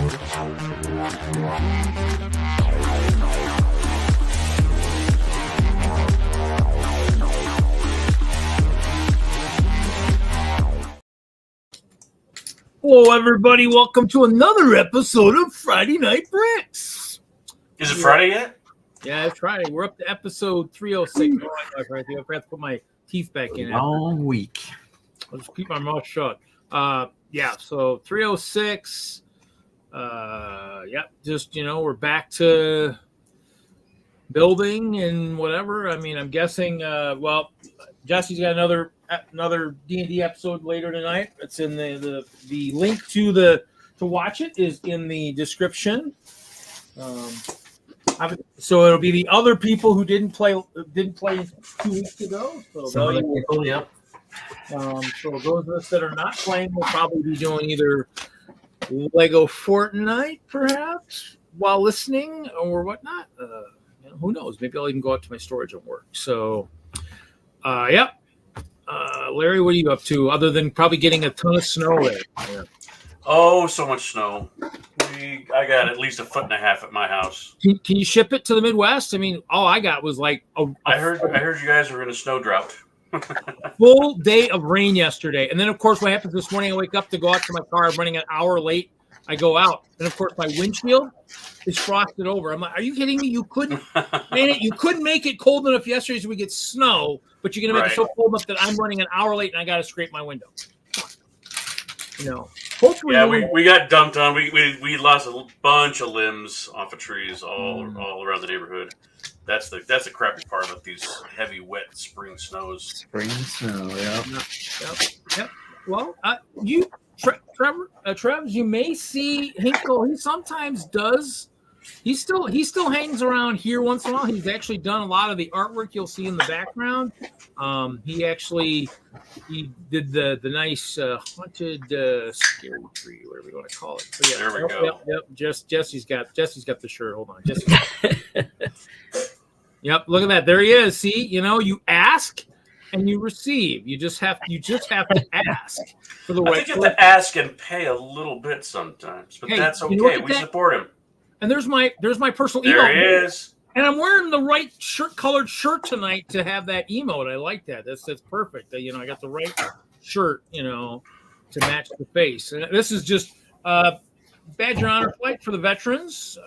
Hello, everybody. Welcome to another episode of Friday Night Bricks. Is it Friday yet? Yeah, it's Friday. We're up to episode 306. Oh, I forgot to put my teeth back in. Long week. I'll just keep my mouth shut. Yeah, so 306. Just, we're back to building and whatever. I mean, I'm guessing, Jesse's got another D&D episode later tonight. It's in the link to watch it is in the description. So it'll be the other people who didn't play 2 weeks ago. So some other people, yep. So those of us that are not playing will probably be doing either Lego Fortnite, perhaps, while listening or whatnot. Who knows? Maybe I'll even go out to my storage and work. So, yep. Larry, what are you up to other than probably getting a ton of snow there? Yeah. Oh, so much snow. I got at least 1.5 feet at my house. Can you ship it to the Midwest? I mean, all I got was like I heard you guys were in a snow drought. Full day of rain yesterday. And then, of course, what happens this morning, I wake up to go out to my car. I'm running an hour late. I go out. And, of course, my windshield is frosted over. I'm like, are you kidding me? You couldn't make it cold enough yesterday so we get snow, but you're going to make it so cold enough that I'm running an hour late and I got to scrape my window. Hopefully. Yeah, we got dumped on. We lost a bunch of limbs off of trees all around the neighborhood. That's the crappy part about these heavy, wet spring snows. Spring snow, Yep. Well, Trev, you may see Hinkle. He sometimes does. He still hangs around here once in a while. He's actually done a lot of the artwork you'll see in the background. He did the nice haunted scary tree, whatever you want to call it. So, yeah, there we go. Yep. Jesse's got the shirt. Hold on, Jesse. Yep, look at that. There he is. See, you ask and you receive. You just have to ask for the right. I think you have to ask and pay a little bit sometimes, but that's okay. We support him. And there's my personal email. There he is. And I'm wearing the right colored shirt tonight to have that emote. I like that. That's perfect. I got the right shirt, to match the face. And this is just Badger Honor Flight for the veterans.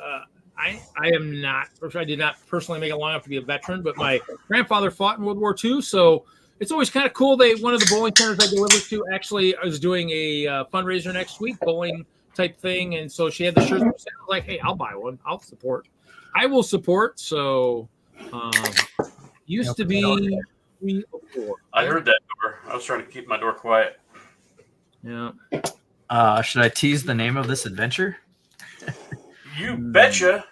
I did not personally make it long enough to be a veteran, but my grandfather fought in World War II, so it's always kind of cool. One of the bowling centers I delivered to actually is doing a fundraiser next week, bowling type thing, and so she had the shirt. I was like, hey, I'll buy one. I'll support. I will support. So used to be 3 or 4. I heard that door. I was trying to keep my door quiet. Yeah. Should I tease the name of this adventure? You betcha.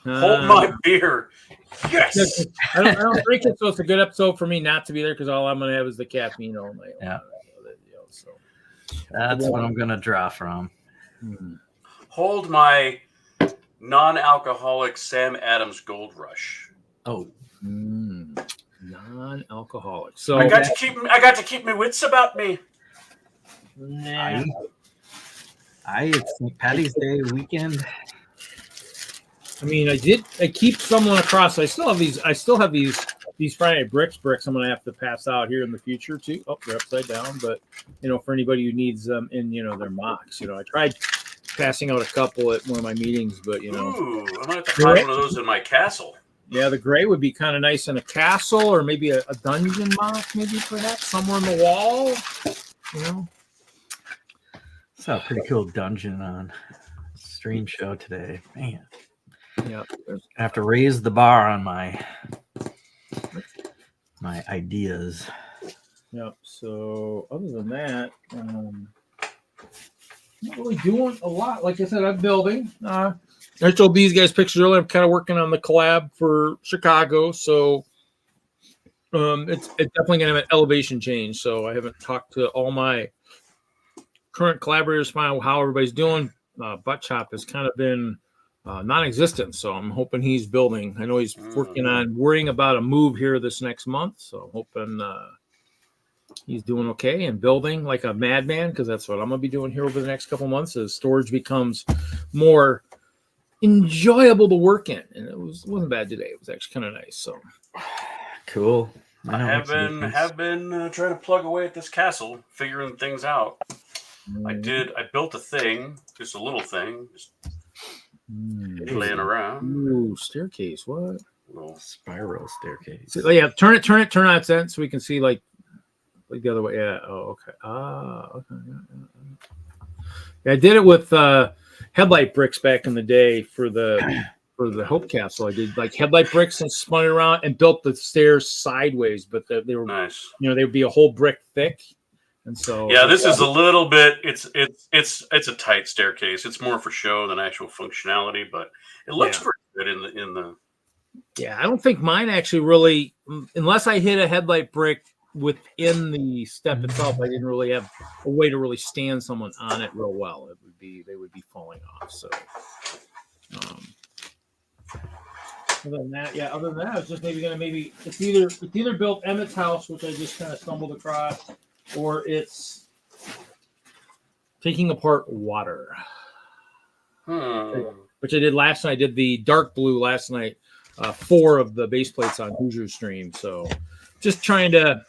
Hold my beer. Yes. I don't drink it, so it's a good episode for me not to be there because all I'm going to have is the caffeine all night. Yeah. So that's what I'm going to draw from. Hold my non-alcoholic Sam Adams Gold Rush. Oh. Non-alcoholic. So I got to keep my wits about me. Nah. It's St. Patty's Day weekend. I mean, I keep someone across. I still have these Friday bricks I'm going to have to pass out here in the future too. Oh, they're upside down, but for anybody who needs them in, their MOCs. I tried passing out a couple at one of my meetings, but Ooh, I'm going to have to find one of those in my castle. Yeah, the gray would be kind of nice in a castle or maybe a dungeon MOC, maybe perhaps somewhere in the wall. Saw a pretty cool dungeon on stream show today. Man. Yeah. I have to raise the bar on my ideas. Yep. So other than that, not really doing a lot. Like I said, I'm building. I showed these guys pictures earlier. I'm kind of working on the collab for Chicago. So it's definitely going to have an elevation change. So I haven't talked to all my current collaborators, find out how everybody's doing. Butt Chop has kind of been non-existent, so I'm hoping he's building. I know he's worrying about a move here this next month, so I'm hoping he's doing okay and building like a madman, because that's what I'm gonna be doing here over the next couple months as storage becomes more enjoyable to work in. And it wasn't bad today. It was actually kind of nice. So Cool. I have been trying to plug away at this castle, figuring things out. I built a thing, just a little thing, just playing around. Ooh, staircase. What? Little spiral staircase. So, yeah, turn it on its end so we can see like the other way. Yeah. Oh, okay. Okay. Yeah, I did it with headlight bricks back in the day for the Hope Castle. I did like headlight bricks and spun it around and built the stairs sideways, but they were nice. They would be a whole brick thick. And so yeah, this is a little bit. It's a tight staircase. It's more for show than actual functionality, but it looks pretty good in the. Yeah, I don't think mine actually really, unless I hit a headlight brick within the step itself, I didn't really have a way to really stand someone on it real well. They would be falling off. So other than that, it's just it's either built Emmett's house, which I just kind of stumbled across, or it's taking apart water, which I did last night. I did the dark blue last night, 4 of the base plates on Hoosier Stream. So just trying to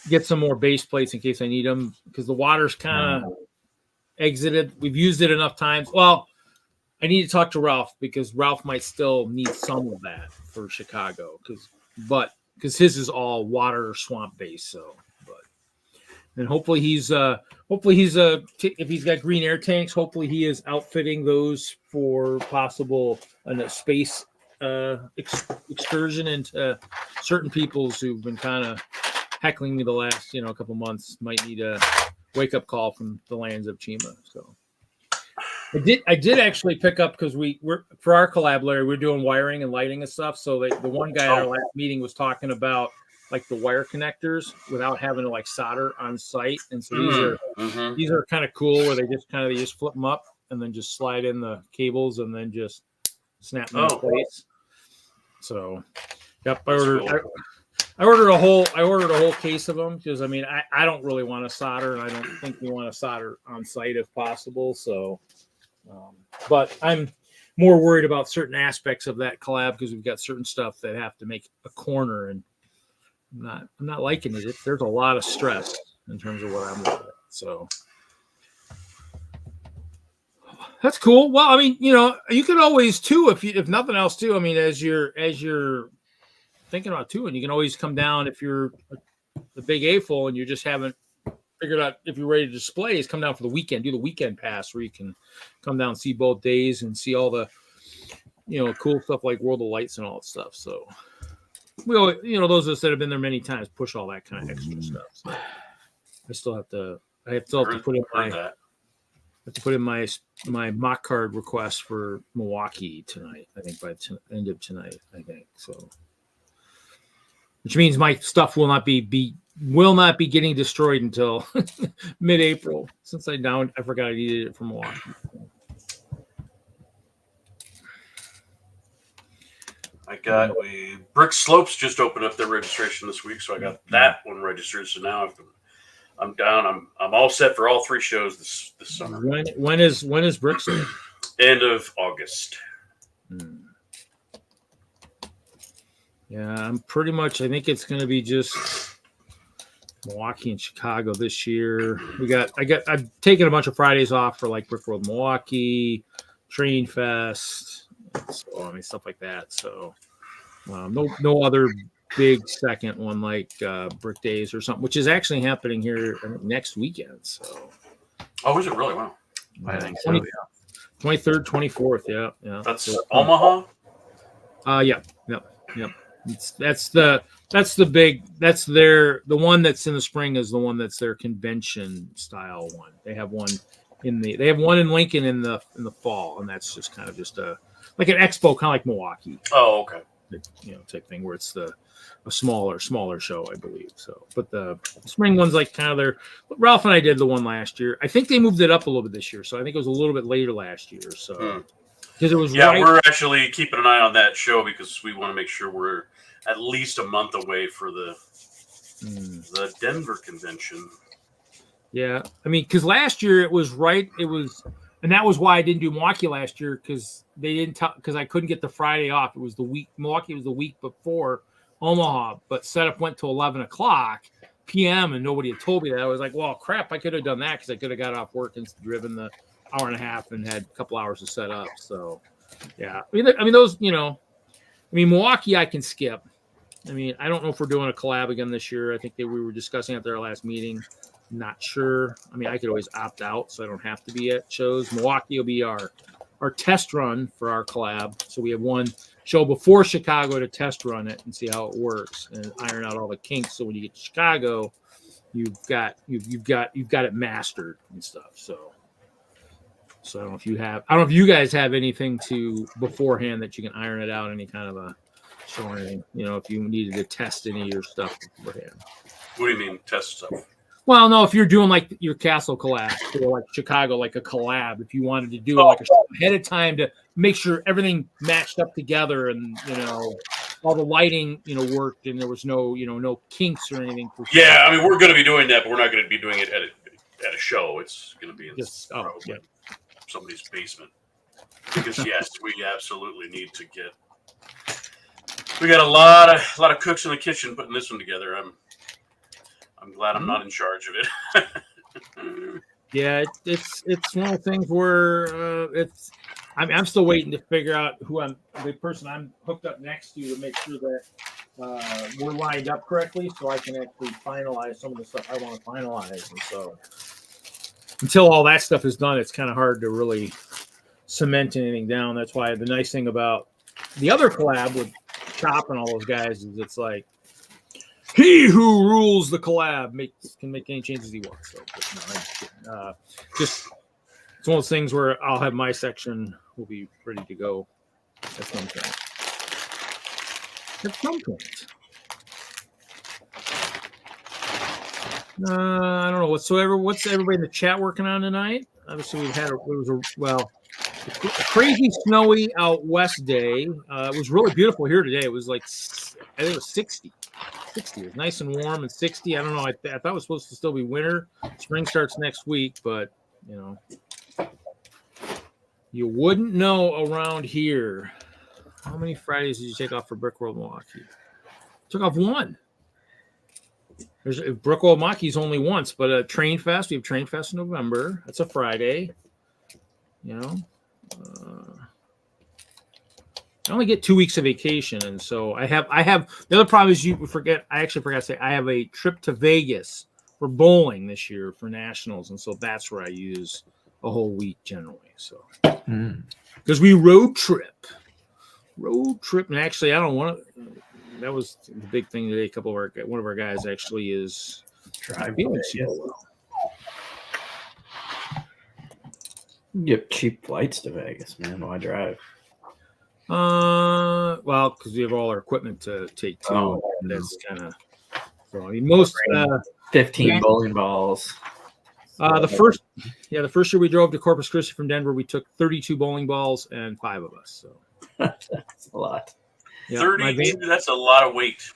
get some more base plates in case I need them, because the water's kind of exited. We've used it enough times. Well, I need to talk to Ralph, because Ralph might still need some of that for Chicago, because his is all water swamp based. So, and hopefully he's if he's got green air tanks, hopefully he is outfitting those for possible space excursion into certain peoples who've been kind of heckling me the last couple months. Might need a wake up call from the lands of Chima. So I did actually pick up, because we're for our collab, Larry, we're doing wiring and lighting and stuff. So the one guy at our last meeting was talking about like the wire connectors without having to like solder on site. And so these are kind of cool, where they just flip them up and then just slide in the cables and then just snap them in place. So, yep, I ordered a whole case of them, because I don't really want to solder, and I don't think we want to solder on site if possible. So, but I'm more worried about certain aspects of that collab, because we've got certain stuff that have to make a corner, and I'm not liking it. There's a lot of stress in terms of what I'm looking at. So that's cool. Well, you could always too, if nothing else too. As you're thinking about too, and you can always come down if you're the big AFOL and you just haven't figured out if you're ready to display, is come down for the weekend. Do the weekend pass, where you can come down and see both days and see all the cool stuff like World of Lights and all that stuff. So we always, those of us that have been there many times push all that kind of extra stuff. So I still have to put in my mock card request for Milwaukee tonight. I think by the end of tonight. I think so, which means my stuff will not be getting destroyed until mid-April. Since I forgot I needed it for Milwaukee. Brick Slopes just opened up their registration this week, so I got that one registered. So now I'm down. I'm all set for all 3 shows this summer. When is Brick Slopes? End of August. Yeah, I'm pretty much. I think it's going to be just Milwaukee and Chicago this year. I've taken a bunch of Fridays off for like Brick World Milwaukee, Train Fest. So, stuff like that. So, no other big second one like Brick Days or something, which is actually happening here next weekend. So, is it really? Wow. I think so. Yeah. 23rd, 24th. Yeah. That's Omaha. Yeah. The one that's in the spring is the one that's their convention style one. They have one in Lincoln in the fall, and that's just kind of just like an expo, kind of like Milwaukee. Oh, okay. Type thing where it's a smaller show, I believe. So, but the spring one's like kind of their. Ralph and I did the one last year. I think they moved it up a little bit this year, so I think it was a little bit later last year. So, because it was we're actually keeping an eye on that show, because we want to make sure we're at least a month away for the The Denver convention. Yeah, I mean, because last year it was, and that was why I didn't do Milwaukee last year, because they didn't because I couldn't get the Friday off. It was the week. Milwaukee was the week before Omaha, but setup went to 11 o'clock p.m. and nobody had told me that. I was like, well, crap, I could have done that because I could have got off work and driven the hour and a half and had a couple hours to set up. So, yeah, I mean those, Milwaukee I can skip. I mean, I don't know if we're doing a collab again this year. I think that we were discussing at our last meeting. Not sure. I mean, I could always opt out, so I don't have to be at shows. Milwaukee will be our test run for our collab. So we have one show before Chicago to test run it and see how it works and iron out all the kinks. So when you get to Chicago, you've got it mastered and stuff. So I don't know if you guys have anything to beforehand that you can iron it out, any kind of a show or anything. If you needed to test any of your stuff beforehand. What do you mean test stuff? Well, no, if you're doing like your Castle collab or like Chicago, like a collab, if you wanted to do it like a show ahead of time to make sure everything matched up together and, all the lighting, worked and there was no kinks or anything. Yeah, I mean, we're going to be doing that, but we're not going to be doing it at a show. It's going to be in somebody's basement. Because, yes, we absolutely need to get... We got a lot of cooks in the kitchen putting this one together. I'm glad I'm not in charge of it. Yeah, it's one of the things where I'm still waiting to figure out the person I'm hooked up next to make sure that we're lined up correctly, so I can actually finalize some of the stuff I want to finalize. And so until all that stuff is done, it's kind of hard to really cement anything down. That's why the nice thing about the other collab with Chop and all those guys is it's like, he who rules the collab can make any changes he wants. So, just it's one of those things where I'll have my section will be ready to go at some point. I don't know what's everybody in the chat working on tonight. Obviously, it was a crazy snowy out west day. It was really beautiful here today. It was like I think it was 60. It was nice and warm and 60. I don't know. I thought it was supposed to still be winter. Spring starts next week, but you wouldn't know around here. How many Fridays did you take off for Brickworld Milwaukee? Took off one. There's Brickworld Milwaukee's only once, but Train Fest. We have Train Fest in November. That's a Friday. I only get 2 weeks of vacation, and so I have the other problem is I actually forgot to say I have a trip to Vegas for bowling this year for nationals, and so that's where I use a whole week generally. So because we road trip, and actually I don't want to. That was the big thing today. One of our guys actually is driving so well. You get cheap flights to Vegas, man. Why drive? Well, because we have all our equipment to take too. That's kind of so. I mean, most 15 bowling balls. The first year we drove to Corpus Christi from Denver, we took 32 bowling balls and 5 of us. So that's a lot. Yeah, 32. That's a lot of weight.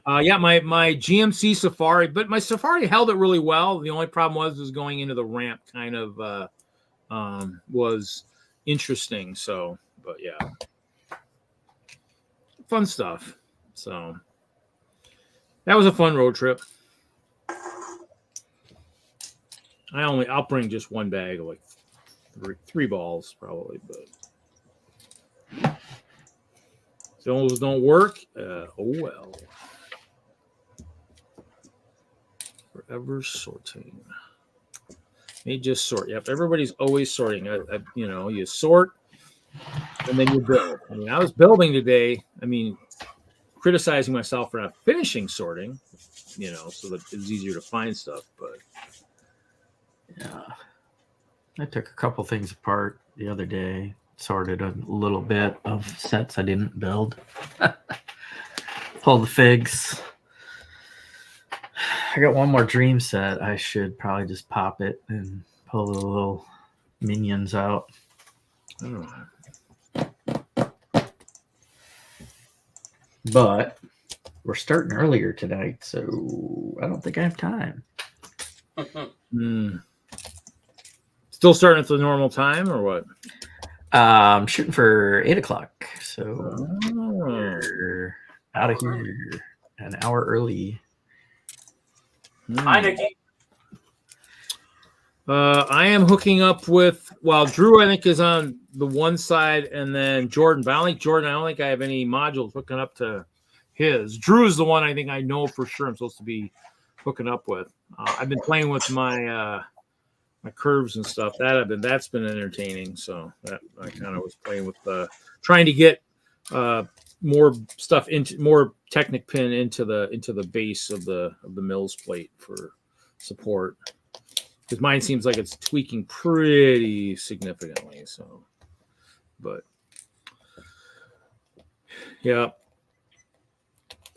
My GMC Safari, but my Safari held it really well. The only problem was going into the ramp kind of was interesting. So, but yeah. Fun stuff. So that was a fun road trip. I'll bring just one bag of like three balls probably, but if those don't work, oh well. Forever sorting. They just sort. Yep, everybody's always sorting. You sort. And then you build. I mean, I was building today. I mean, criticizing myself for not finishing sorting, so that it's easier to find stuff. But yeah, I took a couple things apart the other day, sorted a little bit of sets I didn't build. Pull the figs. I got one more dream set. I should probably just pop it and pull the little minions out. But we're starting earlier tonight, so I don't think I have time. Still starting at the normal time or what? I'm shooting for 8 o'clock, so we're out of here an hour early. Hi, Nikki. I am hooking up with, well, Drew, I think, is on the one side, and then Jordan. But I don't think Jordan, I don't think I have any modules hooking up to his. Drew is the one I think I know for sure I'm supposed to be hooking up with. I've been playing with my my curves and stuff. That's been entertaining. So that I kind of was playing with trying to get more stuff into more Technic pin into the base of the Mills plate for support. Because mine seems like it's tweaking pretty significantly. So, but yeah,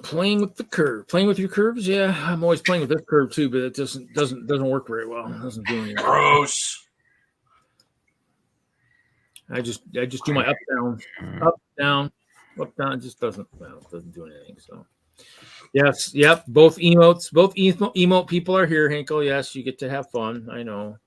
playing with the curve, playing with your curves. Yeah, I'm always playing with this curve too, but it doesn't work very well. It doesn't do anything. Gross. I just do my up down. It just doesn't do anything. So. Yes, yep. Both emote people are here, Hinkle. Yes, you get to have fun. I know.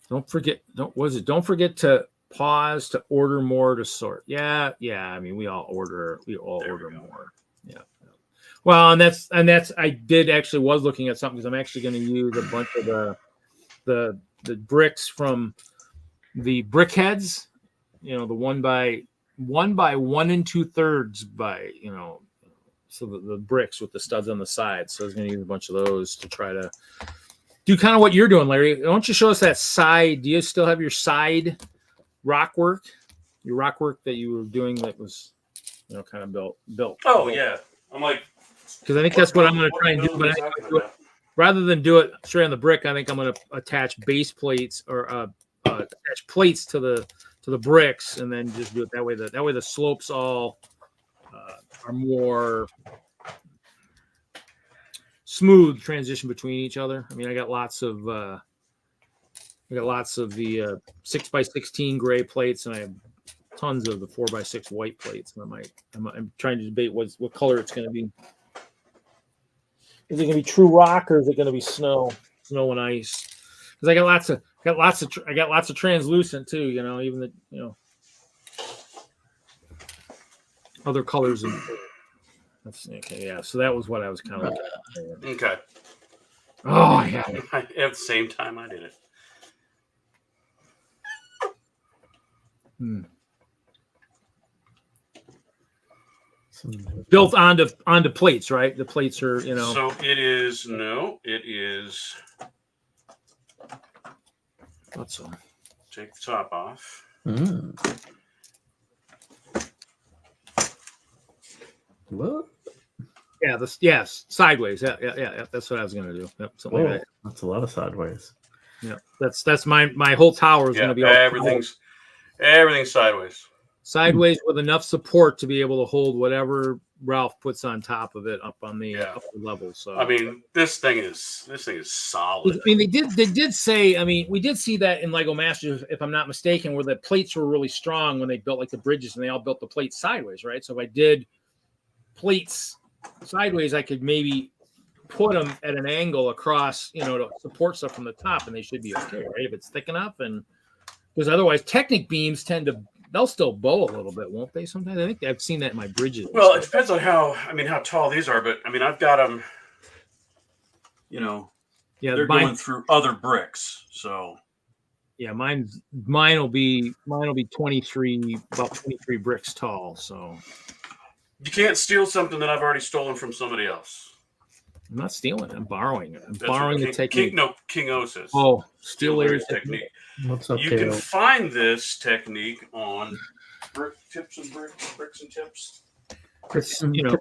Don't forget to pause to order more to sort. Yeah. I mean, we all order more. Yeah. Well, and that's I did actually was looking at something because I'm actually going to use a bunch of the bricks from the brick heads. You know, the 1 by 1 2/3 by, you know, so the bricks with the studs on the side. So I was going to use a bunch of those to try to do kind of what you're doing, Larry. Why don't you show us that side? Do you still have your side rock work that you were doing that was, you know, kind of built? Oh, yeah. I'm like, because I think that's what I'm going to try and do. But rather than do it straight on the brick, I think I'm going to attach base plates or attach plates to the bricks, and then just do it that way. That way the slopes all are more smooth transition between each other. I mean, I got lots of the 6x16 gray plates, and I have tons of the 4x6 white plates. And I'm trying to debate what color it's going to be. Is it going to be true rock or is it going to be snow and ice? Because I got lots of translucent too, you know, even the, you know, other colors. That's okay. Yeah. So that was what I was kind of looking at. Okay. Oh yeah. At the same time I did it. Built onto plates, right? The plates are, you know. So it is Thought so. Take the top off. What? Yeah, yes, sideways. Yeah. That's what I was gonna do. Yep, something like that. That's a lot of sideways. Yeah, that's my whole tower is gonna be all everything's sideways. Sideways with enough support to be able to hold whatever Ralph puts on top of it up on the upper level. So I mean, this thing is solid. I mean, they did say. I mean, we did see that in Lego Masters, if I'm not mistaken, where the plates were really strong when they built like the bridges, and they all built the plates sideways, right? So if I did plates sideways, I could maybe put them at an angle across, you know, to support stuff from the top, and they should be okay, right? If it's thick enough, and because otherwise, Technic beams they'll still bow a little bit, won't they? Sometimes I think I've seen that in my bridges. Well, it depends on how tall these are, but I mean, I've got them. You know, they're going through other bricks, so yeah, mine will be 23, about 23 bricks tall. So you can't steal something that I've already stolen from somebody else. I'm not stealing it. I'm borrowing it. I'm borrowing the technique. King O says. Oh, steal Larry's technique. What's up, you can find this technique on bricks and tips. You know,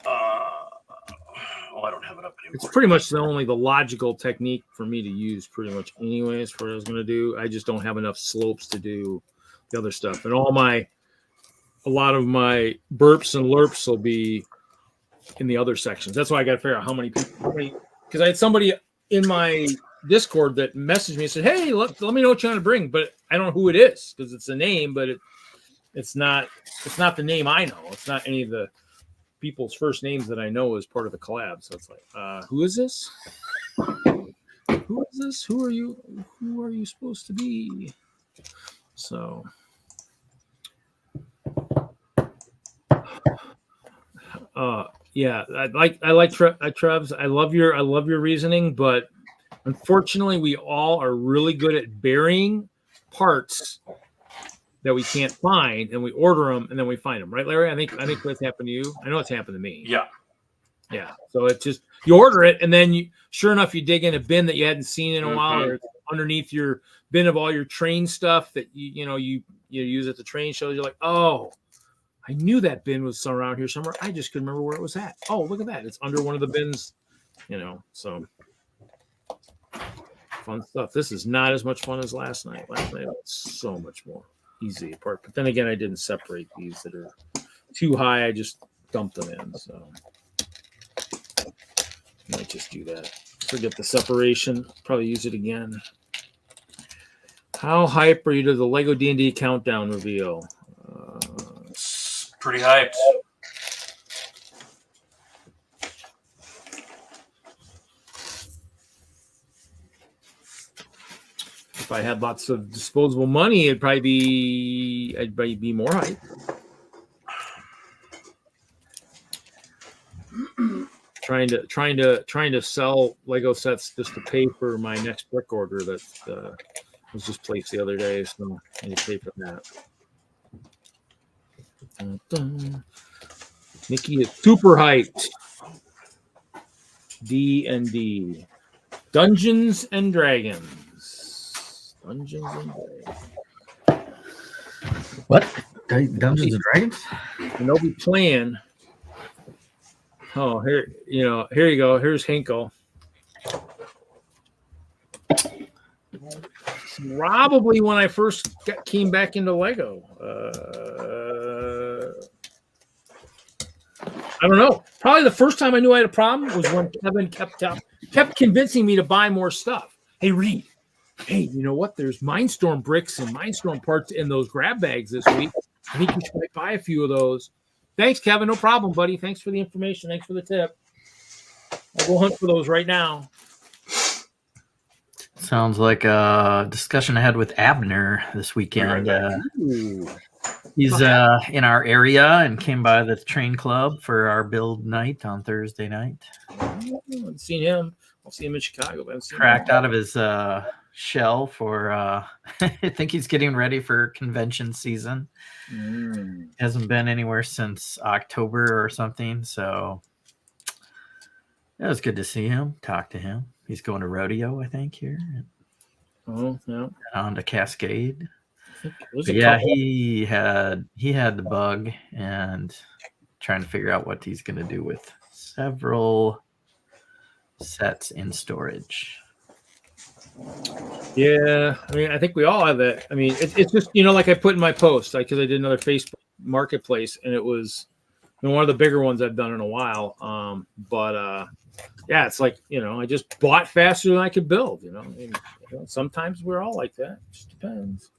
I don't have it up anymore. It's pretty much the logical technique for me to use pretty much anyways for what I was going to do. I just don't have enough slopes to do the other stuff. And a lot of my burps and lurps will be in the other sections. That's why I got to figure out how many people, because I had somebody in my Discord that messaged me and said, hey, let me know what you want to bring, but I don't know who it is because it's a name, but it's not the name I know. It's not any of the people's first names that I know as part of the collab. So it's like, who is this? Who is this? Who are you? Who are you supposed to be? So, yeah, I like Trevs. I love your reasoning, but unfortunately, we all are really good at burying parts that we can't find, and we order them, and then we find them. Right, Larry? I think that's happened to you. I know it's happened to me. Yeah. Yeah. So it's just you order it, and then sure enough, you dig in a bin that you hadn't seen in a while, or it's underneath your bin of all your train stuff that you use at the train shows. You're like, oh, I knew that bin was around here somewhere. I just couldn't remember where it was at. Oh, look at that! It's under one of the bins. So fun stuff. This is not as much fun as last night. Last night was so much more easy apart. But then again, I didn't separate these that are too high. I just dumped them in. So. Might just do that. Forget the separation. Probably use it again. How hype are you to the Lego D&D countdown reveal? Pretty hyped. If I had lots of disposable money, I'd probably be more hyped. Trying to sell Lego sets just to pay for my next brick order that was just placed the other day, so I need to pay for that. Nikki is super hyped. D&D. Dungeons and Dragons. Dungeons and Dragons. What? Dungeons and Dragons? And they'll be playing. Oh, here you go. Here's Hinkle. Probably when I first came back into Lego. I don't know. Probably the first time I knew I had a problem was when Kevin kept convincing me to buy more stuff. Hey, Reed. Hey, you know what? There's Mindstorm bricks and Mindstorm parts in those grab bags this week. I think you should buy a few of those. Thanks, Kevin. No problem, buddy. Thanks for the information. Thanks for the tip. I'll go hunt for those right now. Sounds like a discussion I had with Abner this weekend. He's in our area and came by the train club for our build night on Thursday night. I haven't seen him. I'll see him in Chicago. But Cracked out of his shell for I think he's getting ready for convention season. Hasn't been anywhere since October or something, so it was good to see him, talk to him. He's going to rodeo, I think, here. Oh, yeah. On to Cascade. Yeah, he had the bug and trying to figure out what he's going to do with several sets in storage. Yeah, I mean, I think we all have that. I mean, it's just, like I put in my post, because I did another Facebook marketplace, and it was one of the bigger ones I've done in a while. Yeah, it's like, I just bought faster than I could build, sometimes we're all like that. It just depends.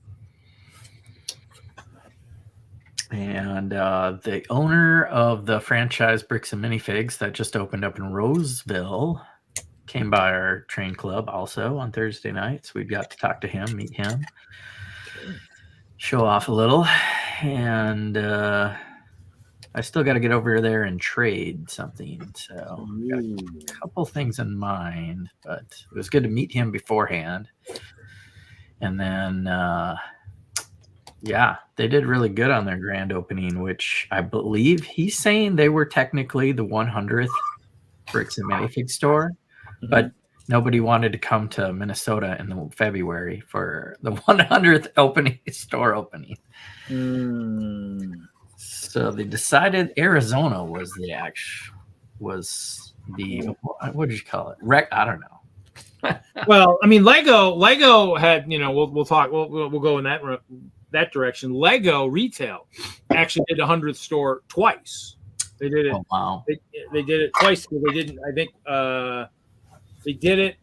And the owner of the franchise Bricks and Minifigs that just opened up in Roseville came by our train club also on Thursday night. So we got to talk to him, meet him, show off a little. And I still got to get over there and trade something. So got a couple things in mind, but it was good to meet him beforehand. And then, yeah, they did really good on their grand opening, which I believe he's saying they were technically the 100th Bricks and Minifig store. But nobody wanted to come to Minnesota in February for the 100th store opening. So they decided Arizona was the what did you call it? I don't know. Well, I mean, Lego had, we'll talk. We'll go in that direction. Lego retail actually did a 100th store twice. They did it. Oh, wow. They did it twice. They didn't. I think. They did it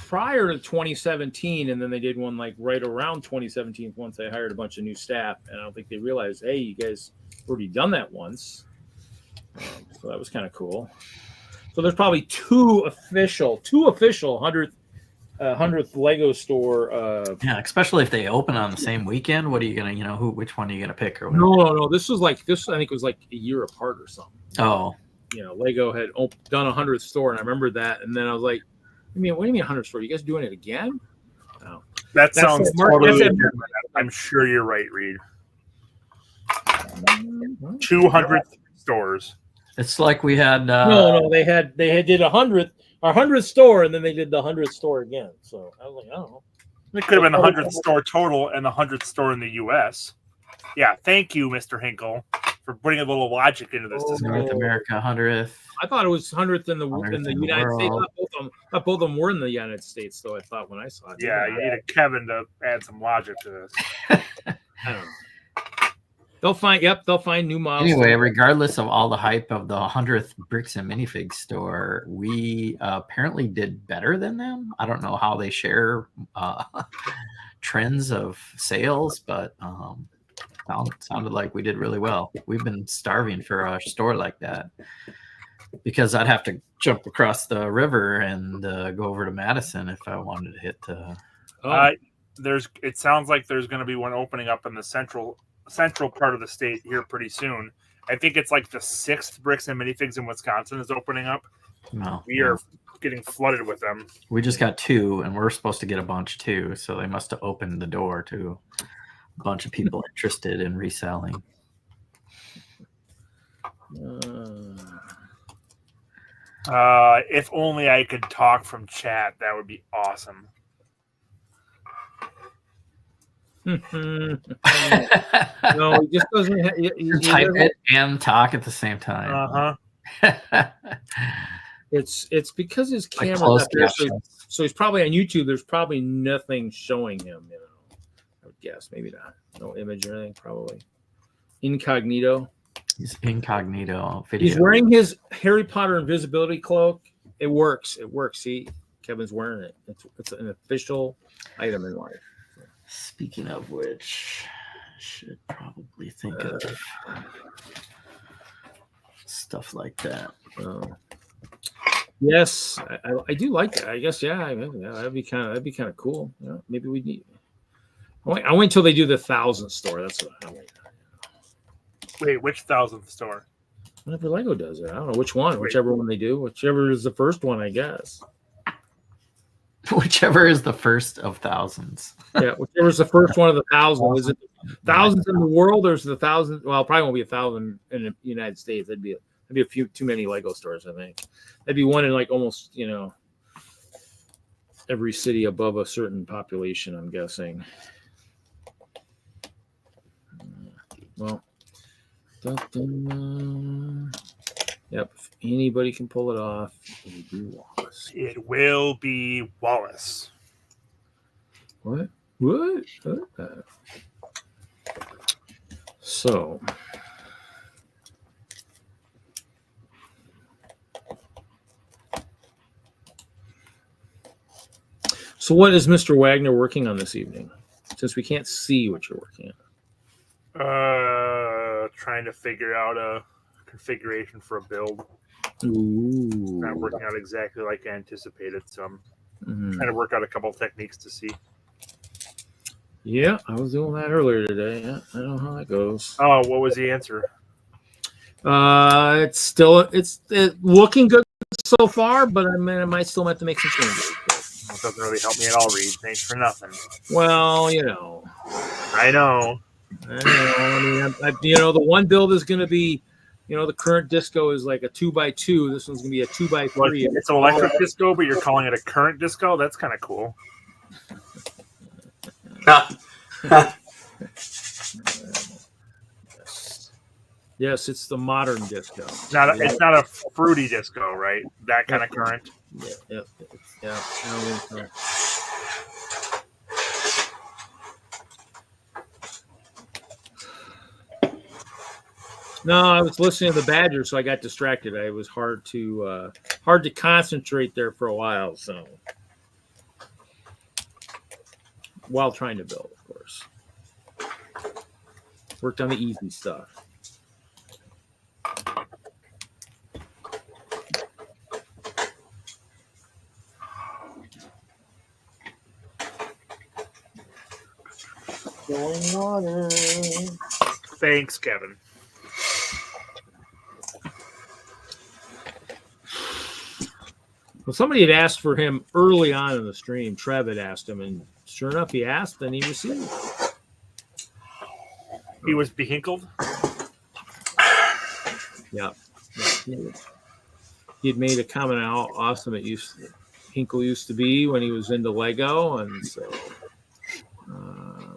prior to 2017, and then they did one like right around 2017 once they hired a bunch of new staff, and I don't think they realized, hey, you guys already done that once. So that was kind of cool. So there's probably two official 100th Lego store. Yeah, especially if they open on the same weekend. What are you gonna, which one are you gonna pick? Or No. This was like this. I think it was like a year apart or something. Oh, Lego had done a 100th store, and I remember that. And then I was like, what do you mean 100th store? You guys doing it again? Oh. That sounds totally different. I'm sure you're right, Reed. 200 stores. it's like we had. No, they did our 100th store, and then they did the 100th store again. So I was like, I don't know. It could have been the 100th store total and the 100th store in the U.S. Yeah, thank you, Mr. Hinkle, for putting a little logic into this. North America 100th. I thought it was 100th in the United States. I thought both of them were in the United States, though. I thought when I saw it. Yeah, you need a Kevin to add some logic to this. I don't know. They'll find new models. Anyway, regardless of all the hype of the 100th Bricks and Minifigs store, we apparently did better than them. I don't know how they share trends of sales, but sounded like we did really well. We've been starving for a store like that because I'd have to jump across the river and go over to Madison if I wanted to hit. It sounds like there's going to be one opening up in the central part of the state here pretty soon. I think it's like the 6th Bricks and Minifigs in Wisconsin is opening up. We are getting flooded with them. We just got 2, and we're supposed to get a bunch too. So they must have opened the door to a bunch of people interested in reselling. If only I could talk from chat, that would be awesome. No, he just doesn't. Type it and talk at the same time. It's because his camera's not there, so he's probably on YouTube. There's probably nothing showing him. I would guess maybe not. No image or anything. Probably incognito. He's incognito video. He's wearing his Harry Potter invisibility cloak. It works. See, Kevin's wearing it. It's an official item in life. Speaking of which, I should probably think of stuff like that. Yes, I do like that. I guess that'd be kind of cool. Maybe we need. I wait until they do the 1,000th store. That's what I wait. Wait, which 1,000th store? Whenever Lego does it, I don't know which one. Whichever one they do, whichever is the first one, I guess. Whichever is the first of thousands. Yeah, whichever is the first one of the 1,000. Is it thousands in the world, or is it 1,000? Well, probably won't be 1,000 in the United States. That'd be a few too many Lego stores, I think. That'd be one in like almost every city above a certain population, I'm guessing. Well, yep. If anybody can pull it off, it'll be Wallace. It will be Wallace. What? So. So what is Mr. Wagner working on this evening? Since we can't see what you're working on. Trying to figure out a configuration for a build. Ooh. Not working out exactly like I anticipated, so I'm trying to work out a couple techniques to see. Yeah, I was doing that earlier today. Yeah, I don't know how that goes. Oh, what was the answer? It's looking good so far, but I might still have to make some changes. Well, it doesn't really help me at all, Reed. Thanks for nothing. Well, I know. I mean, the one build is going to be, the current disco is like a 2x2. This one's going to be a 2x3. Well, it's an electric disco, but you're calling it a current disco? That's kind of cool. Yes, it's the modern disco. It's not a fruity disco, right? That kind of current. Yeah. I don't think so. No, I was listening to the Badger, so I got distracted. It was hard to concentrate there for a while. So while trying to build, of course. Worked on the easy stuff. Going water. Thanks, Kevin. Well, somebody had asked for him early on in the stream. Trev had asked him, and sure enough, he asked and he received. He was behinkled? Yeah. He had made a comment on how awesome Hinkle used to be when he was into Lego, and so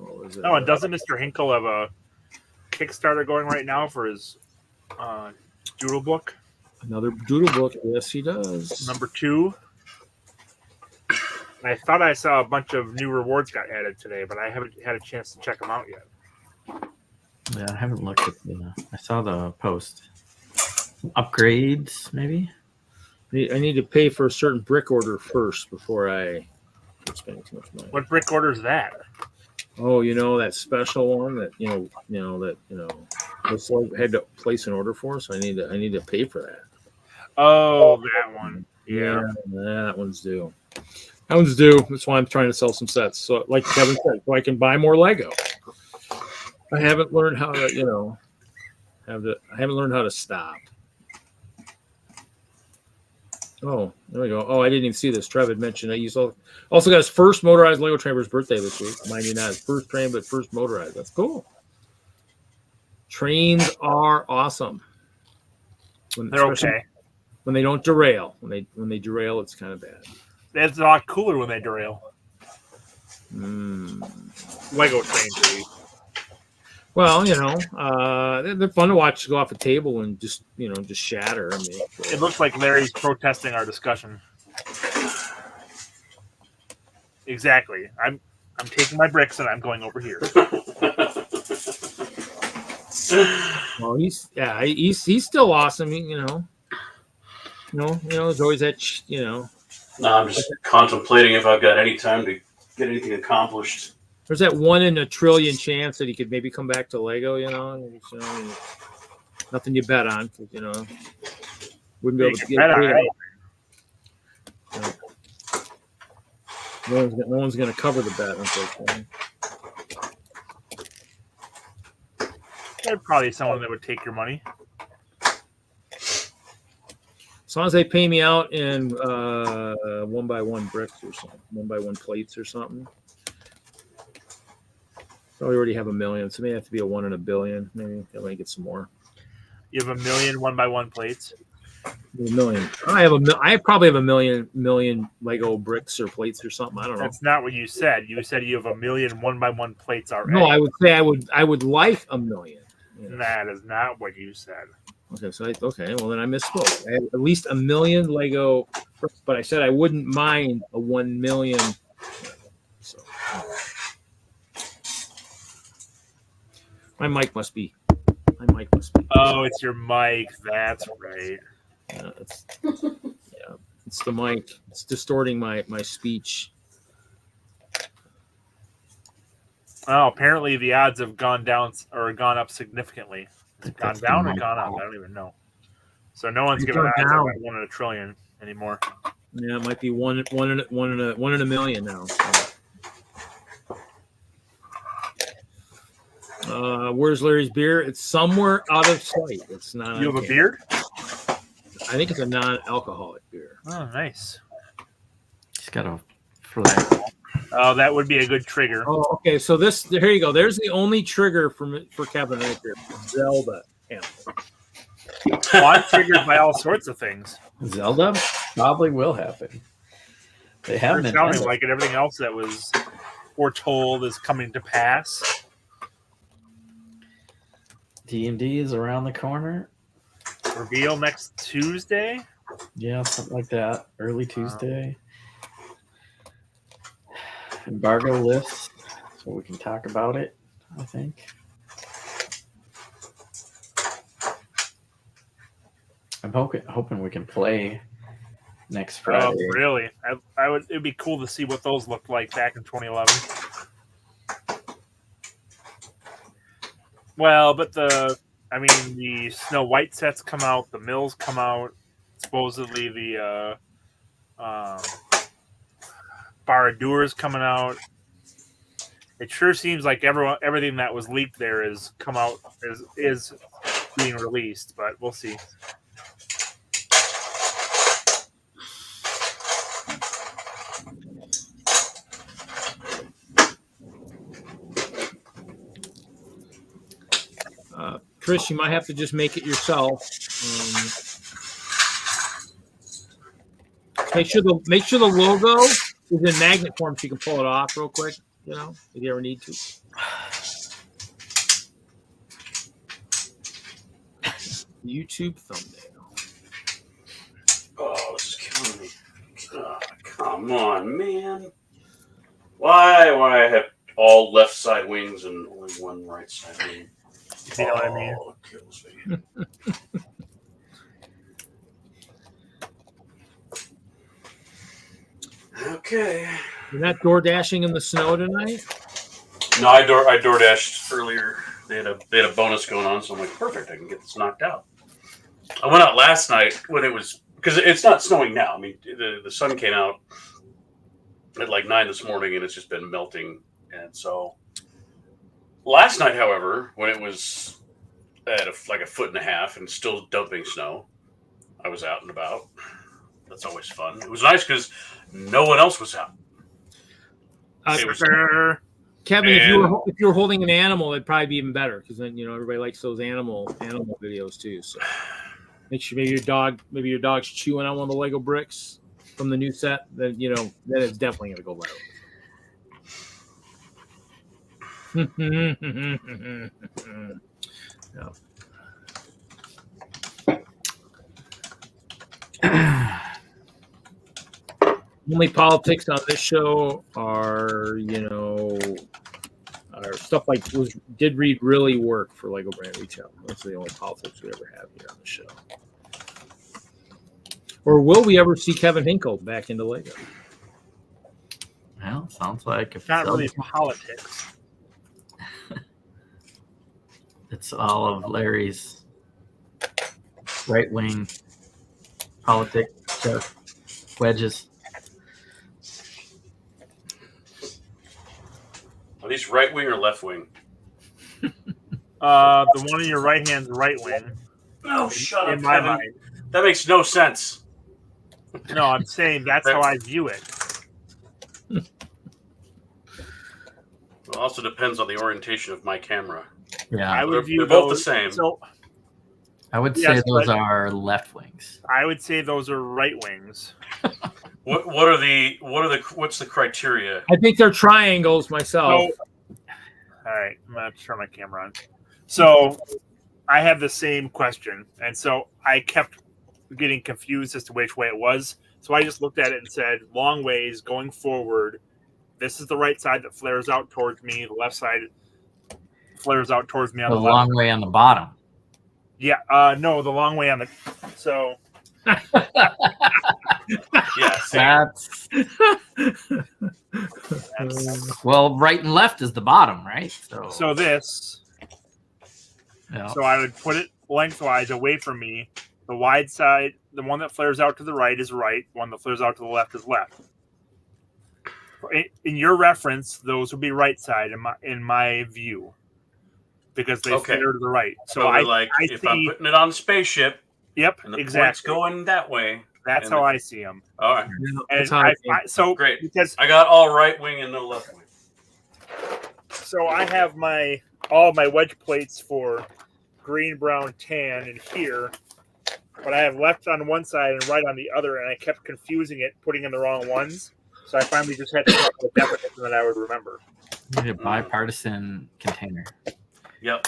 what was it? Oh, and doesn't Mr. Hinkle have a Kickstarter going right now for his doodle book? Another doodle book. Yes, he does. Number 2. I thought I saw a bunch of new rewards got added today, but I haven't had a chance to check them out yet. Yeah, I haven't looked at I saw the post. Upgrades, maybe? I need to pay for a certain brick order first before I spend too much money. What brick order is that? Oh, that special one that WISLUG had to place an order for, so I need to pay for that. Oh, that one. Yeah. That one's due. That one's due. That's why I'm trying to sell some sets. So, like Kevin said, so I can buy more Lego. I haven't learned how to, I haven't learned how to stop. Oh, there we go. Oh, I didn't even see this. Trev had mentioned that he's also got his first motorized Lego train for his birthday this week. Mind you, not his first train, but first motorized. That's cool. Trains are awesome. They're okay. When they don't derail. When they derail, it's kind of bad. It's a lot cooler when they derail. Lego trains, really. Well, they're fun to watch go off a table and just shatter. I mean, it looks like Larry's protesting our discussion. Exactly. I'm taking my bricks and I'm going over here. Well, he's still awesome. There's always that. No, I'm just contemplating if I've got any time to get anything accomplished. There's that 1 in a trillion chance that he could maybe come back to Lego. Nothing you bet on. Wouldn't be able to get it. No one's going to cover the bet, unfortunately. There's probably someone that would take your money. As long as they pay me out in 1x1 bricks or something, 1x1 plates or something. Probably already have $1 million, so maybe have to be a 1 in a billion. Maybe I might get some more. You have $1 million 1x1 plates. $1 million. I probably have $1 million Lego bricks or plates or something. I don't know. That's not what you said. You said you have $1 million 1x1 plates already. No, I would say I would like $1 million. That is not what you said. Okay, well then I misspoke. I have at least $1 million Lego, but I said I wouldn't mind a 1 million. So my mic must be. Oh, it's your mic. That's right. It's the mic. It's distorting my speech. Oh, apparently the odds have gone down or gone up significantly. It's gone down or gone up? I don't even know. So no one's giving odds of 1 in a trillion anymore. Yeah, it might be one in a million now. Where's Larry's beer? It's somewhere out of sight. It's not. You have a beard? I think it's a non-alcoholic beer. Oh, nice. He's got a flag. Oh, that would be a good trigger. Oh, okay. So here you go. There's the only trigger for Kevin right there. Zelda. Yeah. Well, I'm triggered by all sorts of things. Zelda probably will happen. They haven't been sounding like it. Everything else that was foretold is coming to pass. D&D is around the corner. Reveal next Tuesday? Yeah, something like that. Early Tuesday. Embargo lifts, so we can talk about it, I think. I'm hoping we can play next Friday. Oh, really? I would. It'd be cool to see what those looked like back in 2011. Well, but the Snow White sets come out, the mills come out, supposedly the Barad-dûr's coming out. It sure seems like everything that was leaked there is come out is being released, but we'll see. Chris, you might have to just make it yourself. Make sure the logo is in magnet form so you can pull it off real quick. You know, if you ever need to. YouTube thumbnail. Oh, this is killing me. Oh, come on, man. Why I have all left side wings and only one right side wing? You know what I mean? Oh, it kills me. Okay. You're not door dashing in the snow tonight? No, I door dashed earlier. They had a bonus going on, so I'm like, perfect. I can get this knocked out. I went out last night when it was because it's not snowing now. I mean, the sun came out at like 9 this morning, and it's just been melting. And so last night, however, when it was at like a foot and a half and still dumping snow, I was out and about. That's always fun. It was nice because no one else was out. Kevin, if you were holding an animal, it'd probably be even better because then everybody likes those animal videos too. So make sure maybe your dog's chewing on one of the Lego bricks from the new set. Then then it's definitely gonna go viral. No. Only politics on this show are stuff like did Reed really work for Lego brand retail? That's the only politics we ever have here on the show. Or will we ever see Kevin Hinkle back into Lego? Well, sounds like it's not really politics. It's all of Larry's right wing politics wedges. Are these right wing or left wing? The one in your right hand's right wing. No, shut up, in my Kevin. mind. That makes no sense. No, I'm saying that's how I view it. It also depends on the orientation of my camera. Yeah, I would view they're both the same. So I would say those are left wings. I would say those are right wings. What's the criteria? I think they're triangles myself. So, all right, I'm gonna turn my camera on. So I have the same question, and so I kept getting confused as to which way it was. So I just looked at it and said, long ways going forward. This is the right side that flares out towards me. The left side flares out towards me on the left. long way on the bottom. Yeah, no, the long way on the. So. Yeah, well, right and left is the bottom, right? So this. Yeah. So I would put it lengthwise away from me. The wide side, the one that flares out to the right is right. The one that flares out to the left is left. In your reference, those would be right side in my view, because they flare to the right. So I'm putting it on the spaceship. Yep, and the exactly. point's going that way. That's how I see them. All right. And so great. Because I got all right wing and no left wing. So I have all my wedge plates for green, brown, tan in here, but I have left on one side and right on the other, and I kept confusing it, putting in the wrong ones. So I finally just had to come up with a definition that I would remember. You need a bipartisan container. Yep.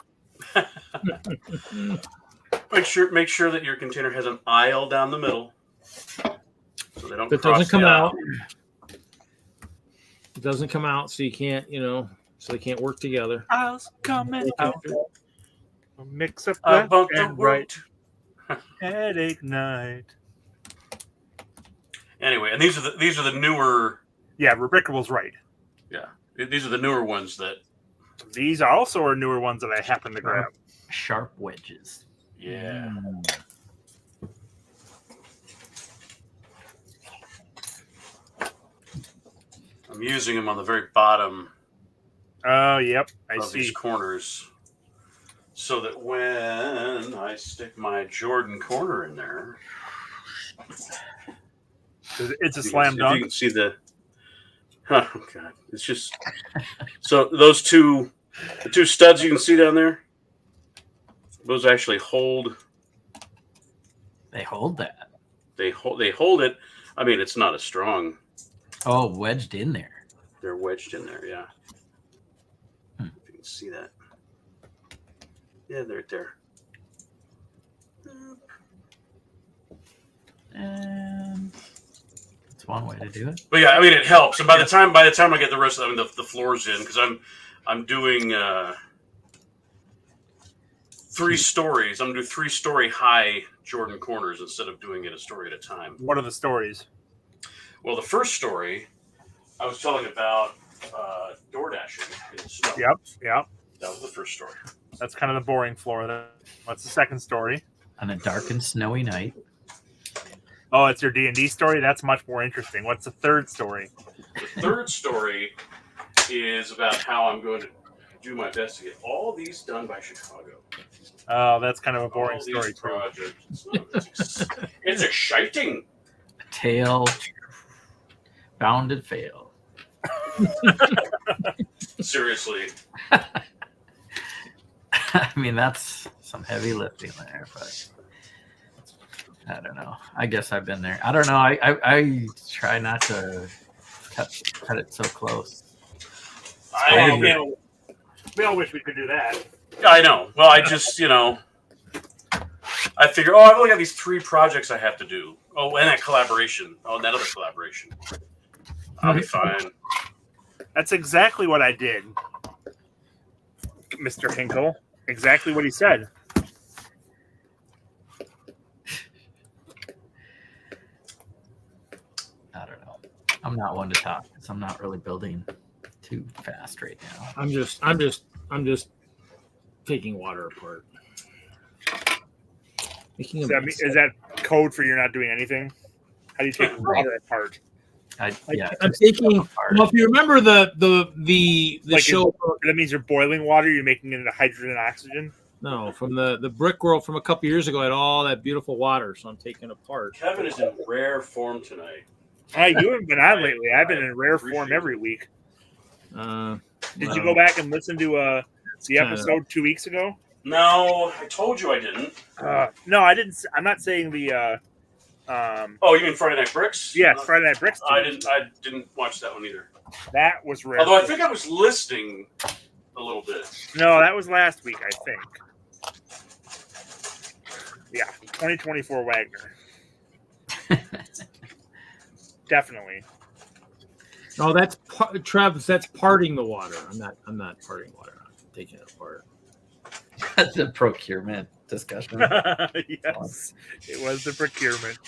Make sure that your container has an aisle down the middle, so they don't. It doesn't come out. It doesn't come out, so you can't, so they can't work together. Aisles coming out. Mix up left and right. Headache night. Anyway, and these are the newer. Yeah, Rickable's right. Yeah, these are the newer ones that These also are newer ones that I happen to grab. Sharp wedges. Yeah. I'm using them on the very bottom Oh, yep. I of see. these corners so that when I stick my Jordan corner in there, It's a slam dunk. You can see the. Oh God! It's just so those the two studs you can see down there. Those actually hold. They hold that. They hold it. I mean, it's not as strong. Oh, wedged in there. They're wedged in there. Yeah. If you can see that. Yeah, they're right there. And that's one way to do it. But yeah, I mean, it helps. And by the time I get the rest of the floors in, because I'm doing 3 stories. I'm gonna do 3-story high Jordan corners instead of doing it a story at a time. What are the stories? Well, the first story I was telling about door dashing in the snow. Yep. That was the first story. That's kind of the boring floor. What's the second story? On a dark and snowy night. Oh, it's your D&D story? That's much more interesting. What's the third story? The third story is about how I'm going to do my best to get all these done by Chicago. Oh, that's kind of a boring all story. These projects. It's exciting. A tale bound to fail. Seriously. I mean, that's some heavy lifting there, but I don't know. I guess I've been there. I don't know. I try not to cut it so close. We all wish we could do that. I know. Well, I just, I figure, I've only got these 3 projects I have to do. Oh, and that collaboration. Oh, and that other collaboration. I'll be fine. That's exactly what I did, Mr. Hinkle. Exactly what he said. I don't know. I'm not one to talk because I'm not really building too fast right now. I'm just taking water apart. Is that code for you're not doing anything? How do you take water apart? I'm taking. Well, if you remember the like show, that means you're boiling water. You're making it into hydrogen and oxygen. No, from the Brick World from a couple years ago, I had all that beautiful water, so I'm taking it apart. Kevin is in rare form tonight. You haven't been on lately. I've been in rare form every week. Did you go back and listen to the episode 2 weeks ago? No, I told you I didn't. No, I didn't. I'm not saying the. Oh, you mean Friday Night Bricks? Yes, Friday Night Bricks. I didn't watch that one either. That was rare. Although I think I was listening a little bit. No, that was last week, I think. Yeah, 2024 Wagner. Definitely. No, that's Travis. That's parting the water. I'm not parting water. I'm taking it apart. That's a procurement discussion. Yes, it was the procurement.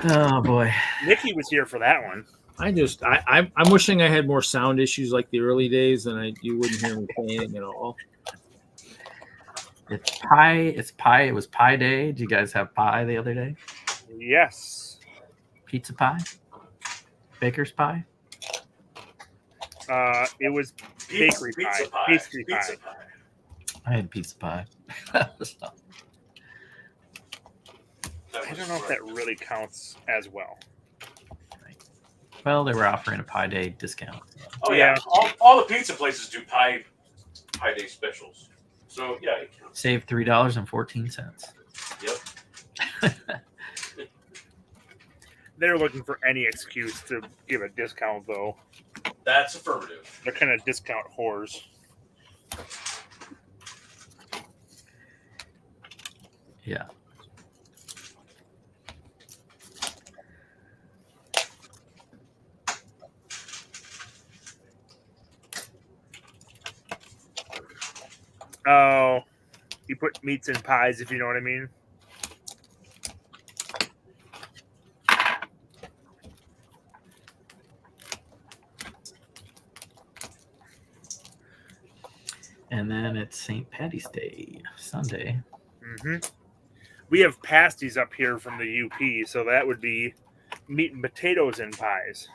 Oh boy, Nikki was here for that one. I'm wishing I had more sound issues like the early days, and you wouldn't hear me playing at all. It's pie. It's pie. It was pie day. Did you guys have pie the other day? Yes. Pizza pie? Baker's pie? It was bakery pie. Pastry pie. I had pizza pie. I don't know if that really counts as well. Well, they were offering a pie day discount. Oh yeah, all the pizza places do pie day specials. So yeah, it counts. Save $3.14. Yep. They're looking for any excuse to give a discount, though. That's affirmative. They're kind of discount whores. Yeah. Oh, you put meats in pies, if you know what I mean. And then it's St. Patty's Day, Sunday. Mm-hmm. We have pasties up here from the UP, so that would be meat and potatoes and pies.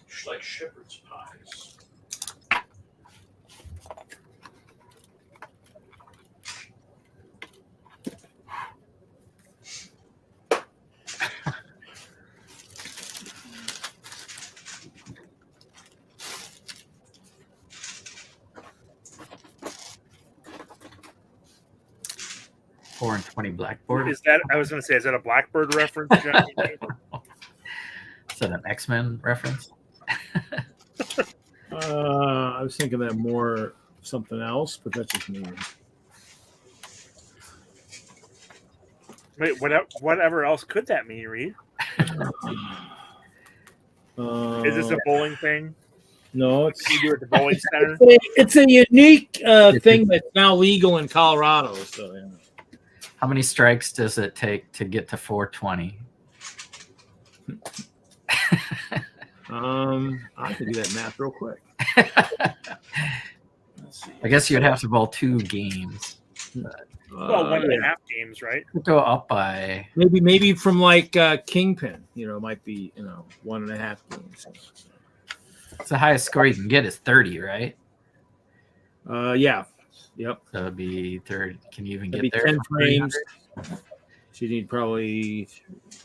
It's like shepherd's pies. Four and 20 Blackboard. Is that? I was going to say, is that a Blackbird reference, Johnny? Is that an X-Men reference? I was thinking that more something else, but that's just me. Wait, whatever else could that mean, Reed? Is this a bowling thing? No, it's You do it at the bowling center. it's a unique thing that's now legal in Colorado. So, yeah. How many strikes does it take to get to 420? I can do that math real quick. I guess you'd have to bowl 2 games. Well, 1.5 games, right? Go up by maybe from like Kingpin, it might be 1.5 games. it's the highest score you can get is 30, right? Yeah. Yep. So it'd be 30. Can you even That'd get be there? 10 frames. So you need probably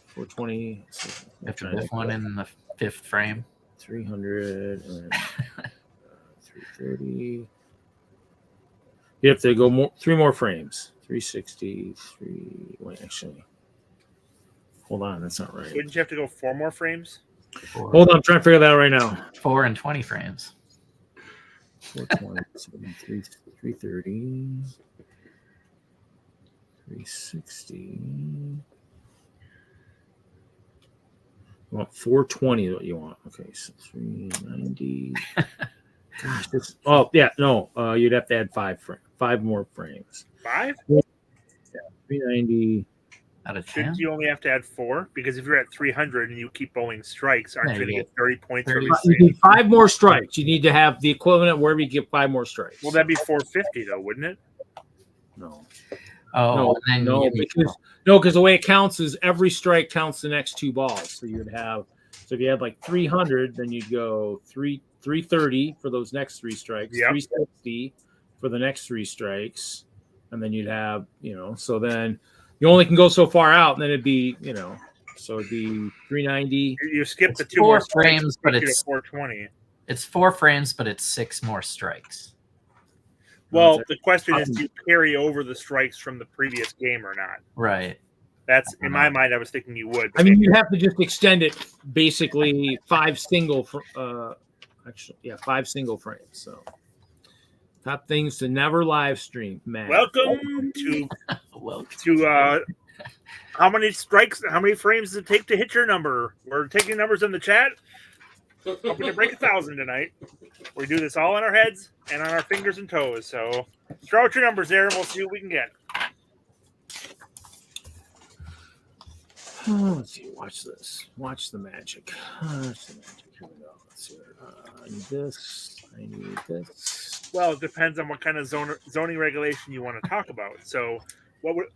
420. If you put one in the 5th frame. 300 and 330. You have to go 3 more frames. 360. Wait, actually. Hold on, that's not right. Wouldn't you have to go 4 more frames? 4, Hold on, I'm trying to figure that out right now. 4 and 20 frames. 420, 330, 360. You want 420 is what you want. Okay, so 390. Gosh, you'd have to add 5 more frames. 5? Yeah, 390. Out of 10? Shouldn't you only have to add 4? Because if you're at 300 and you keep bowling strikes, aren't you going to get 30 points for every You strike? need 5 more strikes. You need to have the equivalent wherever you get 5 more strikes. Well, that'd be 450 though, wouldn't it? No. Oh, because the way it counts is every strike counts the next 2 balls. So you'd have, if you had like 300, then you'd go 330 for those next 3 strikes, 360 for the next 3 strikes, and then you'd have, so then you only can go so far out, and then it'd be, so it'd be 390. You skip the 2 4 more frames, but it's it's 420. It's 4 frames, but it's 6 more strikes. Well, the question is, do you carry over the strikes from the previous game or not? Right. That's in my mind. I was thinking you would. I mean, you have to just extend it basically 5 single. 5 single frames. So, top things to never live stream, man. Welcome to how many strikes? How many frames does it take to hit your number? We're taking numbers in the chat. Hoping to break 1,000 tonight. We do this all on our heads and on our fingers and toes. So throw out your numbers there, and we'll see what we can get. Let's see. Watch this. Watch the magic. Here we go. Let's see. I need this. I need this. Well, it depends on what kind of zoning regulation you want to talk about. So,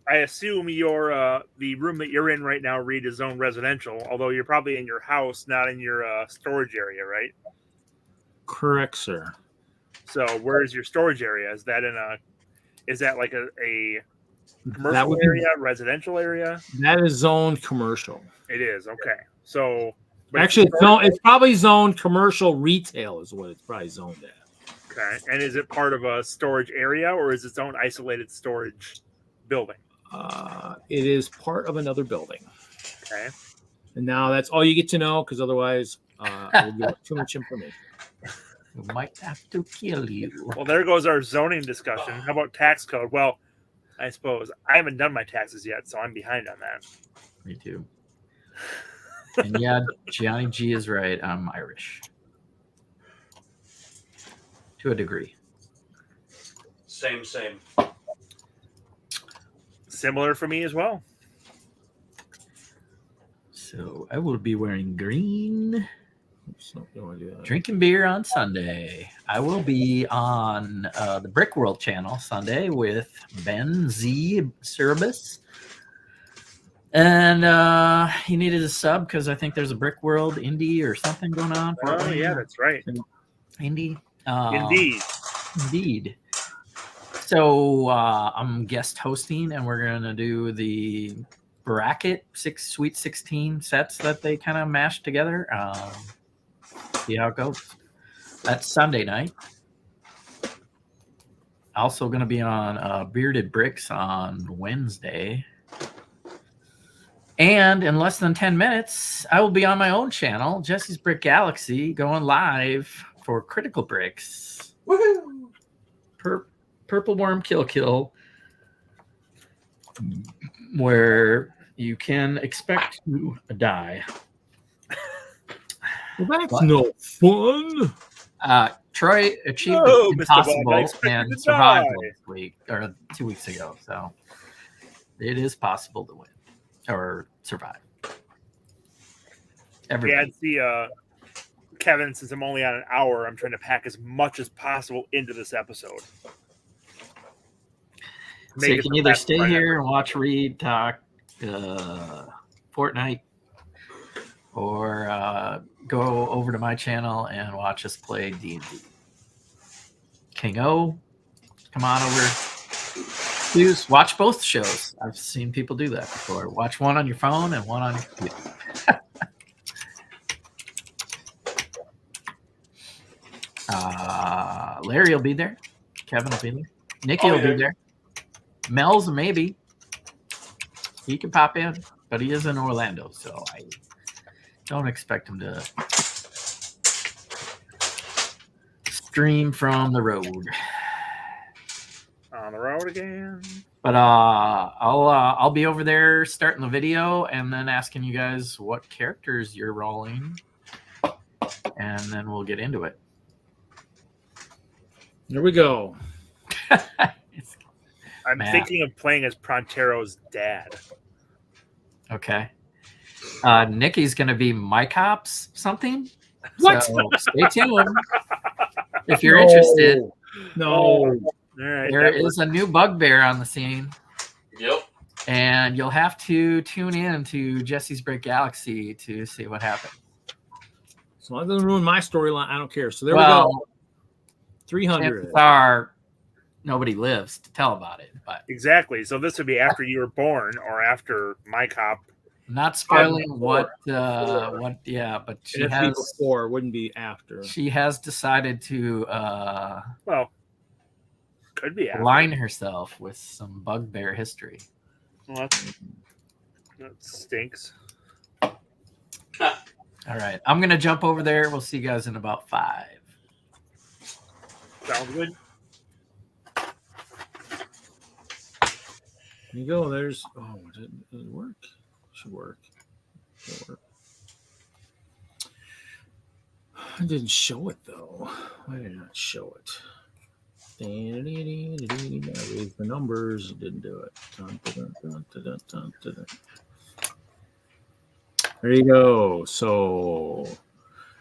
I assume your the room that you're in right now, Reed, is zone residential. Although you're probably in your house, not in your storage area, right? Correct, sir. So, where's your storage area? Is that like a commercial area, residential area? That is zoned commercial. It is, okay. So actually, it's probably zoned commercial retail is what it's probably zoned at. Okay. And is it part of a storage area or is it its own isolated storage building? It is part of another building. Okay. And now that's all you get to know, because otherwise it will give too much information. We might have to kill you. Well, there goes our zoning discussion. How about tax code? Well, I suppose I haven't done my taxes yet, so I'm behind on that. Me too. And yeah, Gianni G is right. I'm Irish. To a degree. Same. Similar for me as well. So I will be wearing green So you want to do that. Drinking beer on Sunday. I will be on the Brick World channel Sunday with Ben Z Cerbis. And he needed a sub because I think there's a Brick World indie or something going on. Oh, yeah, that's right. Indie. Indeed. So I'm guest hosting, and we're going to do the bracket Sweet 16 sets that they kind of mashed together. See how it goes. That's Sunday night. Also going to be on Bearded Bricks on Wednesday. And in less than 10 minutes, I will be on my own channel, Jesse's Brick Galaxy, going live for Critical Bricks. Woohoo! Purple Worm Kill, where you can expect to die. Well, that's no fun. Troy achieved Oh, the Mr. Bob, I impossible expect you and to survived die. last week or 2 weeks ago. So it is possible to win or survive. Yeah, Everybody. see, Kevin, since I'm only on an hour, I'm trying to pack as much as possible into this episode. So you can either stay here and watch Reed talk Fortnite, or go over to my channel and watch us play D&D. King O, come on over. Please watch both shows. I've seen people do that before. Watch one on your phone and one on your computer. Larry will be there. Kevin will be there. Nikki will be there. Mel's a maybe. He can pop in, but he is in Orlando, so I don't expect him to stream from the road. On the road again. But I'll be over there starting the video and then asking you guys what characters you're rolling, and then we'll get into it. Here we go. I'm thinking of playing as Prontero's dad. Okay. Nikki's going to be Mike Hops something. What? So stay tuned if you're interested. No. All right, There is a new bugbear on the scene. Yep. And you'll have to tune in to Jesse's Brick Galaxy to see what happens. So it doesn't ruin my storyline. I don't care. So there we go. 300. Chances are nobody lives to tell about it. But exactly. So this would be after you were born or after my cop. not spoiling but she It'd has be before, it wouldn't be after. She has decided to could be after. line herself with some bugbear history. Well, that stinks. All right. I'm going to jump over there. We'll see you guys in about 5. Sounds good. There you go. There's. Oh, does it work? Should work. It'll work. I didn't show it though. Why did I not show it? I raised the numbers. Didn't do it. There you go. So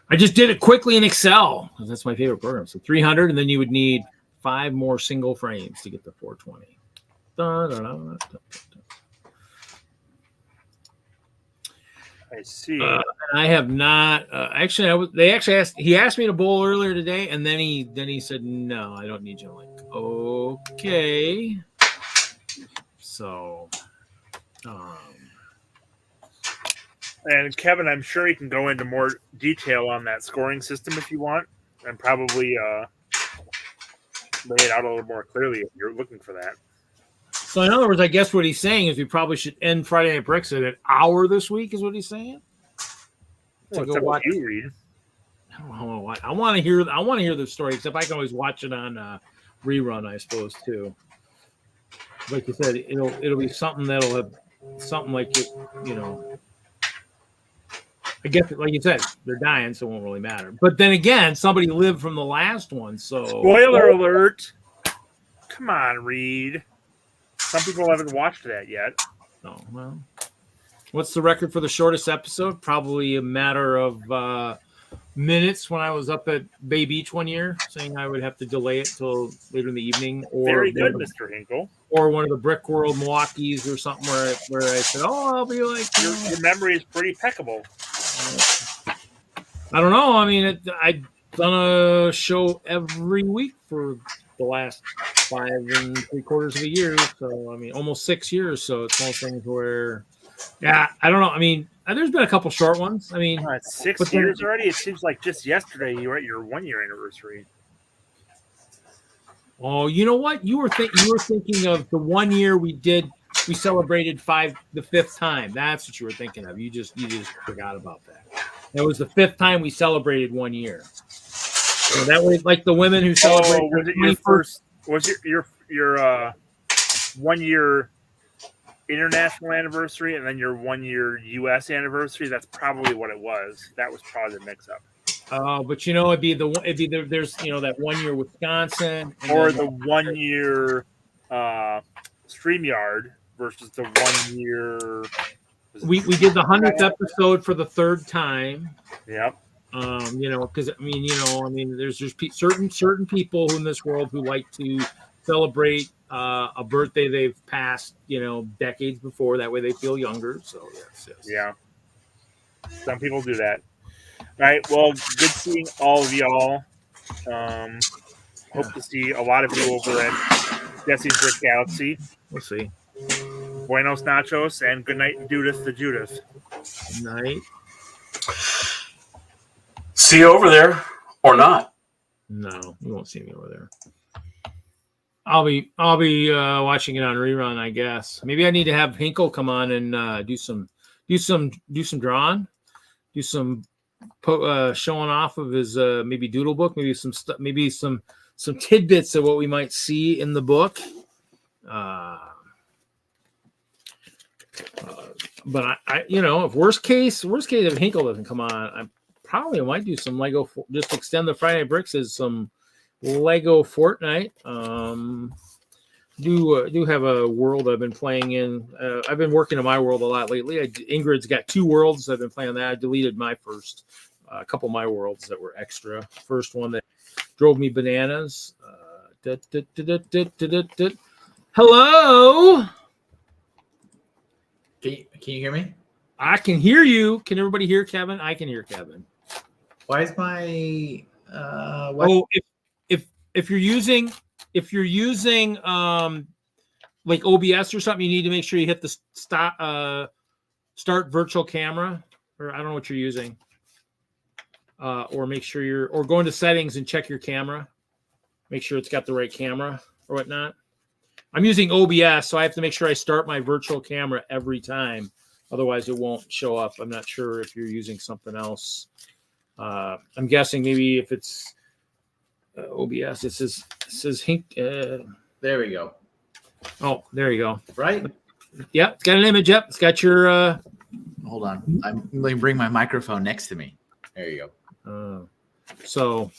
I just did it quickly in Excel. That's my favorite program. So 300, and then you would need 5 more single frames to get the 420. I see. I have not actually. He asked me to bowl earlier today, and then he said, "No, I don't need you." I'm like, okay. So, and Kevin, I'm sure you can go into more detail on that scoring system if you want, and probably lay it out a little more clearly if you're looking for that. So in other words, I guess what he's saying is we probably should end Friday Night Bricks at an hour this week, is what he's saying. Well, To go watch. You read. I want to hear the story. Except I can always watch it on rerun, I suppose too. Like you said, it'll be something that'll have something like it, you know. I guess, like you said, they're dying, so it won't really matter. But then again, somebody lived from the last one, so spoiler alert. Come on, Reed. Some people haven't watched that yet. Oh, well. What's the record for the shortest episode? Probably a matter of minutes when I was up at Bay Beach one year, saying I would have to delay it till later in the evening, or Very good, Mr. Hinkle. or one of the Brick World MOCs or something where I said, "Oh, I'll be like." Your memory is pretty impeccable. I don't know. I mean, I've done a show every week for the last 5 3/4 of a year. So, I mean, almost 6 years. So it's one of things where, yeah, I don't know. I mean, there's been a couple short ones. I mean, it's 6 years already. It seems like just yesterday you were at your 1 year anniversary. Oh, you know what? You were thinking of the 1 year we celebrated the 5th time. That's what you were thinking of. You just forgot about that. It was the 5th time we celebrated 1 year. So that way, like the women who celebrated. Was it your first? Was it your 1 year international anniversary and then your 1 year U.S. anniversary? That's probably what it was. That was probably the mix-up. But it'd be there's that 1 year Wisconsin, or the 1 year StreamYard versus the 1 year. We did the 100th episode for the 3rd time. Yep. Because there's just certain people in this world who like to celebrate a birthday they've passed, decades before. That way they feel younger. So yes. Yeah. Some people do that. All right. Well, good seeing all of y'all. Hope to see a lot of you over at Jesse's Brick Galaxy. We'll see. Buenos nachos and good night, Judith the Judith. Good night. See you over there or not? No, you won't see me over there. I'll be watching it on rerun, I guess. Maybe I need to have Hinkle come on and do some drawing, do some showing off of his maybe doodle book, maybe some tidbits of what we might see in the book. But I if worst case if Hinkle doesn't come on, I probably might do some Lego, just extend the Friday Bricks as some Lego Fortnite. Do have a world I've been playing in. I've been working on my world a lot lately. Ingrid's got 2 worlds. I've been playing that. I deleted my first couple of my worlds that were extra. First one that drove me bananas. Hello. Can you hear me? I can hear you. Can everybody hear Kevin? I can hear Kevin. Why is my if you're using like OBS or something, you need to make sure you hit the start virtual camera, or I don't know what you're using. Or make sure or go into settings and check your camera. Make sure it's got the right camera or whatnot. I'm using OBS, so I have to make sure I start my virtual camera every time. Otherwise, it won't show up. I'm not sure if you're using something else. I'm guessing maybe if it's OBS, it says Hink. There we go. Oh, there you go. Right? Yep, it's got an image. Yep, it's got your. Hold on. I'm going to bring my microphone next to me. There you go. So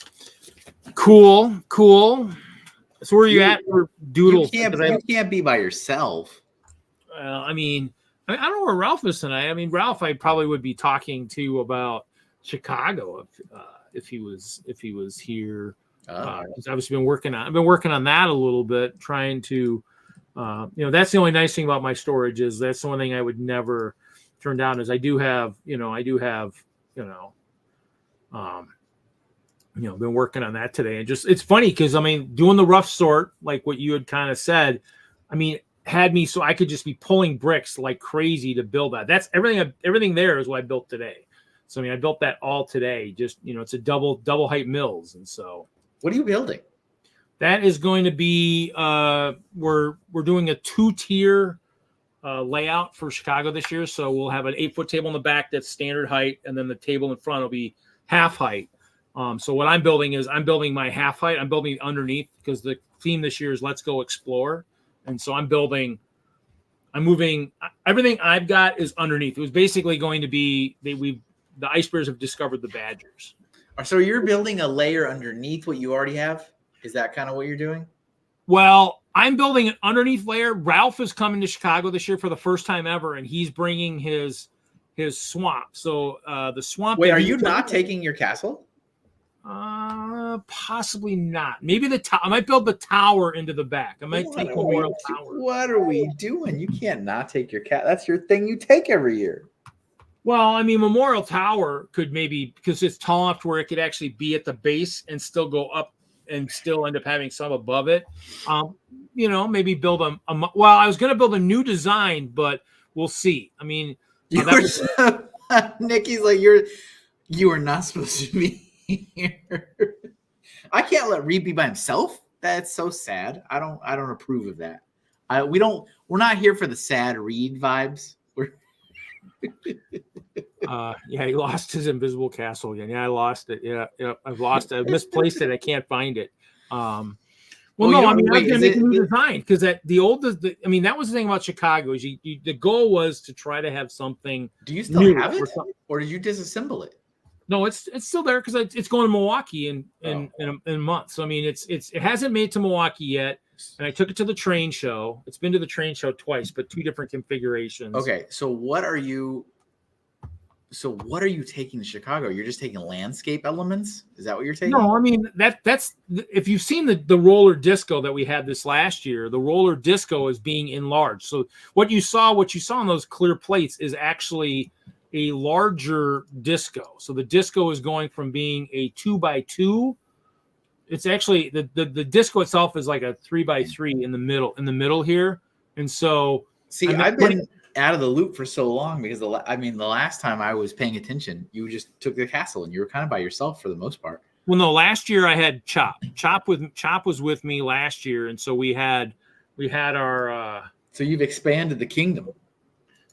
cool. So where are you at for Doodle? You can't be by yourself. I don't know where Ralph is tonight. I mean, Ralph, I probably would be talking to about Chicago if he was here. Because I've been working on that a little bit, trying to, that's the only nice thing about my storage is that's the one thing I would never turn down is I do have, been working on that today. And just, it's funny because, doing the rough sort, like what you had kind of said, had me so I could just be pulling bricks like crazy to build that. That's everything there is what I built today. So, I built that all today. Just, it's a double height mills. And so. What are you building? That is going to be, we're doing a 2-tier layout for Chicago this year. So we'll have an 8-foot table in the back that's standard height. And then the table in front will be half height. So what I'm building is I'm building my half height. I'm building underneath because the theme this year is let's go explore. And so I'm moving everything I've got is underneath. It was basically going to be the ice bears have discovered the badgers. So you're building a layer underneath what you already have? Is that kind of what you're doing? Well, I'm building an underneath layer. Ralph is coming to Chicago this year for the first time ever, and he's bringing his swamp. So the swamp. Wait, are you not taking your castle? Possibly not. Maybe I might build the tower into the back. I might take Memorial Tower. What are we doing? You can't not take your cat. That's your thing you take every year. Well, I mean, Memorial Tower could maybe, because it's tall enough to where it could actually be at the base and still go up and still end up having some above it. Maybe build well, I was going to build a new design, but we'll see. I mean, Nikki's like, you are not supposed to be here. I can't let Reed be by himself. That's so sad. I don't approve of that. We're not here for the sad Reed vibes. He lost his invisible castle again. Yeah, I lost it. Yeah, I've lost it. I've misplaced it. I can't find it. I was going to make a new design because that was the thing about Chicago is the goal was to try to have something. Do you still have it, or did you disassemble it? No, it's still there because it's going to Milwaukee in a month. So I mean, it hasn't made to Milwaukee yet, and I took it to the train show. It's been to the train show twice, but 2 different configurations. Okay, so what are you taking to Chicago? You're just taking landscape elements? Is that what you're taking? No, I mean that's if you've seen the roller disco that we had this last year, the roller disco is being enlarged. So what you saw on those clear plates is actually a larger disco. So the disco is going from being a 2x2. It's actually the disco itself is like a 3x3 in the middle here. And so I've been out of the loop for so long because the last time I was paying attention, you just took the castle and you were kind of by yourself for the most part. Well, no, last year I had Chop. Chop was with me last year, and so we had our. So you've expanded the kingdom.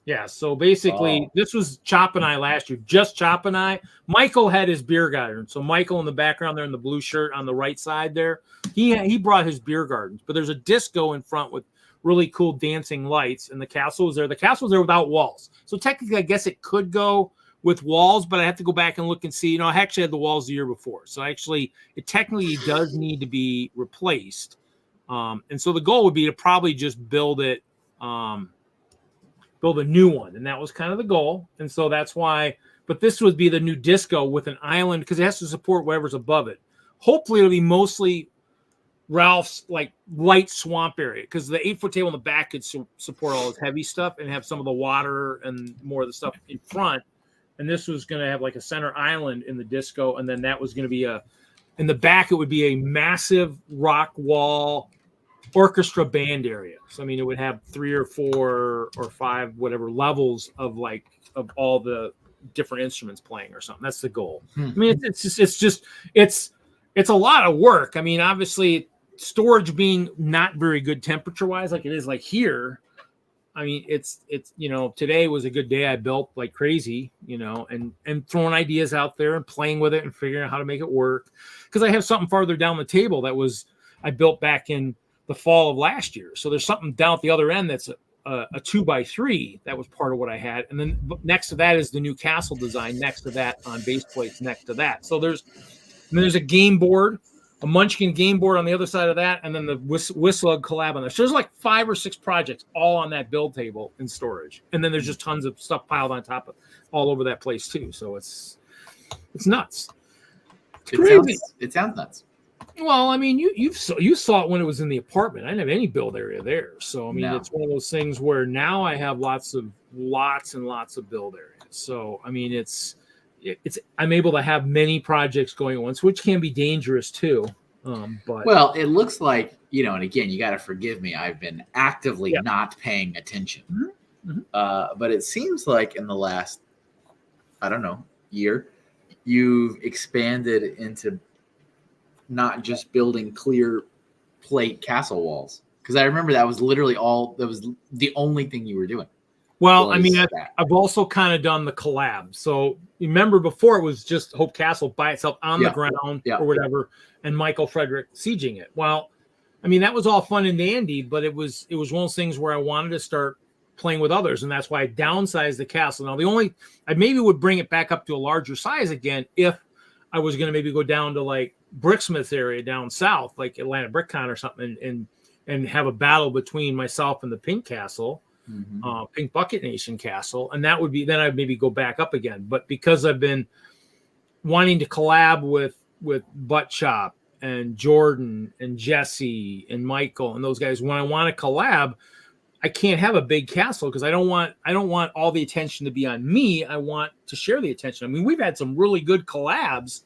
Yeah, so basically, This was Chop and I last year, just Chop and I. Michael had his beer garden. So Michael in the background there in the blue shirt on the right side there, he brought his beer gardens. But there's a disco in front with really cool dancing lights, and the castle was there. The castle was there without walls. So technically, I guess it could go with walls, but I have to go back and look and see. I actually had the walls the year before. So actually, it technically does need to be replaced. And so the goal would be to probably just build it, build a new one. And that was kind of the goal. And so that's why, but this would be the new disco with an island because it has to support whatever's above it. Hopefully it'll be mostly Ralph's like light swamp area because the 8-foot table in the back could support all his heavy stuff and have some of the water and more of the stuff in front. And this was going to have like a center island in the disco. And then that was going to be in the back, it would be a massive rock wall orchestra band area. So, I mean, it would have 3 or 4 or 5, whatever levels of all the different instruments playing or something. That's the goal. I mean, it's a lot of work. I mean, obviously storage being not very good temperature wise, like it is like here. I mean, it's today was a good day. I built like crazy, and throwing ideas out there and playing with it and figuring out how to make it work. Because I have something farther down the table I built back in the fall of last year. So there's something down at the other end that's a 2x3 that was part of what I had. And then next to that is the new castle design next to that on base plates next to that. So there's a game board, a Munchkin game board on the other side of that, and then the WISLUG collab on there. So there's like 5 or 6 projects all on that build table in storage. And then there's just tons of stuff piled on top of all over that place too. So it's nuts. It's crazy. It sounds nuts. Well, I mean, you saw it when it was in the apartment. I didn't have any build area there. So, I mean, It's one of those things where now I have lots and lots of build areas. So, I mean, I'm able to have many projects going at once, which can be dangerous too. Well, it looks like, and again, you got to forgive me. I've been actively not paying attention. Mm-hmm. But it seems like in the last, I don't know, year, you've expanded into not just building clear plate castle walls. Because I remember that was the only thing you were doing. Well, I mean, I've also kind of done the collab. So remember before it was just Hope Castle by itself on the ground or whatever, and Michael Frederick sieging it. Well, I mean, that was all fun and dandy, but it was one of those things where I wanted to start playing with others, and that's why I downsized the castle. Now, I maybe would bring it back up to a larger size again if I was going to maybe go down to like Bricksmith area down south, like Atlanta BrickCon or something, and have a battle between myself and the Pink Castle. Mm-hmm. Pink Bucket Nation Castle, and that would be then I'd maybe go back up again. But because I've been wanting to collab with Butt Chop and Jordan and Jesse and Michael and those guys, when I want to collab, I can't have a big castle because I don't want all the attention to be on me. I want to share the attention. I mean, we've had some really good collabs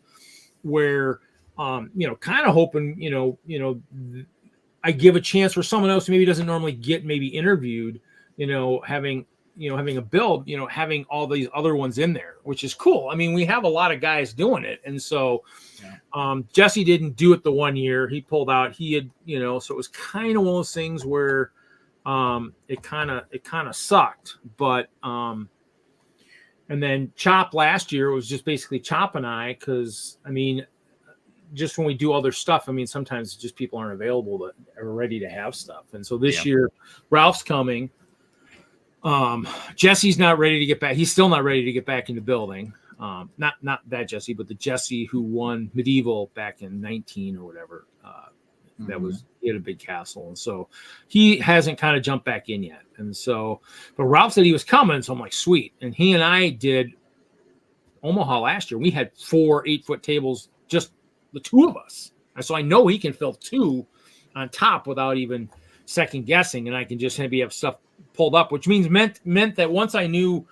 where kind of hoping, I give a chance for someone else who maybe doesn't normally get maybe interviewed, having a build, having all these other ones in there, which is cool. I mean, we have a lot of guys doing it. And so Jesse didn't do it the 1 year. He pulled out. He had, so it was kind of one of those things where it kind of sucked. But and then Chop last year was just basically Chop and I, because I mean, just when we do other stuff, I mean, sometimes just people aren't available that are ready to have stuff. And so this year, Ralph's coming. Jesse's not ready to get back. He's still not ready to get back into building. Not that Jesse, but the Jesse who won Medieval back in 19 or whatever. He had a big castle. And so he hasn't kind of jumped back in yet. And so, but Ralph said he was coming. So I'm like, sweet. And he and I did Omaha last year. We had 4 8-foot tables, just the two of us. And so I know he can fill 2 on top without even second guessing. And I can just maybe have stuff pulled up, which meant that once I knew,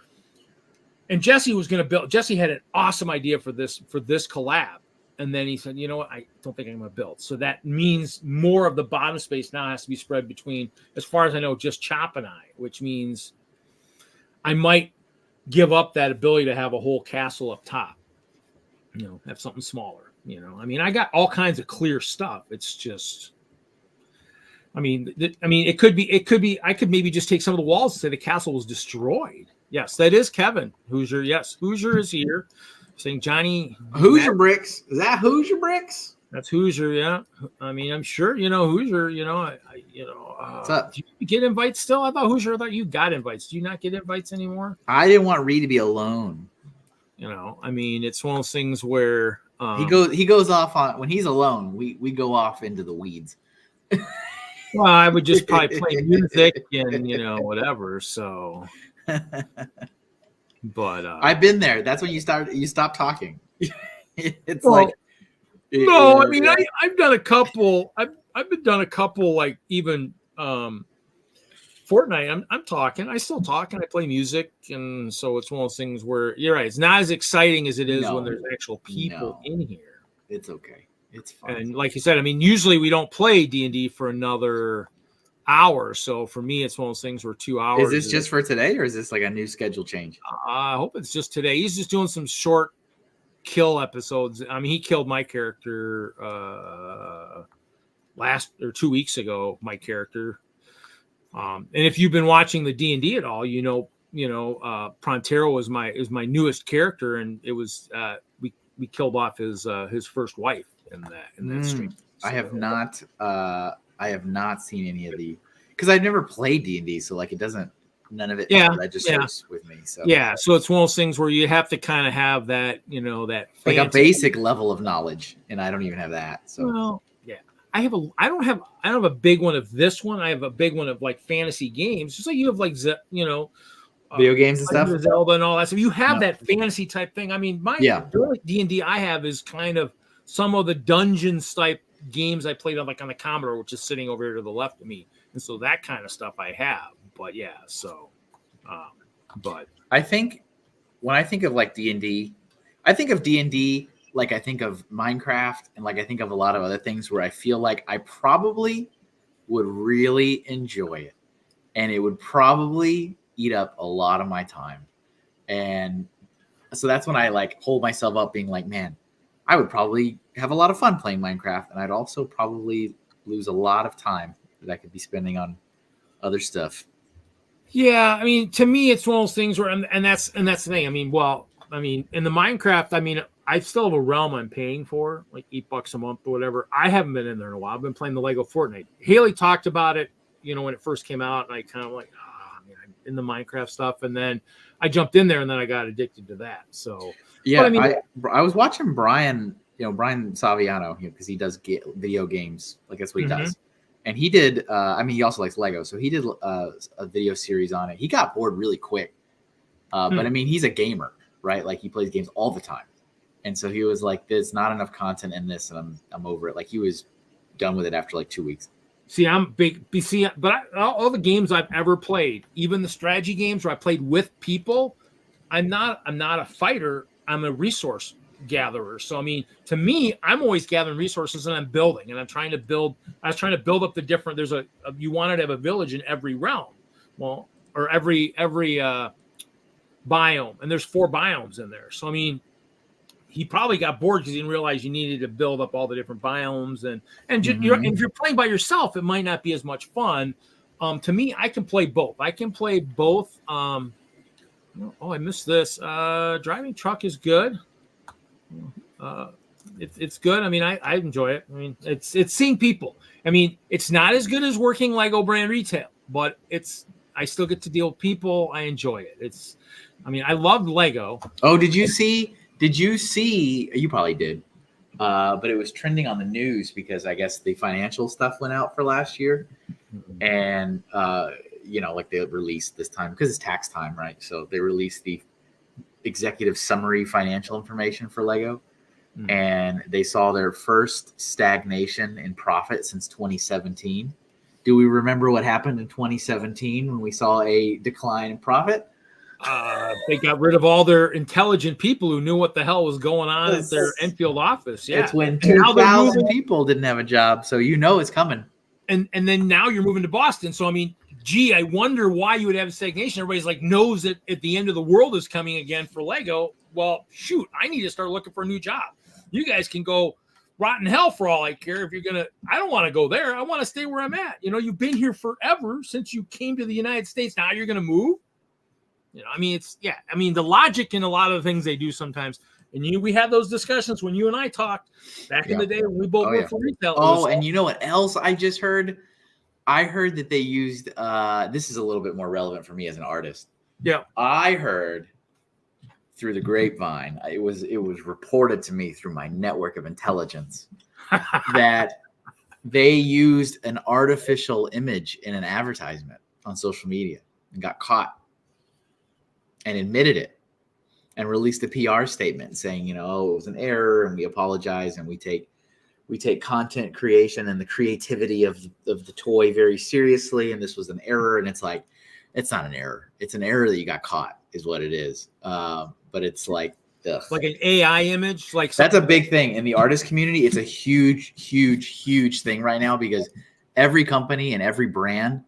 and Jesse was going to build, Jesse had an awesome idea for this collab. And then he said, you know what, I don't think I'm going to build. So that means more of the bottom space now has to be spread between, as far as I know, just Chop and I, which means I might give up that ability to have a whole castle up top, have something smaller. I mean, I got all kinds of clear stuff. It's just, it could be, I could maybe just take some of the walls and say the castle was destroyed. Yes, that is Kevin Hoosier. Yes, Hoosier is here. Saying Johnny Hoosier bricks. Is that Hoosier bricks? That's Hoosier. Yeah. I mean, I'm sure, Hoosier, what's up? Do you get invites still? I thought you got invites. Do you not get invites anymore? I didn't want Reed to be alone. It's one of those things where, he goes off on, when he's alone, we go off into the weeds. Well, I would just probably play music and whatever. So, but I've been there. That's when you stop talking. It's no. I mean, I've done a couple. I've been done a couple, like even Fortnite. I'm talking. I still talk and I play music, and so it's one of those things where you're right. It's not as exciting as it is when there's actual people in here. It's okay. It's fine. And like you said, I mean, usually we don't play D&D for another hour. So for me, it's one of those things where 2 hours. Is this just for today, or is this like a new schedule change? I hope it's just today. He's just doing some short kill episodes. I mean, he killed my character last or 2 weeks ago. My character. And if you've been watching the D&D at all, Prontero is my newest character, and it was we killed off his first wife in that stream. So, I have not seen any of the, because I've never played D&D, so like none of it registers with me. So so it's one of those things where you have to kind of have that, that like a basic level of knowledge, and I don't even have that. So well, I don't have a big one of this one. I have a big one of like fantasy games, just like you have like video games and stuff, Zelda and all that. So you have that fantasy type thing. I mean, my D&D I have is kind of some of the dungeons type games I played on the Commodore, which is sitting over here to the left of me, and so that kind of stuff I have. But but I think when I think of like D&D, I think of D&D like I think of Minecraft, and like I think of a lot of other things where I feel like I probably would really enjoy it, and it would probably eat up a lot of my time. And so that's when I like hold myself up being like, man, I would probably have a lot of fun playing Minecraft, and I'd also probably lose a lot of time that I could be spending on other stuff. Yeah, I mean, to me, it's one of those things where, and that's the thing. I mean, in the Minecraft, I mean, I still have a realm I'm paying for, like $8 a month or whatever. I haven't been in there in a while. I've been playing the Lego Fortnite. Haley talked about it, when it first came out, and I kind of like, I'm in the Minecraft stuff, and then I jumped in there, and then I got addicted to that. So yeah, I was watching Brian, Brian Saviano, because he does video games, like that's what he does. And he did, he also likes Lego. So he did a video series on it. He got bored really quick. But I mean, he's a gamer, right? Like he plays games all the time. And so he was like, "There's not enough content in this, and I'm over it." Like he was done with it after like 2 weeks. See, I'm big. All the games I've ever played, even the strategy games where I played with people, I'm not a fighter. I'm a resource gatherer. So I mean, to me, I'm always gathering resources and I'm building, and I'm trying to build. I was trying to build up the different. You wanted to have a village in every realm, well, or every biome, and there's 4 biomes in there. So I mean, he probably got bored because he didn't realize you needed to build up all the different biomes, and if you're playing by yourself, it might not be as much fun. To me, I can play both. I missed this. Driving truck is good. It's good. I mean, I enjoy it. I mean, it's seeing people. I mean, it's not as good as working Lego brand retail, but I still get to deal with people. I enjoy it. I loved Lego. Oh, did you see? You probably did, but it was trending on the news because I guess the financial stuff went out for last year, and like they released this time because it's tax time, right? So they released the executive summary financial information for Lego, and they saw their first stagnation in profit since 2017. Do we remember what happened in 2017 when we saw a decline in profit? They got rid of all their intelligent people who knew what the hell was going on at their Enfield office. Yeah, it's when 2,000 people didn't have a job, so it's coming. And then now you're moving to Boston. So I mean, gee, I wonder why you would have a stagnation. Everybody's like knows that at the end of the world is coming again for Lego. Well, shoot, I need to start looking for a new job. You guys can go rot in hell for all I care. If you're gonna, I don't want to go there. I want to stay where I'm at. You've been here forever since you came to the United States. Now you're gonna move. The logic in a lot of the things they do sometimes. And we had those discussions when you and I talked back in the day when we both worked for retail. Oh, and you know what else I just heard? I heard that they used, this is a little bit more relevant for me as an artist. Yeah. I heard through the grapevine, it was reported to me through my network of intelligence that they used an artificial image in an advertisement on social media and got caught. And admitted it and released a PR statement saying, it was an error and we apologize and we take content creation and the creativity of the toy very seriously. And this was an error. And it's like, it's not an error. It's an error that you got caught is what it is. But it's like, ugh. Like an AI image. Like that's a big thing in the artist community. It's a huge, huge, huge thing right now because every company and every brand,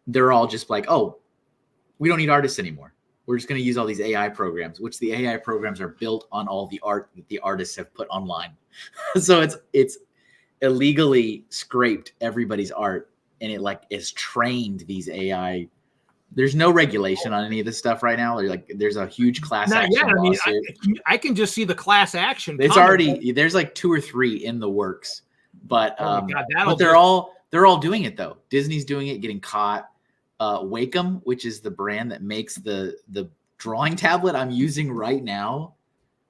they're all just like, oh, we don't need artists anymore. We're just going to use all these AI programs, which the AI programs are built on all the art that the artists have put online. So it's illegally scraped everybody's art, and it is trained these AI. There's no regulation on any of this stuff right now. There's a huge class action lawsuit. I can just see the class action. It's already there's 2 or 3 in the works, but they're all doing it though. Disney's doing it, getting caught. Wacom, which is the brand that makes the drawing tablet I'm using right now,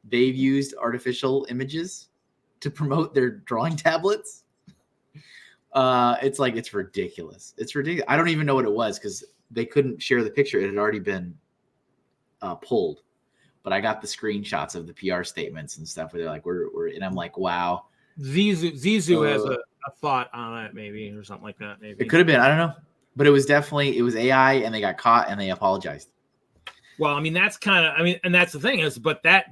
they've used artificial images to promote their drawing tablets. It's ridiculous. It's ridiculous. I don't even know what it was because they couldn't share the picture. It had already been pulled, but I got the screenshots of the PR statements and stuff where they're like, we're and I'm like, wow. Zizu has a thought on it, maybe, or something like that. Maybe it could have been. I don't know. But it was AI, and they got caught, and they apologized. Well, that's kind of, and that's the thing is, but that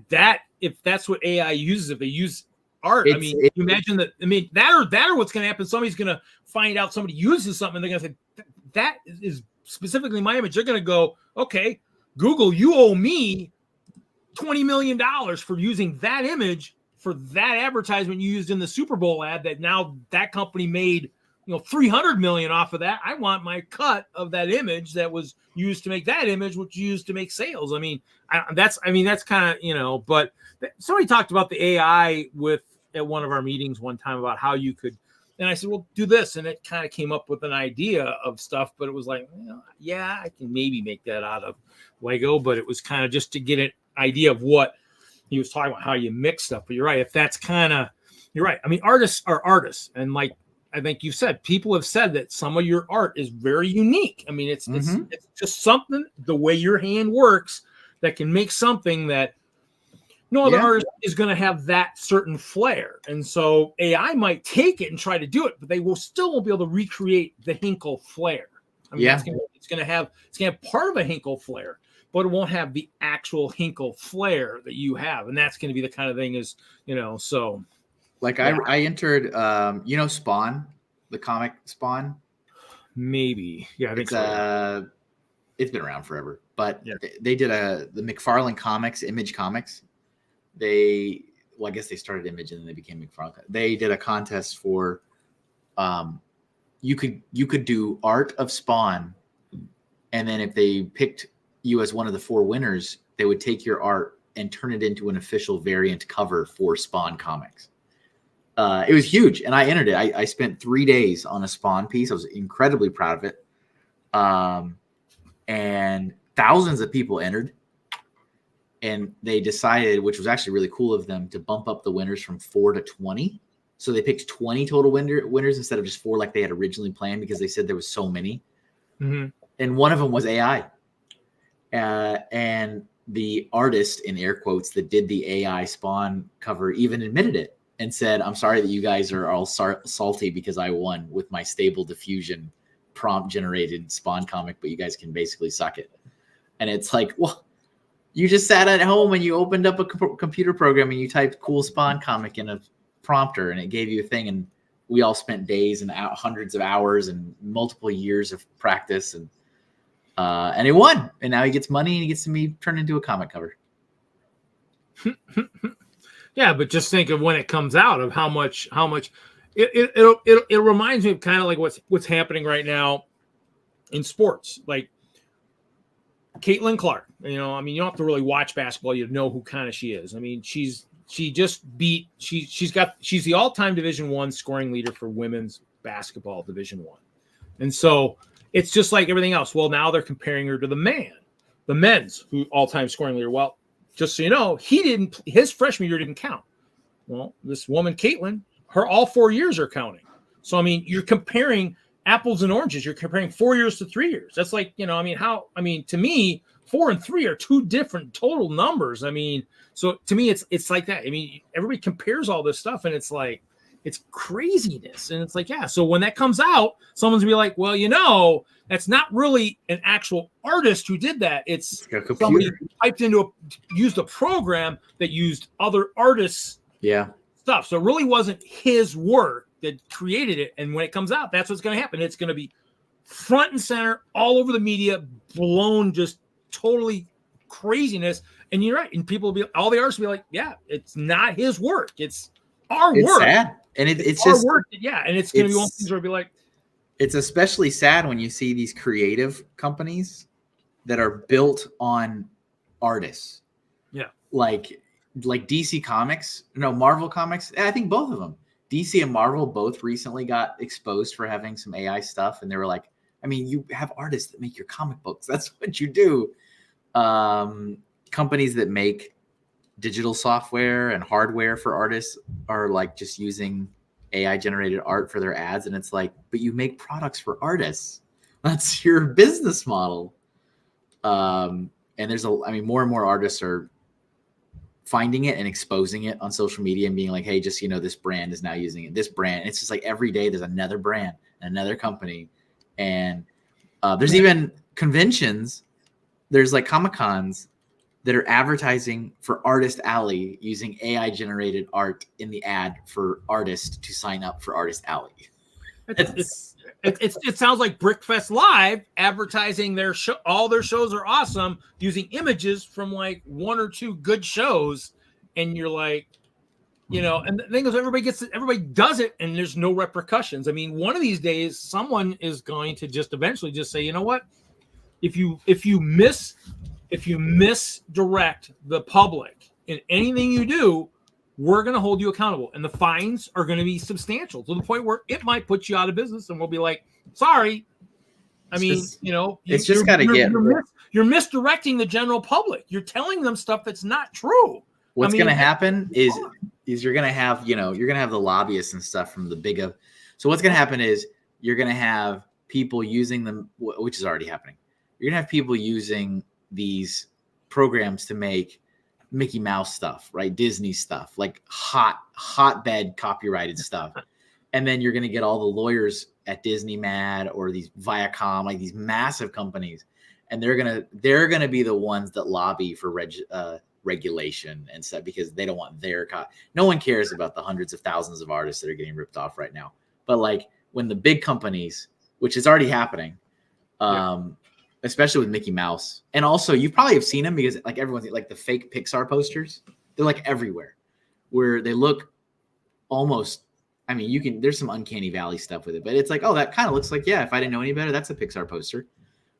if that's what AI uses, if they use art, you imagine that. That or what's going to happen? Somebody's going to find out somebody uses something, and they're going to say that is specifically my image. They're going to go, okay, Google, you owe me $20 million for using that image for that advertisement you used in the Super Bowl ad. That now that company made. 300 million off of that. I want my cut of that image that was used to make that image, which you used to make sales. That's kind of, but somebody talked about the AI at one of our meetings one time about how you could, and I said, well, do this. And it kind of came up with an idea of stuff, but it was like, I can maybe make that out of Lego, but it was kind of just to get an idea of what he was talking about, how you mix stuff. But you're right. If that's you're right. Artists are artists. And I think you said people have said that some of your art is very unique. It's just something, the way your hand works, that can make something that no other artist is going to have that certain flair. And so AI might take it and try to do it, but they will still won't be able to recreate the Hinkle flair. I mean, it's going to have part of a Hinkle flair, but it won't have the actual Hinkle flair that you have. And that's going to be the kind of thing is, so. Like I entered, Spawn, the comic Spawn. Maybe. Yeah, I think so. It's been around forever, but they did the McFarlane Comics, Image Comics. I guess they started Image and then they became McFarlane. They did a contest for, you could do art of Spawn, and then if they picked you as one of the 4 winners, they would take your art and turn it into an official variant cover for Spawn Comics. It was huge, and I entered it. I spent 3 days on a Spawn piece. I was incredibly proud of it. And thousands of people entered. And they decided, which was actually really cool of them, to bump up the winners from 4 to 20. So they picked 20 total winners instead of just 4 like they had originally planned, because they said there was so many. Mm-hmm. And one of them was AI. And the artist, in air quotes, that did the AI Spawn cover even admitted it and said, "I'm sorry that you guys are all salty because I won with my Stable Diffusion prompt-generated Spawn comic, but you guys can basically suck it." And it's like, well, you just sat at home and you opened up a computer program and you typed "cool Spawn comic" in a prompter and it gave you a thing. And we all spent days and hundreds of hours and multiple years of practice, and he won. And now he gets money and he gets to be turned into a comic cover. Yeah, but just think of when it comes out of how much it reminds me of kind of like what's happening right now in sports, like Caitlin Clark. You don't have to really watch basketball. You know who kind of she is. I mean, she's the all-time Division I scoring leader for women's basketball, Division I. And so it's just like everything else. Well, now they're comparing her to the men's all-time scoring leader. Well, just so you know, his freshman year didn't count. Well, this woman, Caitlin, her all 4 years are counting. So, I mean, you're comparing apples and oranges. You're comparing 4 years to 3 years. That's like, to me, 4 and 3 are 2 different total numbers. I mean, so to me, it's like that. I mean, everybody compares all this stuff and it's like, it's craziness. And it's like, yeah. So when that comes out, someone's gonna be like, well, that's not really an actual artist who did that. It's somebody who used a program that used other artists' stuff. So it really wasn't his work that created it. And when it comes out, that's what's going to happen. It's going to be front and center all over the media, blown just totally craziness. And you're right. And all the artists will be like, yeah, it's not his work. It's our work. Sad. And it's our just work. Yeah. And it's going to be one of these where it'll be like, it's especially sad when you see these creative companies that are built on artists. Yeah. Like DC Comics, Marvel Comics. I think both of them, DC and Marvel, both recently got exposed for having some AI stuff. And they were like, I mean, you have artists that make your comic books. That's what you do. Companies that make digital software and hardware for artists are like just using AI generated art for their ads. And it's like, but you make products for artists. That's your business model. And there's more and more artists are finding it and exposing it on social media and being like, hey, just, this brand is now using it. This brand. And it's just like every day there's another brand, another company. And there's even conventions. There's like Comic-Cons that are advertising for Artist Alley using AI generated art in the ad for artists to sign up for Artist Alley. It sounds like Brickfest Live advertising their show. All their shows are awesome using images from like 1 or 2 good shows. And you're like, and the thing is everybody does it and there's no repercussions. I mean, one of these days, someone is going to just eventually just say, you know what? If you misdirect the public in anything you do, we're going to hold you accountable. And the fines are going to be substantial to the point where it might put you out of business. And we'll be like, sorry. You're misdirecting the general public. You're telling them stuff that's not true. What's going to happen is you're going to have, the lobbyists and stuff from the big of. So what's going to happen is you're going to have people using them, which is already happening. You're going to have people using these programs to make Mickey Mouse stuff, right? Disney stuff, like hotbed copyrighted stuff. And then you're going to get all the lawyers at Disney mad, or these Viacom, like these massive companies. And they're going to be the ones that lobby for regulation and stuff, because they don't want no one cares about the hundreds of thousands of artists that are getting ripped off right now. But like when the big companies, which is already happening, especially with Mickey Mouse, and also you probably have seen them because like everyone's like the fake Pixar posters, they're like everywhere, where they look almost, I mean, there's some uncanny valley stuff with it, but it's like, oh, that kind of looks like, yeah, if I didn't know any better, that's a Pixar poster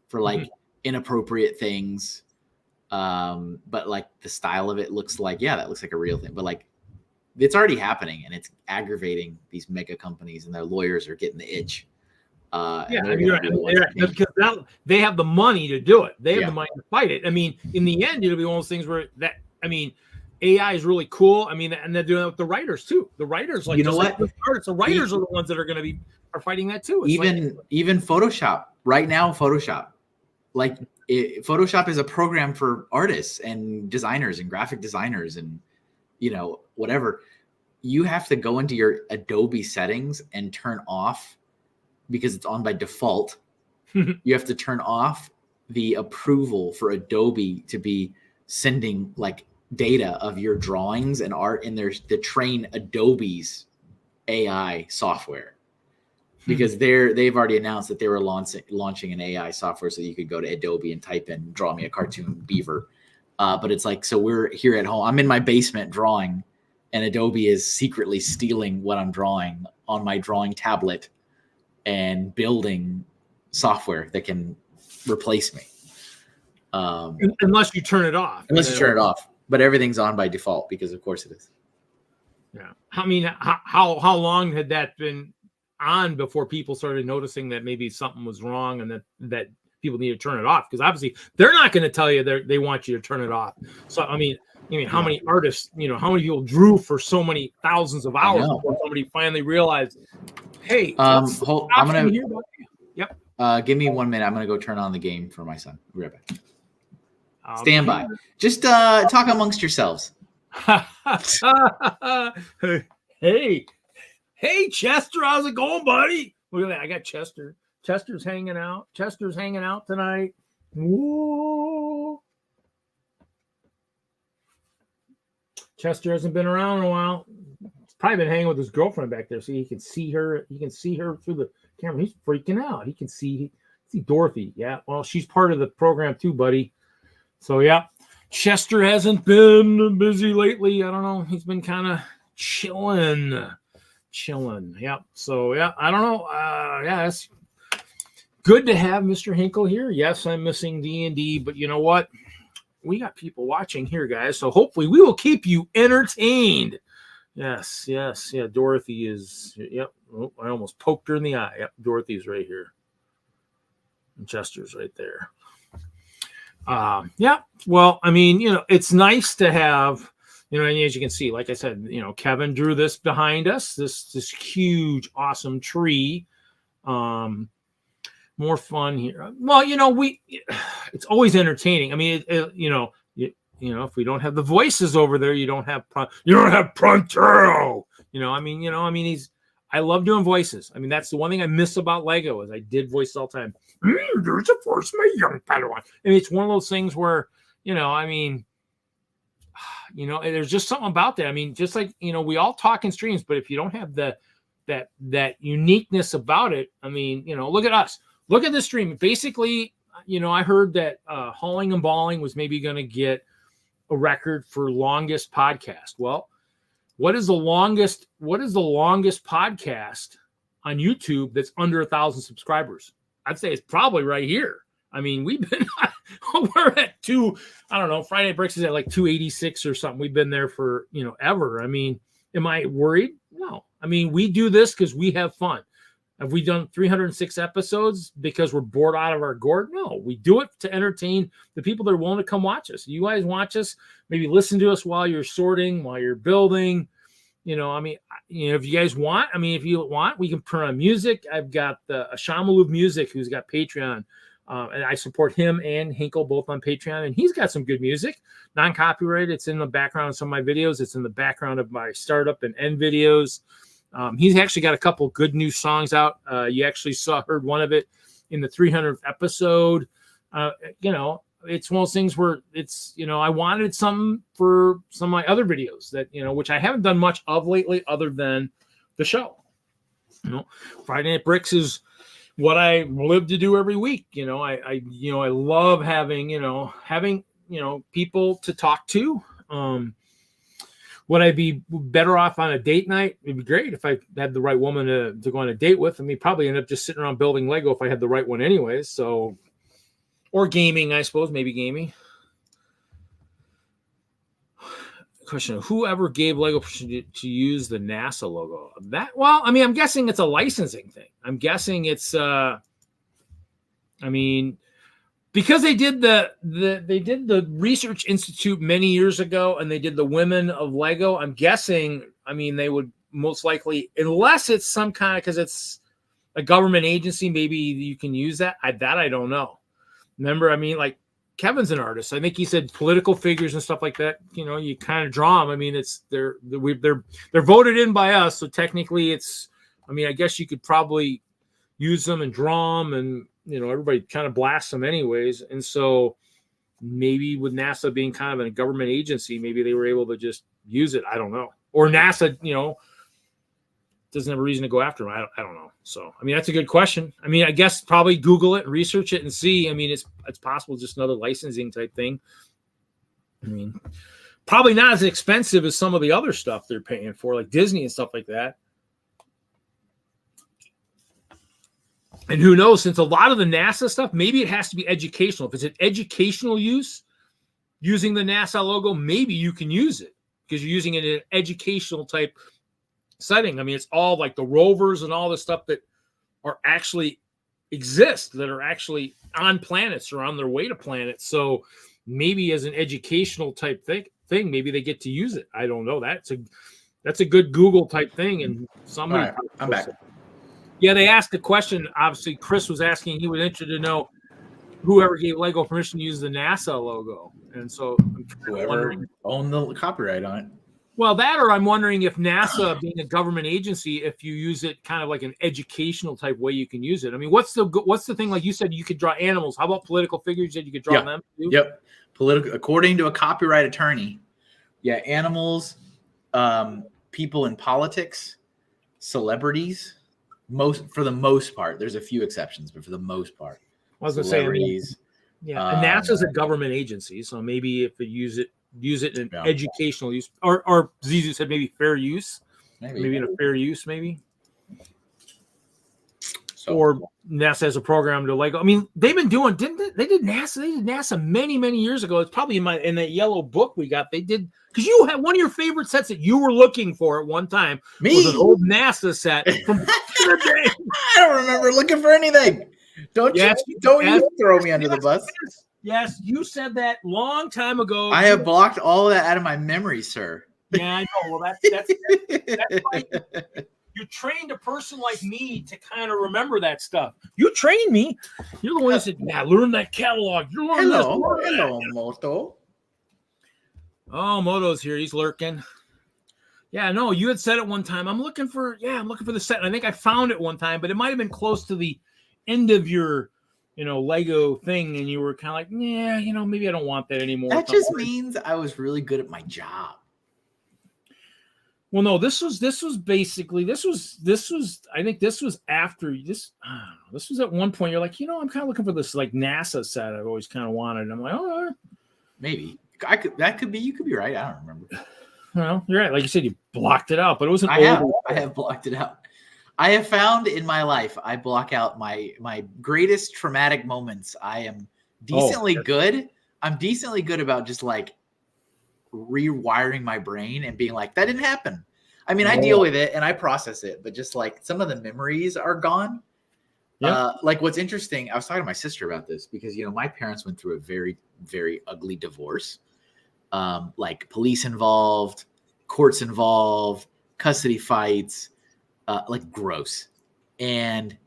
for like inappropriate things. But like the style of it looks like, yeah, that looks like a real thing, but like it's already happening, and it's aggravating these mega companies, and their lawyers are getting the itch. Because they have the money to do it. They have the money to fight it. I mean, in the end, it'll be one of those things where AI is really cool. I mean, and they're doing it with the writers too. The writers, like, you know what? The writers are the ones that are fighting that too. It's even Photoshop right now. Photoshop is a program for artists and designers and graphic designers and whatever. You have to go into your Adobe settings and turn off, because it's on by default. You have to turn off the approval for Adobe to be sending like data of your drawings and art in there to train Adobe's AI software, because they've already announced that they were launching an AI software so you could go to Adobe and type in draw me a cartoon beaver. But it's like, so we're here at home, I'm in my basement drawing, and Adobe is secretly stealing what I'm drawing on my drawing tablet and building software that can replace me. Unless you turn it off. But everything's on by default, because of course it is. Yeah. I mean, how long had that been on before people started noticing that maybe something was wrong and that people need to turn it off? Because obviously they're not going to tell you they want you to turn it off. So, I mean, how many artists, how many people drew for so many thousands of hours before somebody finally realized, hey, I'm going to, give me 1 minute. I'm going to go turn on the game for my son. Be right back. Stand by. Just talk amongst yourselves. Hey, Chester, how's it going, buddy? Look at that. I got Chester. Chester's hanging out. Tonight. Whoa. Chester hasn't been around in a while. He's probably been hanging with his girlfriend back there, so he can see her. He can see her through the camera. He's freaking out. He can see Dorothy. Yeah, well, she's part of the program too, buddy. So, yeah, Chester hasn't been busy lately. I don't know. He's been kind of chilling. Yeah. So, yeah, I don't know. It's good to have Mr. Hinkle here. Yes, I'm missing D&D, but you know what? We got people watching here, guys. So hopefully we will keep you entertained. Yes. Yeah, Dorothy is. Yep. Oh, I almost poked her in the eye. Yep, Dorothy's right here. And Chester's right there. Well, I mean, it's nice to have, and as you can see, like I said, Kevin drew this behind us, this huge, awesome tree. More fun here. Well, it's always entertaining. I mean, if we don't have the voices over there, you don't have Pronto. I love doing voices. I mean, that's the one thing I miss about Lego is I did voices all the time. There's a force, my young Padawan. And it's one of those things where, there's just something about that. I mean, just like, we all talk in streams, but if you don't have that uniqueness about it, I mean, look at us. Look at this stream. Basically, I heard that Hauling and Balling was maybe going to get a record for longest podcast. Well, what is the longest podcast on YouTube that's under 1,000 subscribers? I'd say it's probably right here. I mean, we're at Friday Night Bricks is at like 286 or something. We've been there for, ever. I mean, am I worried? No. I mean, we do this because we have fun. Have we done 306 episodes because we're bored out of our gourd? No, we do it to entertain the people that are willing to come watch us. You guys watch us, maybe listen to us while you're sorting, while you're building. If you guys want, we can put on music. I've got Shamalu Music, who's got Patreon. And I support him and Hinkle both on Patreon, and he's got some good music, non-copyrighted. It's in the background of some of my videos. It's in the background of my startup and end videos. He's actually got a couple good new songs out. You actually heard one of it in the 300th episode. It's one of those things where it's, I wanted something for some of my other videos that, which I haven't done much of lately other than the show. Friday Night Bricks is what I live to do every week. I love having people to talk to. Would I be better off on a date night? It'd be great if I had the right woman to go on a date with. I mean, probably end up just sitting around building Lego if I had the right one anyways. So, or gaming, I suppose, maybe gaming. Question: whoever gave Lego to use the NASA logo? I'm guessing it's a licensing thing. I'm guessing it's because they did the Research Institute many years ago, and they did the Women of Lego. I'm guessing, they would most likely, unless it's some kind of, because it's a government agency, maybe you can use that. I don't know. Remember, like Kevin's an artist. I think he said political figures and stuff like that. You kind of draw them. They're voted in by us, so technically it's. I guess you could probably use them and draw them, and everybody kind of blasts them anyways. And so maybe with NASA being kind of a government agency, maybe they were able to just use it. I don't know. Or NASA, doesn't have a reason to go after them. I don't know. So, that's a good question. I guess probably Google it, research it, and see. It's possible, just another licensing type thing. Probably not as expensive as some of the other stuff they're paying for, like Disney and stuff like that. And who knows, since a lot of the NASA stuff, maybe it has to be educational. If it's an educational use, using the NASA logo, maybe you can use it because you're using it in an educational type setting. It's all like the rovers and all the stuff that are actually exist, that are actually on planets or on their way to planets. So maybe as an educational type thing, maybe they get to use it. I don't know. That's a good Google type thing. And somebody, right, I'm back. Yeah, they asked a question. Obviously, Chris was asking. He was interested to know whoever gave Lego permission to use the NASA logo, and so whoever owned the copyright on it. Well, that, or I'm wondering if NASA, being a government agency, if you use it kind of like an educational type way, you can use it. What's the thing? Like you said, you could draw animals. How about political figures? That you could draw them too? Yep. According to a copyright attorney, animals, people in politics, celebrities. For the most part, there's a few exceptions, but for the most part, I was going to say, and NASA's a government agency, so maybe if they use it in educational use, or Zizu said maybe fair use, maybe in a fair use, maybe. So, or NASA has a program to Lego. They've been doing, they did NASA many, many years ago. It's probably in that yellow book we got. They did. Because you had one of your favorite sets that you were looking for at one time was an old NASA set from back in the day. I don't remember looking for anything. Don't you throw me under the bus. Yes, you said that long time ago. I have blocked all of that out of my memory, sir. Yeah, I know. Well, that's why you trained a person like me to kind of remember that stuff. You trained me. You're the one that said, learn that catalog. Hello, Moto. Oh, Moto's here. He's lurking. Yeah, no, you had said it one time. I'm looking for the set. And I think I found it one time, but it might have been close to the end of your, Lego thing. And you were kind of like, maybe I don't want that anymore. That just means I was really good at my job. Well, no, this was I think this was after this. This was at one point. You're like, I'm kind of looking for this like NASA set I've always kind of wanted. And I'm like, oh, maybe. You could be right. I don't remember. Well, you're right. Like you said, you blocked it out, but it was I have blocked it out. I have found in my life, I block out my greatest traumatic moments. I am decently good. I'm decently good about just like rewiring my brain and being like, that didn't happen. I deal with it and I process it, but just like some of the memories are gone. Yeah. Like what's interesting, I was talking to my sister about this because, my parents went through a very, very ugly divorce. Like police involved, courts involved, custody fights, like gross. And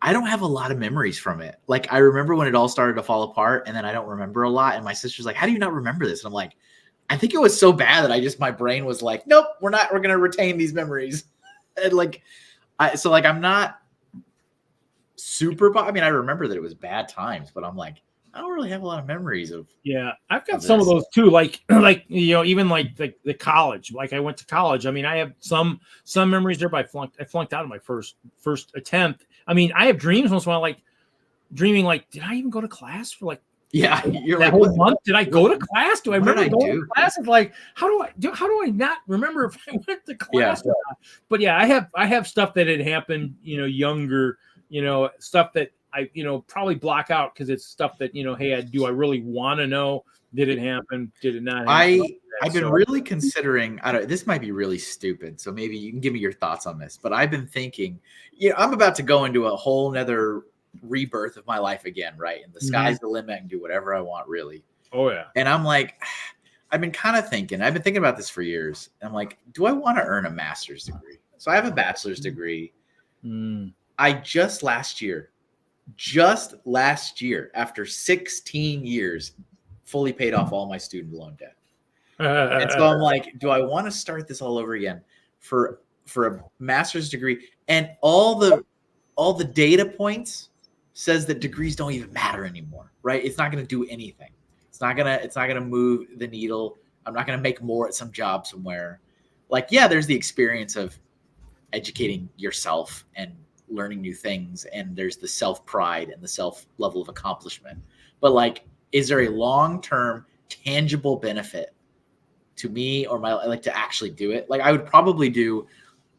I don't have a lot of memories from it. Like, I remember when it all started to fall apart, and then I don't remember a lot. And my sister's like, how do you not remember this? And I'm like, I think it was so bad that my brain was like, nope, we're going to retain these memories. And like, I'm not super, I mean, I remember that it was bad times, but I'm like, I don't really have a lot of memories of. Yeah, I've got some of those too. Like even like the college. Like I went to college. I mean, I have some memories there. But I flunked out of my first attempt. I mean, I have dreams once in a while, like dreaming like, did I even go to class for like? Yeah, you're that like, whole month. Did I go to class? Do I remember going to class? It's like, how do I not remember if I went to class? Yeah. But yeah, I have stuff that had happened, younger, stuff that I, probably block out because it's stuff that, hey, do I really want to know? Did it happen? Did it not happen? I've been really considering, this might be really stupid, so maybe you can give me your thoughts on this, but I've been thinking, I'm about to go into a whole nother rebirth of my life again, right? And the sky's the limit. I can do whatever I want, really. Oh yeah. And I'm like, I've been thinking about this for years. I'm like, do I want to earn a master's degree? So I have a bachelor's degree. I just last year, after 16 years, fully paid off all my student loan debt. And so I'm like, do I want to start this all over again for a master's degree? And all the data points says that degrees don't even matter anymore, right? It's not going to do anything. It's not going to move the needle. I'm not going to make more at some job somewhere. Like, yeah, there's the experience of educating yourself and learning new things. And there's the self-pride and the self level of accomplishment. But like, is there a long-term tangible benefit to me or to actually do it? Like, I would probably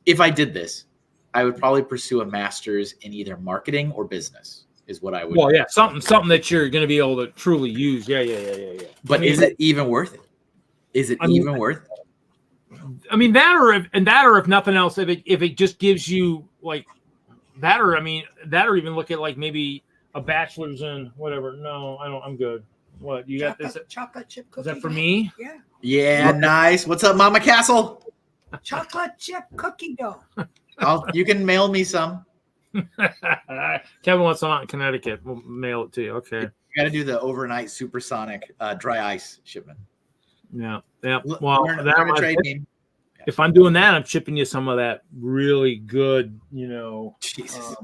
if I did this, I would probably pursue a master's in either marketing or business is what I would. Well, yeah, something that you're going to be able to truly use. Yeah. But is it even worth it? Is it even worth it? I mean, that or if nothing else, if it just gives you like that, or even look at like maybe a bachelor's in whatever. No, I don't. I'm good. What you got? This chocolate chip cookie? Is that for me? Yeah. Yeah, nice. What's up, Mama Castle? Chocolate chip cookie dough. You can mail me some. Kevin wants some out in Connecticut. We'll mail it to you. Okay. You got to do the overnight supersonic dry ice shipment. Yeah. Well, if I'm doing that, I'm shipping you some of that really good, Jesus.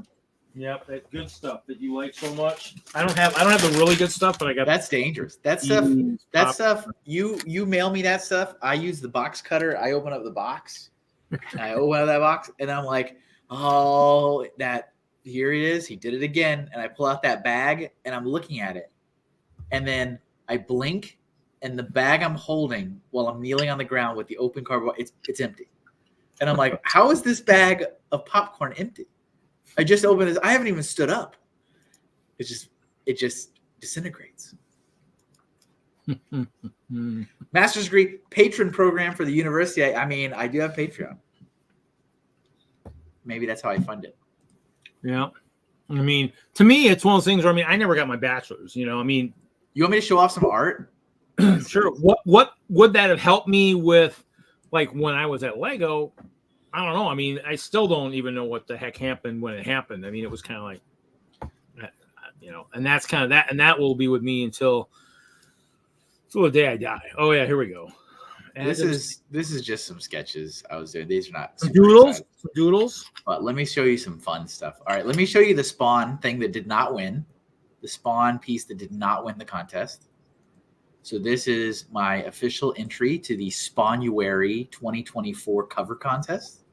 Yep, that good stuff that you like so much. I don't have the really good stuff, but I got that's dangerous. That stuff. You mail me that stuff. I use the box cutter. I open up the box. I open up that box, and I'm like, oh, here it is. He did it again. And I pull out that bag, and I'm looking at it, and then I blink, and the bag I'm holding while I'm kneeling on the ground with the open cardboard, it's empty. And I'm like, how is this bag of popcorn empty? I just opened this. I haven't even stood up. It just disintegrates. Master's degree patron program for the university. I do have Patreon. Maybe that's how I fund it. Yeah. I mean, to me, it's one of those things where, I never got my bachelor's, you want me to show off some art? Sure. What would that have helped me with, like when I was at Lego? I don't know. I still don't even know what the heck happened when it happened. It was kind of like, and that's kind of that, and that will be with me until the day I die. Oh yeah, here we go. And this is just some sketches I was doing. These are not doodles. But let me show you some fun stuff. All right, let me show you the Spawn thing that did not win. The Spawn piece that did not win the contest. So this is my official entry to the Spawnuary 2024 cover contest.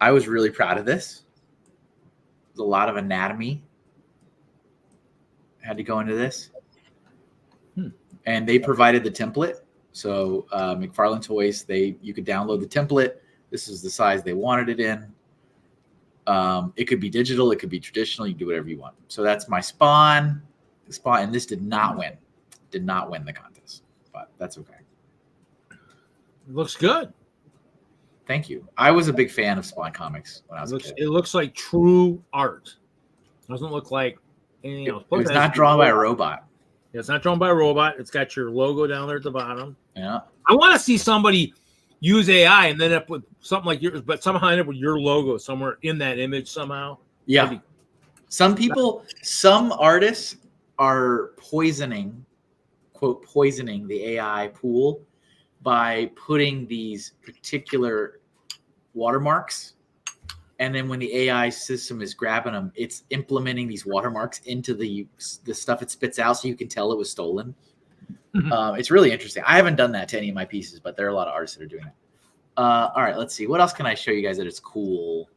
I was really proud of this. There's a lot of anatomy. I had to go into this. And they provided the template. So McFarlane Toys, you could download the template. This is the size they wanted it in. It could be digital. It could be traditional. You can do whatever you want. So that's my Spawn. And this did not win. Did not win the contest. But that's okay. It looks good. Thank you. I was a big fan of Spawn comics when I was a kid. It looks like true art. It doesn't look like anything else. It's not drawn by a robot. Yeah, it's not drawn by a robot. It's got your logo down there at the bottom. Yeah. I want to see somebody use AI and then end up with something like yours, but somehow end up with your logo somewhere in that image somehow. Yeah. Some artists are poisoning, quote, poisoning the AI pool by putting these particular watermarks. And then when the AI system is grabbing them, it's implementing these watermarks into the stuff it spits out so you can tell it was stolen. It's really interesting. I haven't done that to any of my pieces, but there are a lot of artists that are doing it. All right, let's see. What else can I show you guys that is cool?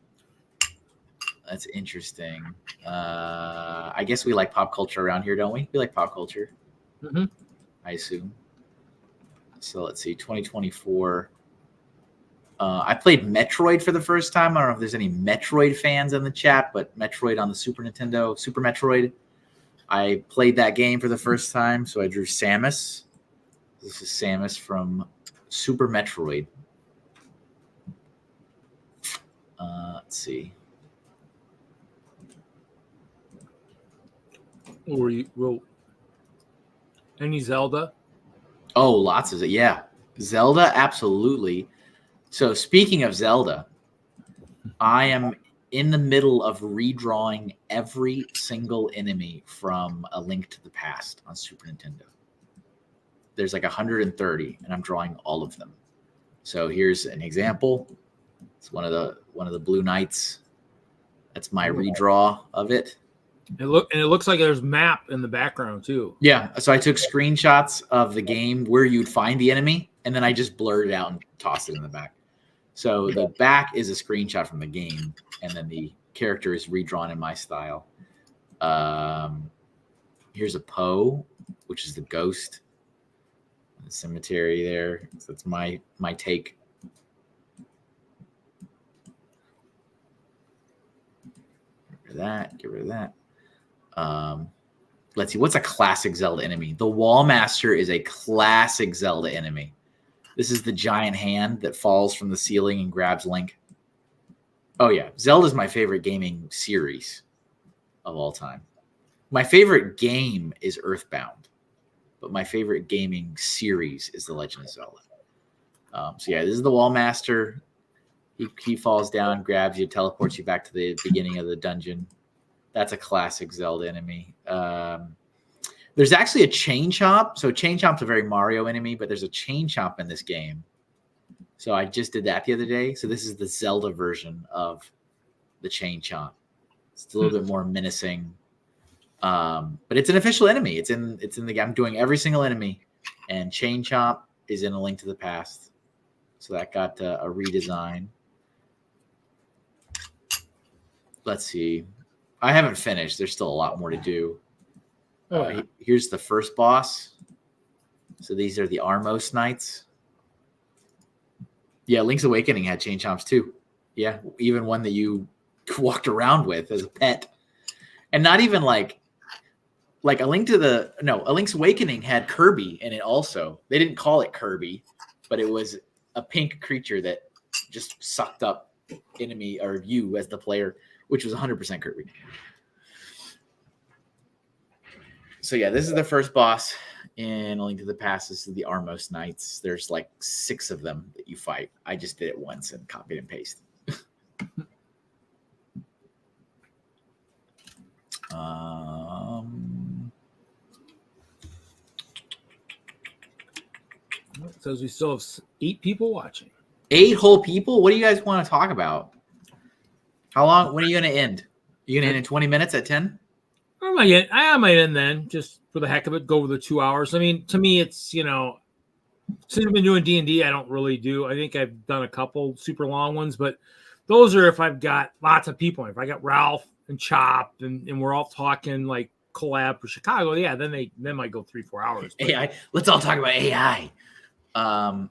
That's interesting. I guess we like pop culture around here, don't we? We like pop culture. I assume. So let's see, 2024. I played Metroid for the first time. I don't know if there's any Metroid fans in the chat, but Metroid on the Super Nintendo, Super Metroid. I played that game for the first time, so I drew Samus. This is Samus from Super Metroid. Let's see. Any Zelda? Oh, lots of it. Yeah. Zelda, absolutely. So speaking of Zelda, I am in the middle of redrawing every single enemy from A Link to the Past on Super Nintendo. There's like 130, and I'm drawing all of them. So here's an example. It's one of the Blue Knights. That's my redraw of it. It looks like there's map in the background too. Yeah. So I took screenshots of the game where you'd find the enemy, and then I just blurred it out and tossed it in the back. So the back is a screenshot from the game, and then the character is redrawn in my style. Here's a Poe, which is the ghost. The cemetery there. So that's my take. Get rid of that. Get rid of that. Let's see. What's a classic Zelda enemy? The Wallmaster is a classic Zelda enemy. This is the giant hand that falls from the ceiling and grabs Link. Oh, yeah. Zelda's my favorite gaming series of all time. My favorite game is Earthbound, but my favorite gaming series is The Legend of Zelda. So, yeah, this is the Wallmaster. He falls down, grabs you, teleports you back to the beginning of the dungeon. That's a classic Zelda enemy. There's actually a Chain Chomp. So Chain Chomp's a very Mario enemy, but there's a Chain Chomp in this game. So I just did that the other day. So this is the Zelda version of the Chain Chomp. It's a little bit more menacing. But it's an official enemy. It's in the game. I'm doing every single enemy. And Chain Chomp is in A Link to the Past. So that got a redesign. Let's see. I haven't finished. There's still a lot more to do. Here's the first boss. So these are the Armos Knights. Yeah, Link's Awakening had Chain Chomps too. Yeah, even one that you walked around with as a pet. And not even like A Link's Awakening had Kirby in it also. They didn't call it Kirby, but it was a pink creature that just sucked up enemy or you as the player, which was 100% Kirby. So yeah, this is the first boss in A Link to the Past. This is the Armos Knights. There's like 6 of them that you fight. I just did it once and copied and pasted. It says we still have 8 people watching. 8 whole people? What do you guys want to talk about? How long? When are you going to end? You going to end in 20 minutes at 10? I might end then, just for the heck of it, go over the 2 hours. I mean, to me, it's, since I've been doing D&D, I don't really do. I think I've done a couple super long ones, but those are if I've got lots of people. If I got Ralph and Chop and we're all talking like collab for Chicago, yeah, then they might go 3-4 hours. But AI. Let's all talk about AI. Well,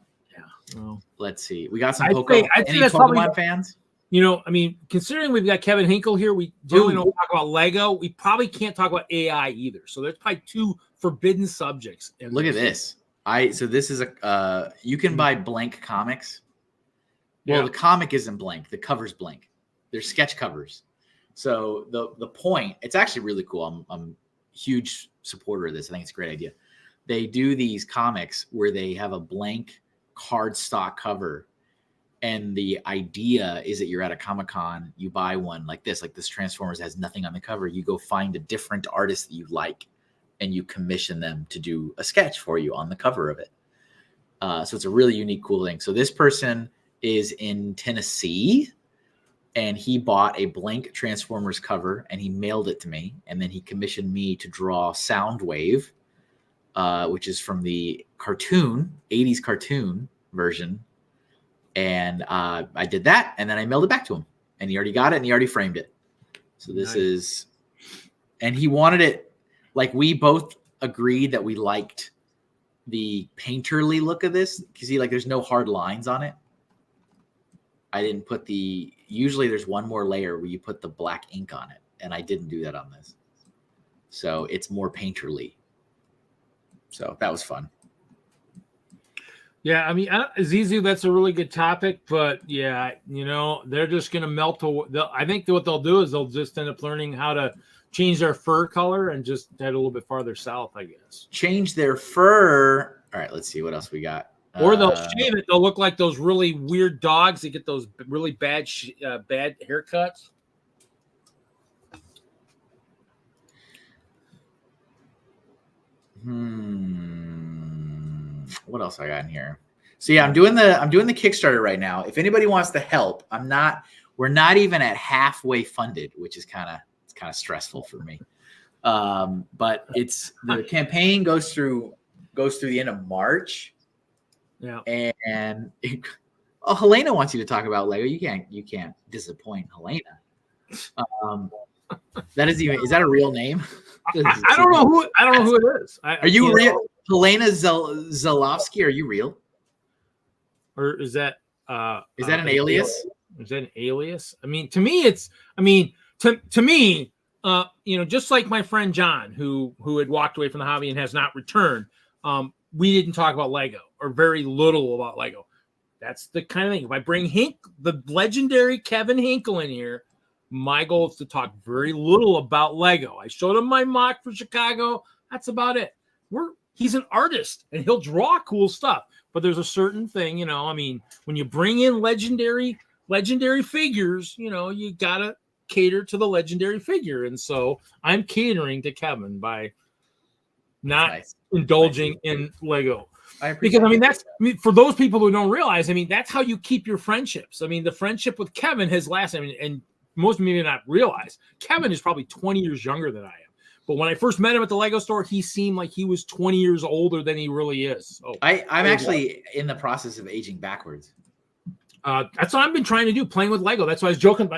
let's see. We got some I'd say that's Pokemon fans? I mean, considering we've got Kevin Hinkle here, we really don't talk about Lego. We probably can't talk about AI either. So there's probably 2 forbidden subjects. Look at this. So this is you can buy blank comics. Well, the comic isn't blank. The cover's blank. They're sketch covers. So the point, it's actually really cool. I'm a huge supporter of this. I think it's a great idea. They do these comics where they have a blank cardstock cover And the idea is that you're at a Comic-Con, you buy one like this Transformers has nothing on the cover. You go find a different artist that you like, and you commission them to do a sketch for you on the cover of it. So it's a really unique, cool thing. So this person is in Tennessee, and he bought a blank Transformers cover, and he mailed it to me. And then he commissioned me to draw Soundwave, which is from the cartoon, 80s cartoon version. And I did that, and then I mailed it back to him. And he already got it, and he already framed it. So this is, and he wanted it, like we both agreed that we liked the painterly look of this. You see, like there's no hard lines on it. I didn't put usually there's one more layer where you put the black ink on it, and I didn't do that on this. So it's more painterly. So that was fun. Yeah, I mean, Zizu, that's a really good topic, but yeah, they're just going to melt. I think what they'll do is they'll just end up learning how to change their fur color and just head a little bit farther south, I guess. Change their fur. All right, let's see what else we got. Or they'll shave it. They'll look like those really weird dogs that get those really bad haircuts. What else I got in here? So yeah, I'm doing the Kickstarter right now. If anybody wants to help, we're not even at halfway funded, which is kind of stressful for me. But the campaign goes through the end of March. Yeah. And Helena wants you to talk about Lego. You can't disappoint Helena. Is that a real name? I don't know who it is. Are you real? Helena Zalowski, are you real? Or is that an alias? Is that an alias? I mean, to me, to me, just like my friend John, who had walked away from the hobby and has not returned, we didn't talk about Lego or very little about Lego. That's the kind of thing. If I bring the legendary Kevin Hinkle in here, my goal is to talk very little about Lego. I showed him my mock for Chicago. That's about it. He's an artist and he'll draw cool stuff, but there's a certain thing, when you bring in legendary figures, you gotta cater to the legendary figure. And so I'm catering to Kevin by not indulging in Lego. Because for those people who don't realize, that's how you keep your friendships. The friendship with Kevin has lasted, and most of you may not realize Kevin is probably 20 years younger than I am. But when I first met him at the Lego store, he seemed like he was 20 years older than he really is. So I'm actually in the process of aging backwards. That's what I've been trying to do, playing with Lego. That's why I was joking.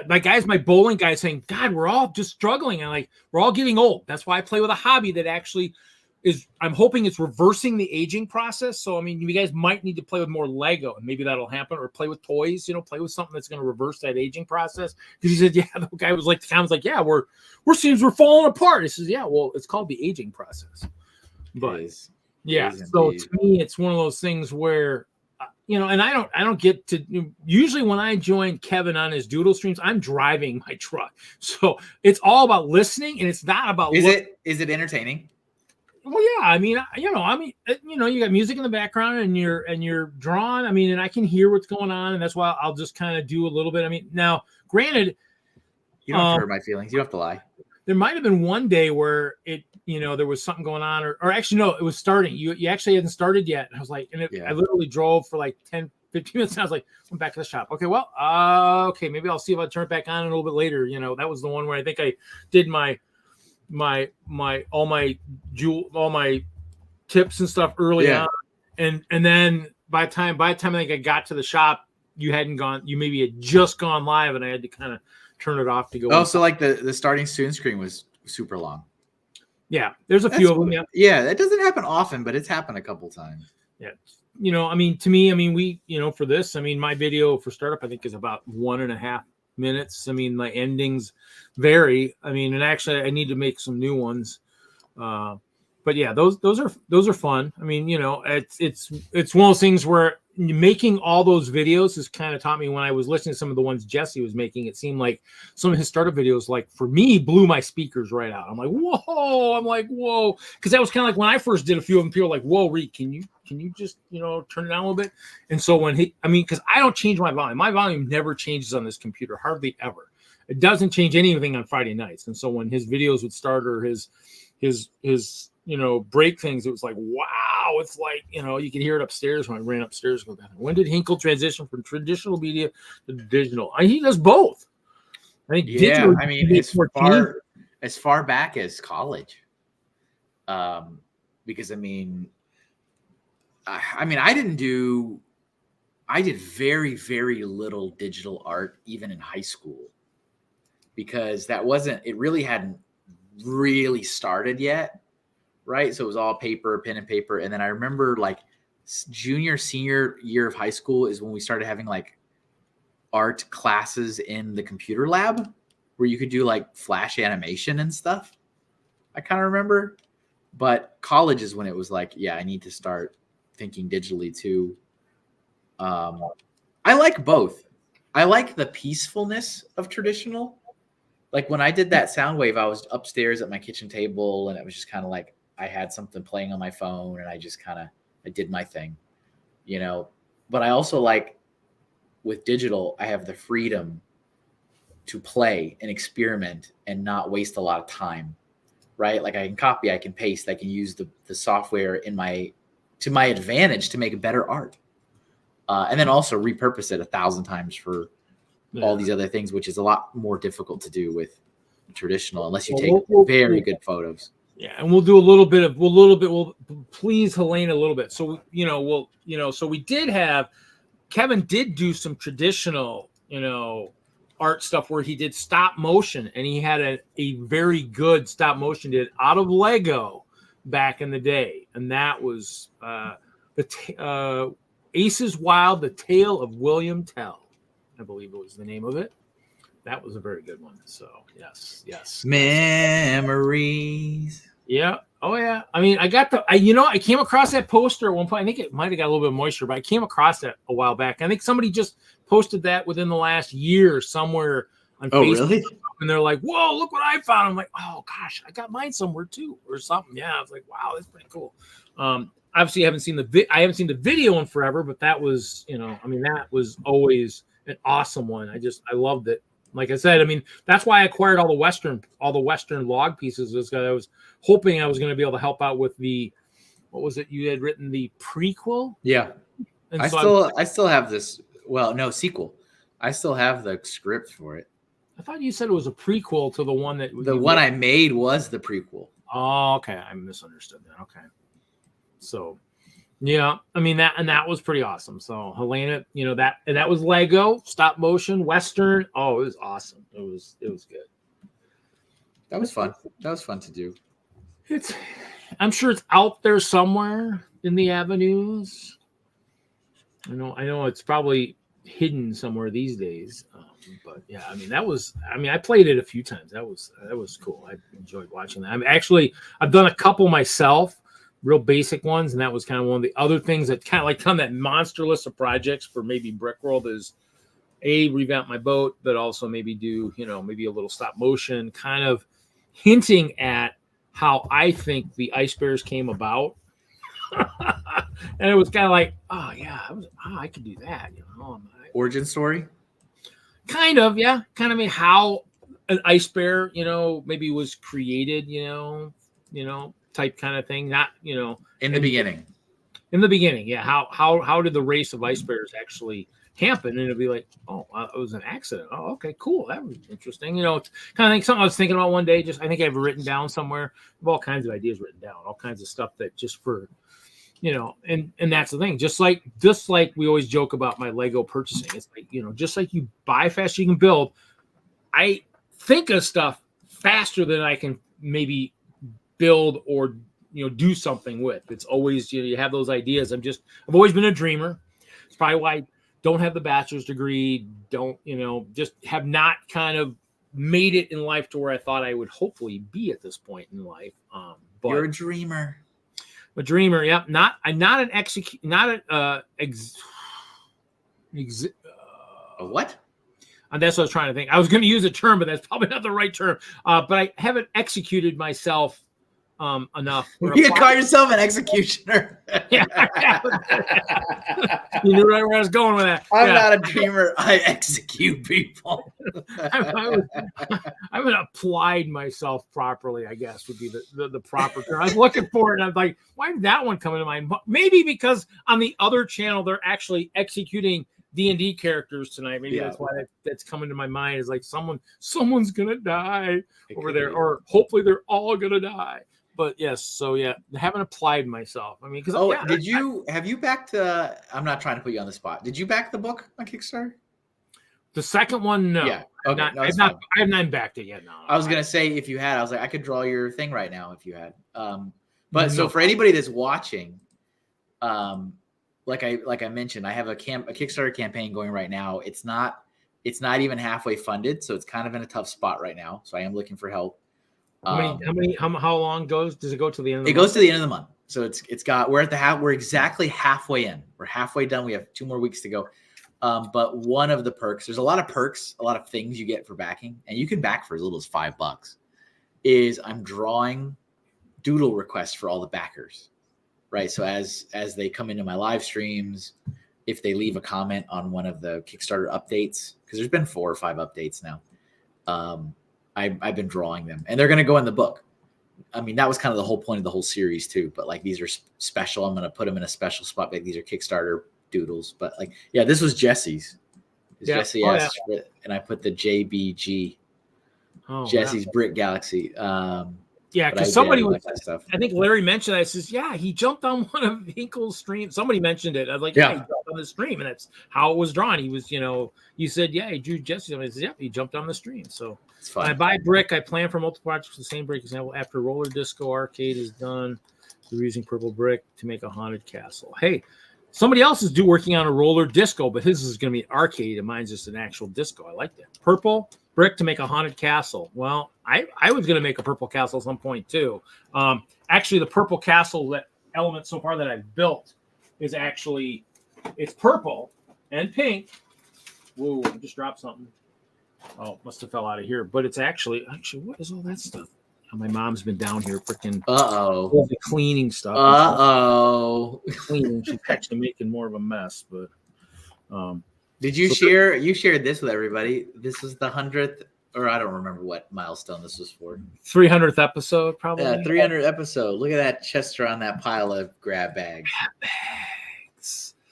My bowling guy saying, God, we're all just struggling. And we're all getting old. That's why I play with a hobby that actually I'm hoping it's reversing the aging process. So, you guys might need to play with more Lego and maybe that'll happen, or play with toys, play with something that's going to reverse that aging process. Because he said, yeah, the guy was like, yeah, we're falling apart. He says, yeah, well, it's called the aging process. But yeah, so to me, it's one of those things where, and I don't get to, usually when I join Kevin on his doodle streams, I'm driving my truck. So it's all about listening and it's not about, is it entertaining? Well, yeah, you got music in the background and you're drawing. And I can hear what's going on, and that's why I'll just kind of do a little bit. Now, granted, you don't have to hurt my feelings. You don't have to lie. There might have been one day where there was something going on, or actually, no, it was starting. You actually hadn't started yet. And I was like, I literally drove for like 10, 15 minutes. And I was like, I'm back to the shop. Okay, well, okay, maybe I'll see if I turn it back on a little bit later. That was the one where I think I did all my tips and stuff early on, and then by the time I think I got to the shop, you maybe had just gone live, and I had to kind of turn it off to go. Oh, so like the starting student screen was super long. Yeah, there's a few of them. Yeah, that doesn't happen often, but it's happened a couple times. Yeah, to me, we, for this, my video for startup, I think is about 1.5 minutes. My endings vary. And actually I need to make some new ones. But yeah, those are fun. It's one of those things where making all those videos has kind of taught me. When I was listening to some of the ones Jesse was making, it seemed like some of his startup videos, like for me, blew my speakers right out. I'm like, whoa. Because that was kind of like when I first did a few of them, people were like, whoa, Reed, can you can you just, turn it down a little bit? And so because I don't change my volume. My volume never changes on this computer, hardly ever. It doesn't change anything on Friday nights. And so when his videos would start or his break things, it was like, wow, it's like, you can hear it upstairs when I ran upstairs. Go down. When did Hinkle transition from traditional media to digital? He does both. I think digital, I mean, as far back as college. Because I did very, very little digital art even in high school, because it really hadn't really started yet. Right. So it was all paper, pen and paper. And then I remember like junior, senior year of high school is when we started having like art classes in the computer lab where you could do like flash animation and stuff. I kind of remember. But college is when it was like, yeah, I need to start thinking digitally too. I like both. I like the peacefulness of traditional. Like when I did that sound wave, I was upstairs at my kitchen table and it was just kind of like I had something playing on my phone and I just I did my thing, But I also like with digital, I have the freedom to play and experiment and not waste a lot of time. Right? Like I can copy, I can paste, I can use the software to my advantage to make better art. And then also repurpose it 1,000 times for all these other things, which is a lot more difficult to do with traditional unless you take very good photos. Yeah, and we'll please Helene a little bit. So so we did have Kevin did do some traditional, art stuff where he did stop motion, and he had a very good stop motion did out of Lego back in the day, and that was Aces Wild, The Tale of William Tell, I believe it was the name of it. That was a very good one. So yes, memories. Yeah. Oh yeah. I mean, I came across that poster at one point. I think it might have got a little bit of moisture, but I came across that a while back. I think somebody just posted that within the last year somewhere on Facebook. Really? And they're like, "Whoa, look what I found!" I'm like, "Oh gosh, I got mine somewhere too, or something." Yeah, I was like, "Wow, that's pretty cool." Obviously, I haven't seen the video in forever, but that was, that was always an awesome one. I loved it. Like I said, that's why I acquired all the Western log pieces. Because I was hoping I was going to be able to help out with what was it you had written, the prequel? Yeah, and I still have this. Well, no, sequel. I still have the script for it. I thought you said it was a prequel to the one that I made was the prequel. Oh, okay, I misunderstood that. Okay, so. Yeah, that was pretty awesome. So Helena, that was Lego, stop motion, Western. Oh, it was awesome. It was good. That was fun. That was fun to do. I'm sure it's out there somewhere in the avenues. I know it's probably hidden somewhere these days. But yeah, I played it a few times. That was cool. I enjoyed watching that. I've done a couple myself. Real basic ones, and that was kind of one of the other things that kind of like on that monster list of projects for maybe Brickworld is revamp my boat, but also maybe do maybe a little stop motion, kind of hinting at how I think the Ice Bears came about. And it was kind of like, oh yeah, I could do that, Origin story, kind of, yeah, how an Ice Bear, maybe was created, type kind of thing, not in the beginning, yeah. How did the race of Ice Bears actually happen? And it'd be like, oh, it was an accident. Oh, okay, cool, that was interesting. It's kind of like something I was thinking about one day. Just I think I have it written down somewhere. I have all kinds of ideas written down, all kinds of stuff that just for and that's the thing. Just like we always joke about my Lego purchasing. It's like just like you buy fast, you can build. I think of stuff faster than I can maybe build or do something with. It's always you have those ideas. I've always been a dreamer. It's probably why I don't have the bachelor's degree, just have not kind of made it in life to where I thought I would hopefully be at this point in life. But you're a dreamer. A dreamer, yeah. I'm not an a what? That's what I was trying to think. I was going to use a term, but that's probably not the right term. But I haven't executed myself enough. You call yourself an executioner. Yeah. You knew right where I was going with that. I'm not a dreamer. I execute people. I haven't applied myself properly, I guess would be the proper term. I was looking for it and I'm like, why did that one come into mind? Maybe because on the other channel, they're actually executing D&D characters tonight. Maybe that's why that's coming to my mind is like someone's going to die over there, or hopefully they're all going to die. But yes, so yeah, I haven't applied myself. I mean, because have you backed? I'm not trying to put you on the spot. Did you back the book on Kickstarter? The second one, no. Yeah, okay, I have not backed it yet. No, I was gonna say if you had, I was like, I could draw your thing right now if you had. But so for anybody that's watching, like I mentioned, I have a Kickstarter campaign going right now. It's not even halfway funded, so it's kind of in a tough spot right now. So I am looking for help. How long does it go to the end of the month? It goes to the end of the month. So we're exactly halfway in. We're halfway done. We have 2 more weeks to go. But one of the perks, there's a lot of perks, a lot of things you get for backing, and you can back for as little as $5, is I'm drawing doodle requests for all the backers, right? So as they come into my live streams, if they leave a comment on one of the Kickstarter updates, because there's been 4 or 5 updates now, I've been drawing them, and they're going to go in the book. I mean, that was kind of the whole point of the whole series too, but like, these are special. I'm going to put them in a special spot. Like, these are Kickstarter doodles, but like, yeah, this was Jesse's. Jesse asked for it, and I put the JBG, Jesse's Brick Galaxy. Yeah, because somebody was, I think Larry mentioned that. It says, yeah, he jumped on one of Hinkle's streams. Somebody mentioned it. I was like, yeah, he jumped on the stream, and that's how it was drawn. He was, you said, yeah, he drew Jesse. I said, yeah, he jumped on the stream. So when I buy brick, I plan for multiple projects with the same brick. Example, after Roller Disco Arcade is done, we're using purple brick to make a haunted castle. Hey, somebody else is working on a roller disco, but his is going to be arcade, and mine's just an actual disco. I like that. Purple brick to make a haunted castle. Well, I was going to make a purple castle at some point too. Actually, the purple castle element so far that I've built is actually, it's purple and pink. Whoa, I just dropped something. Oh, must have fell out of here. But it's actually, what is all that stuff? My mom's been down here freaking cleaning stuff. Cleaning. She's actually making more of a mess. But did you share? You shared this with everybody. This is the 100th, or I don't remember what milestone this was for. 300th episode, probably. Yeah, 300th episode. Look at that Chester on that pile of grab bags.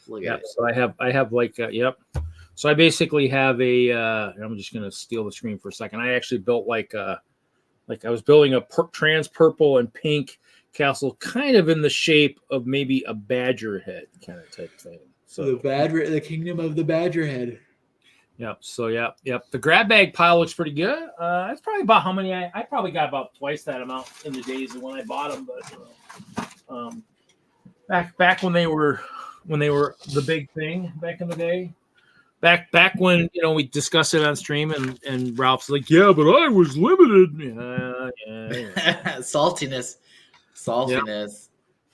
Look at it. So I have like yep. So I basically have a. I'm just gonna steal the screen for a second. I actually built like I was building a trans purple and pink castle, kind of in the shape of maybe a badger head kind of type thing. So the kingdom of the badger head. Yep. So yep. The grab bag pile looks pretty good. That's probably about how many I probably got about twice that amount in the days of when I bought them. But back when they were the big thing back in the day. Back when we discussed it on stream and Ralph's like, yeah, but I was limited. Yeah. Saltiness.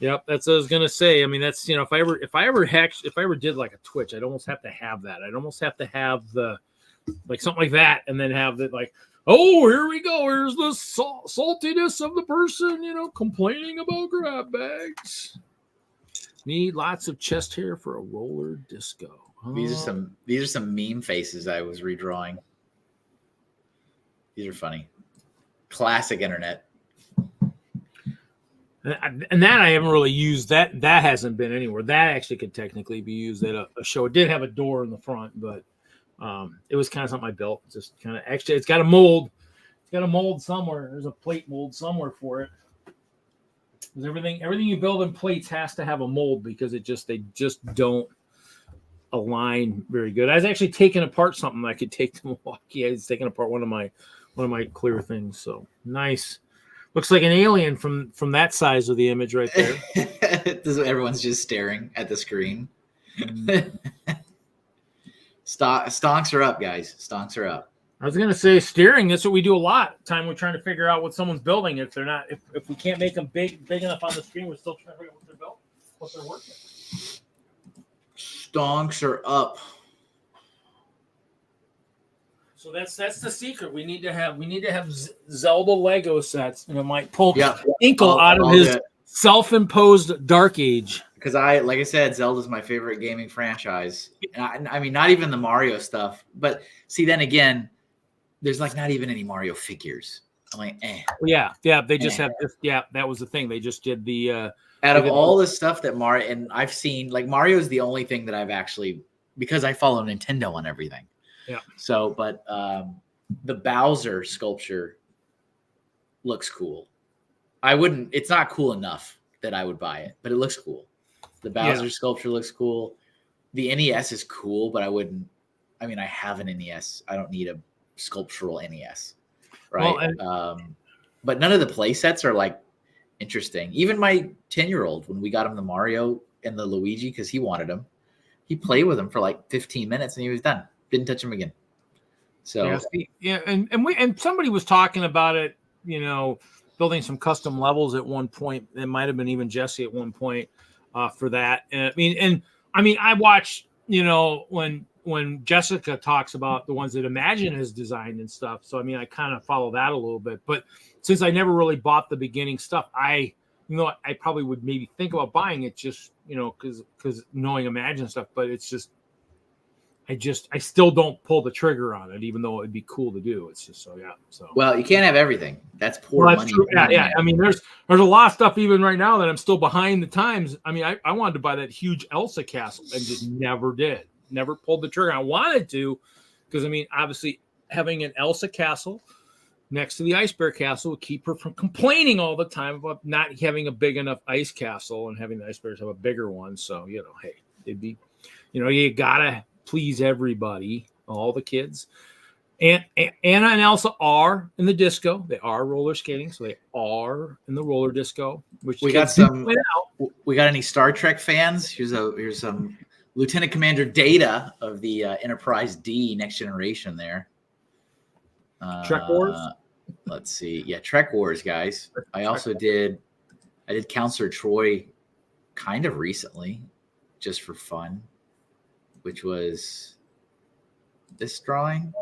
Yep, that's what I was gonna say. I mean, that's if I ever did like a Twitch, I'd almost have to have that. I'd almost have to have the like something like that, and then have it like, oh, here we go. Here's the saltiness of the person, complaining about grab bags. Need lots of chest hair for a roller disco. These are some meme faces I was redrawing. These are funny. Classic internet. And that I haven't really used. That hasn't been anywhere. That actually could technically be used at a show. It did have a door in the front, but it was kind of something I built. Just kind of actually, it's got a mold. It's got a mold somewhere. There's a plate mold somewhere for it. Because everything you build in plates has to have a mold because they just don't align very good. I was actually taking apart something I could take to Milwaukee. I was taking apart one of my clear things. So nice. Looks like an alien from that size of the image right there. Everyone's just staring at the screen. Stonks are up, guys. Stonks are up. I was gonna say steering. That's what we do a lot. Time we're trying to figure out what someone's building. If they're not, if we can't make them big enough on the screen, we're still trying to figure out what they're building, what they're working. Stonks are up. So that's the secret. We need to have Zelda Lego sets, and it might pull Inkle out of his self-imposed dark age. Because like I said, Zelda's my favorite gaming franchise. I mean, not even the Mario stuff, but see, then again, there's like not even any Mario figures. I'm like, Yeah, they just have this. Yeah, that was the thing. They just did the. Out of all the stuff that Mario, and I've seen, like Mario is the only thing that I've actually, because I follow Nintendo on everything. Yeah. So, but the Bowser sculpture looks cool. It's not cool enough that I would buy it, but it looks cool. The Bowser sculpture looks cool. The NES is cool, but I have an NES. I don't need a sculptural NES. Right. Well, but none of the play sets are like interesting. Even my 10-year-old, when we got him the Mario and the Luigi, because he wanted them, he played with them for like 15 minutes and he was done. Didn't touch him again. So and somebody was talking about it, building some custom levels at one point. It might have been even Jesse at one point for that. And I watch, when Jessica talks about the ones that Imagine has designed and stuff. So, I kind of follow that a little bit, but since I never really bought the beginning stuff, I probably would maybe think about buying it just, because knowing Imagine stuff, but it's just, I still don't pull the trigger on it, even though it'd be cool to do. It's just so. Well, you can't have everything. That's poor money. True. Yeah. There's a lot of stuff even right now that I'm still behind the times. I wanted to buy that huge Elsa castle and just never did. Never pulled the trigger. I wanted to, because obviously having an Elsa castle next to the Ice Bear castle would keep her from complaining all the time about not having a big enough ice castle and having the Ice Bears have a bigger one. So, hey, it'd be, you gotta please everybody, all the kids. And Anna and Elsa are in the disco. They are roller skating, so they are in the roller disco. Which we got some. We got any Star Trek fans? Here's some Lieutenant Commander Data of the Enterprise D Next Generation. There. Trek Wars. Let's see. Yeah, Trek Wars, guys. I did Counselor Troy, kind of recently, just for fun, which was this drawing.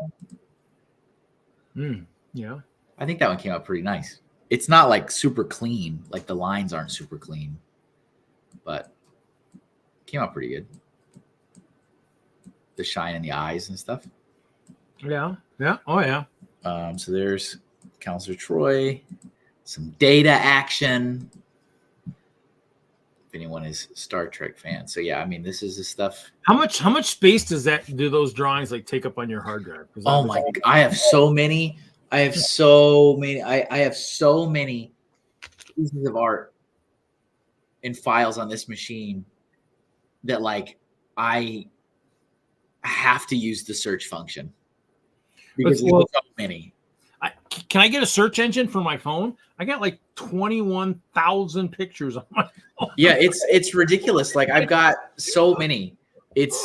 Yeah. I think that one came out pretty nice. It's not like super clean. Like the lines aren't super clean, but it came out pretty good. The shine in the eyes and stuff. Yeah. Yeah. Oh, yeah. So there's Counselor Troy, some Data action. If anyone is Star Trek fan. So yeah, this is the stuff. How much space do those drawings like take up on your hard drive? Oh my God, I have so many. I have so many pieces of art and files on this machine that like I have to use the search function because there's so many. Can I get a search engine for my phone? I got like 21,000 pictures on my phone. Yeah, it's ridiculous. Like I've got so many. If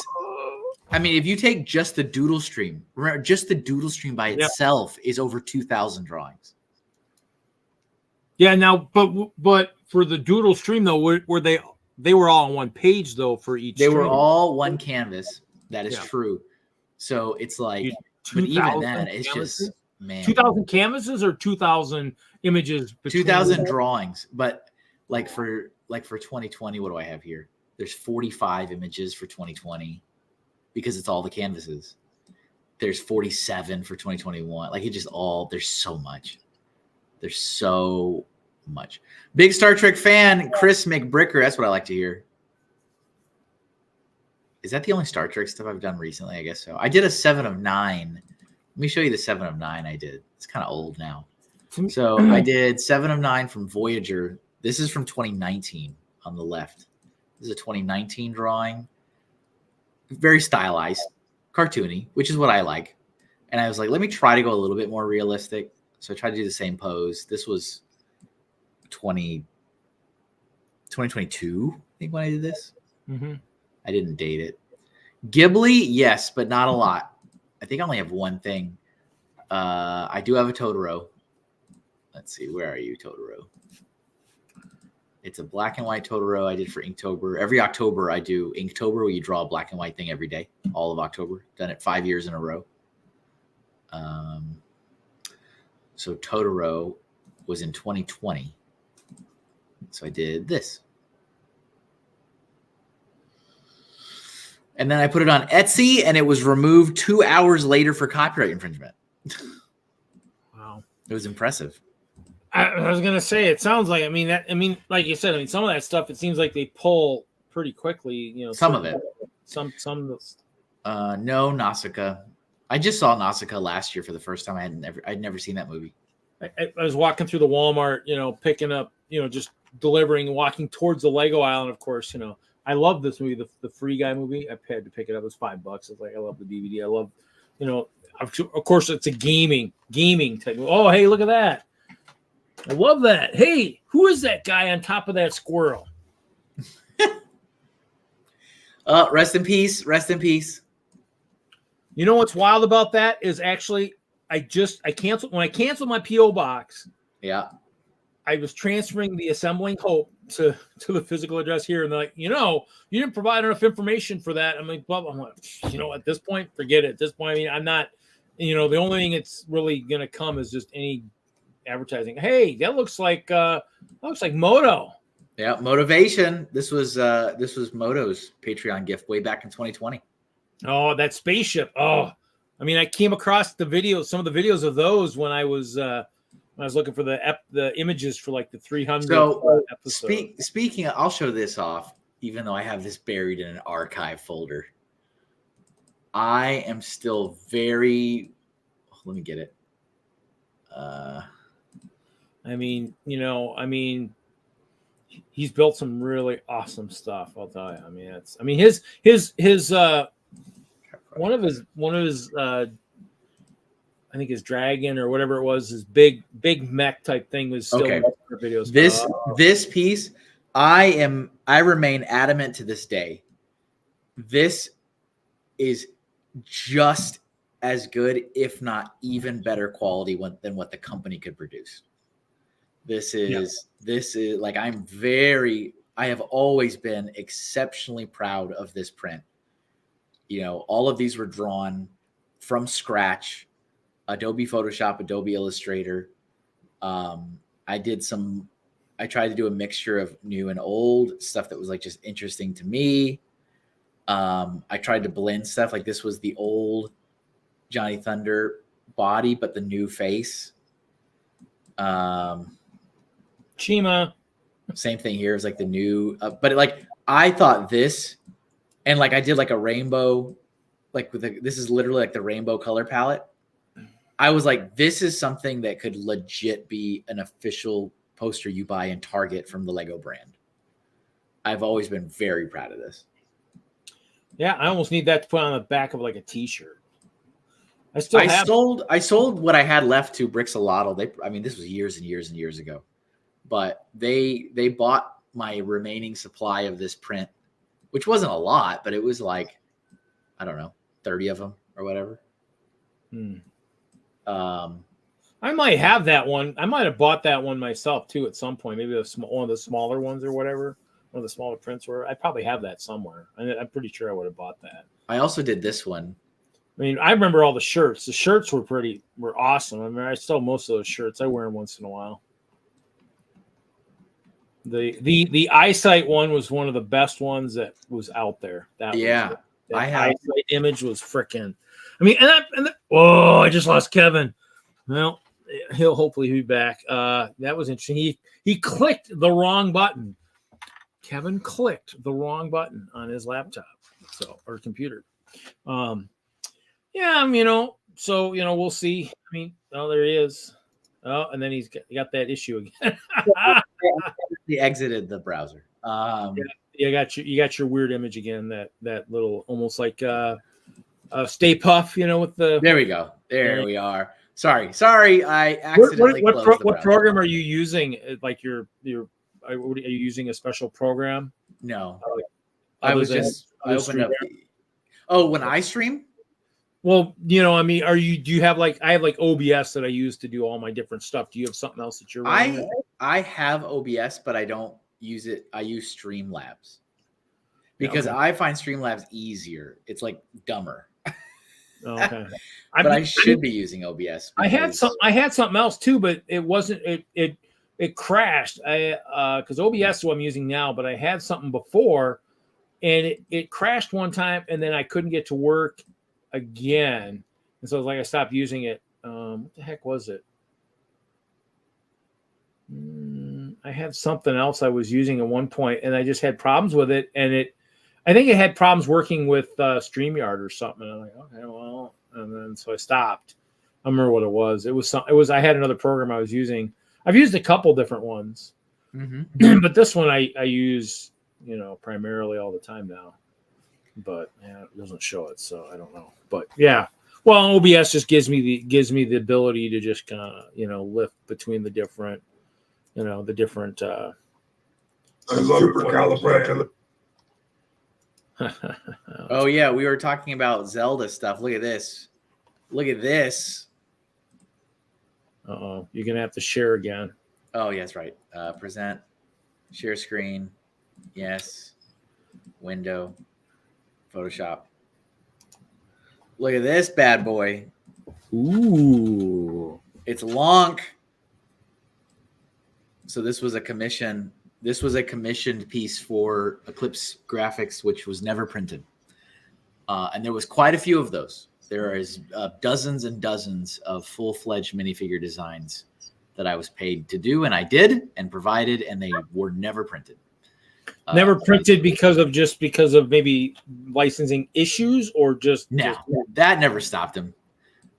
you take just the doodle stream, just the doodle stream by itself is over 2,000 drawings. Yeah. Now, but for the doodle stream though, were they were all on one page though for each? They were all one canvas. That is true. So it's like, but even then, it's just. Man, 2,000 canvases or 2,000 images? 2,000 drawings, but like for 2020, what do I have here? There's 45 images for 2020 because it's all the canvases. There's 47 for 2021. Like there's so much. There's so much. Big Star Trek fan, Chris McBricker. That's what I like to hear. Is that the only Star Trek stuff I've done recently? I guess so. I did a 7 of 9. Let me show you the 7 of 9 I did. It's kind of old now. So I did 7 of 9 from Voyager. This is from 2019 on the left. This is a 2019 drawing. Very stylized, cartoony, which is what I like. And I was like, let me try to go a little bit more realistic. So I tried to do the same pose. This was 2022, I think, when I did this. Mm-hmm. I didn't date it. Ghibli, yes, but not a lot. I think I only have one thing. I do have a Totoro. Let's see. Where are you, Totoro? It's a black and white Totoro I did for Inktober. Every October I do Inktober, where you draw a black and white thing every day, all of October. Done it 5 years in a row. So Totoro was in 2020. So I did this. And then I put it on Etsy, and it was removed 2 hours later for copyright infringement. Wow. It was impressive. I was gonna say, it sounds like, like you said, some of that stuff, it seems like they pull pretty quickly, Some of it. Some No, Nausicaa. I just saw Nausicaa last year for the first time. I'd never seen that movie. I was walking through the Walmart, picking up, just delivering, walking towards the Lego aisle. And of course, I love this movie, the Free Guy movie. I had to pick it up. It was $5. It's like, I love the DVD. I love, of course, it's a gaming type. Oh, hey, look at that. I love that. Hey, who is that guy on top of that squirrel? Rest in peace. Rest in peace. You know what's wild about that is actually I canceled when I canceled my PO box. Yeah. I was transferring the Assembling Hope to the physical address here, and they're like, you didn't provide enough information for that. I'm like, well, I'm like, at this point, forget it. At this point, I'm not, the only thing that's really gonna come is just any advertising. Hey, that looks like Moto. Yeah, motivation. This was Moto's Patreon gift way back in 2020. Oh, that spaceship. Oh, I came across some of the videos of those when I was looking for the images for like the 300 episode. Speaking, I'll show this off, even though I have this buried in an archive folder. I am still very. Let me get it. He's built some really awesome stuff. I'll tell you. His one of his I think his dragon or whatever it was, his big mech type thing was still in videos. This piece, I remain adamant to this day. This is just as good, if not even better quality than what the company could produce. This is like, I have always been exceptionally proud of this print. All of these were drawn from scratch, Adobe Photoshop, Adobe Illustrator. I tried to do a mixture of new and old stuff that was like just interesting to me. I tried to blend stuff. Like this was the old Johnny Thunder body, but the new face. Chima. Same thing here. It's like the new, but I thought this, and I did like a rainbow, this is literally like the rainbow color palette. I was like, this is something that could legit be an official poster you buy in Target from the Lego brand. I've always been very proud of this. Yeah, I almost need that to put on the back of like a T-shirt. I sold what I had left to Brixolotl. This was years and years and years ago, but they bought my remaining supply of this print, which wasn't a lot, but it was like, I don't know, 30 of them or whatever. I might have that one. I might have bought that one myself too at some point. Maybe one of the smaller ones or whatever. One of the smaller prints were. I probably have that somewhere. I'm pretty sure I would have bought that. I also did this one. I remember all the shirts. The shirts were awesome. I sell most of those shirts. I wear them once in a while. The eyesight one was one of the best ones that was out there. Eyesight image was freaking. I just lost Kevin. Well, he'll hopefully be back. That was interesting. He clicked the wrong button. Kevin clicked the wrong button on his laptop, or computer. We'll see. There he is. Oh, and then he's got that issue again. He exited the browser. You got your weird image again. That little almost like Stay Puff. With the. There we go. There we are. Sorry. I accidentally closed the browser. What program are you using? Like are you using a special program? No, I opened up. When I stream. Well, do you have I have OBS that I use to do all my different stuff. Do you have something else that you're running? I have OBS, but I don't use it. I use Streamlabs because I find Streamlabs easier. It's like dumber. Okay. But I should be using OBS. I had something else too, but it wasn't. It crashed. Because OBS is what I'm using now, but I had something before, and it crashed one time, and then I couldn't get to work again, and so I stopped using it. What the heck was it? I had something else I was using at one point, and I just had problems with it, and I think it had problems working with StreamYard or something. And I'm like, okay, well, and then so I stopped. I don't remember what it was. It was I had another program I was using. I've used a couple different ones, but this one I use, primarily all the time now. But yeah, it doesn't show it, so I don't know. But yeah, well, OBS just gives me the ability to just kind of lift between the different, the different. Oh yeah, we were talking about Zelda stuff. Look at this. Look at this. Uh-oh, you're gonna have to share again. Oh yes, right. Present, share screen, yes, window, Photoshop. Look at this bad boy. Ooh, it's long. So this was a commission. This was a commissioned piece for Eclipse Graphics, which was never printed, and there was quite a few of those. There is dozens and dozens of full-fledged minifigure designs that I was paid to do, and I did and provided, and they were never printed. Never printed because of maybe licensing issues, or just that never stopped him.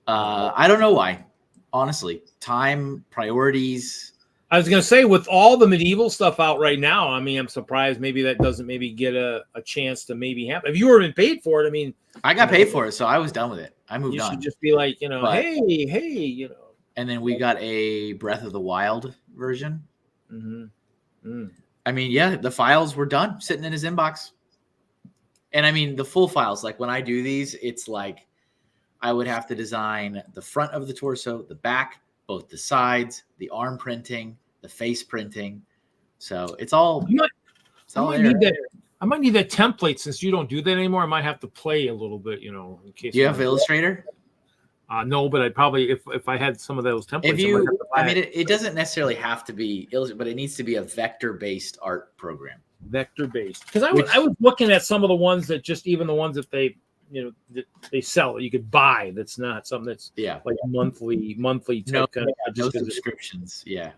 I don't know why. Honestly, time, priorities. I was going to say, with all the medieval stuff out right now, I mean, I'm surprised maybe that doesn't maybe get a chance to maybe happen. If you were paid for it, I mean, I got paid for it, so I was done with it. I moved on. You should just be like, hey. And then we got a Breath of the Wild version. I mean, yeah, the files were done, sitting in his inbox. And I mean, the full files, like when I do these, it's like I would have to design the front of the torso, the back, both the sides, the arm printing, the face printing. So it's all. I might need that template since you don't do that anymore. I might have to play a little bit, in case. Do you have Illustrator? No, but I'd probably if I had some of those templates. It doesn't necessarily have to be Illustrator, but it needs to be a vector-based art program. Vector-based, because I was looking at some of the ones that just even the ones that they that they sell that you could buy. That's not something that's like monthly type kind of no subscriptions. Yeah,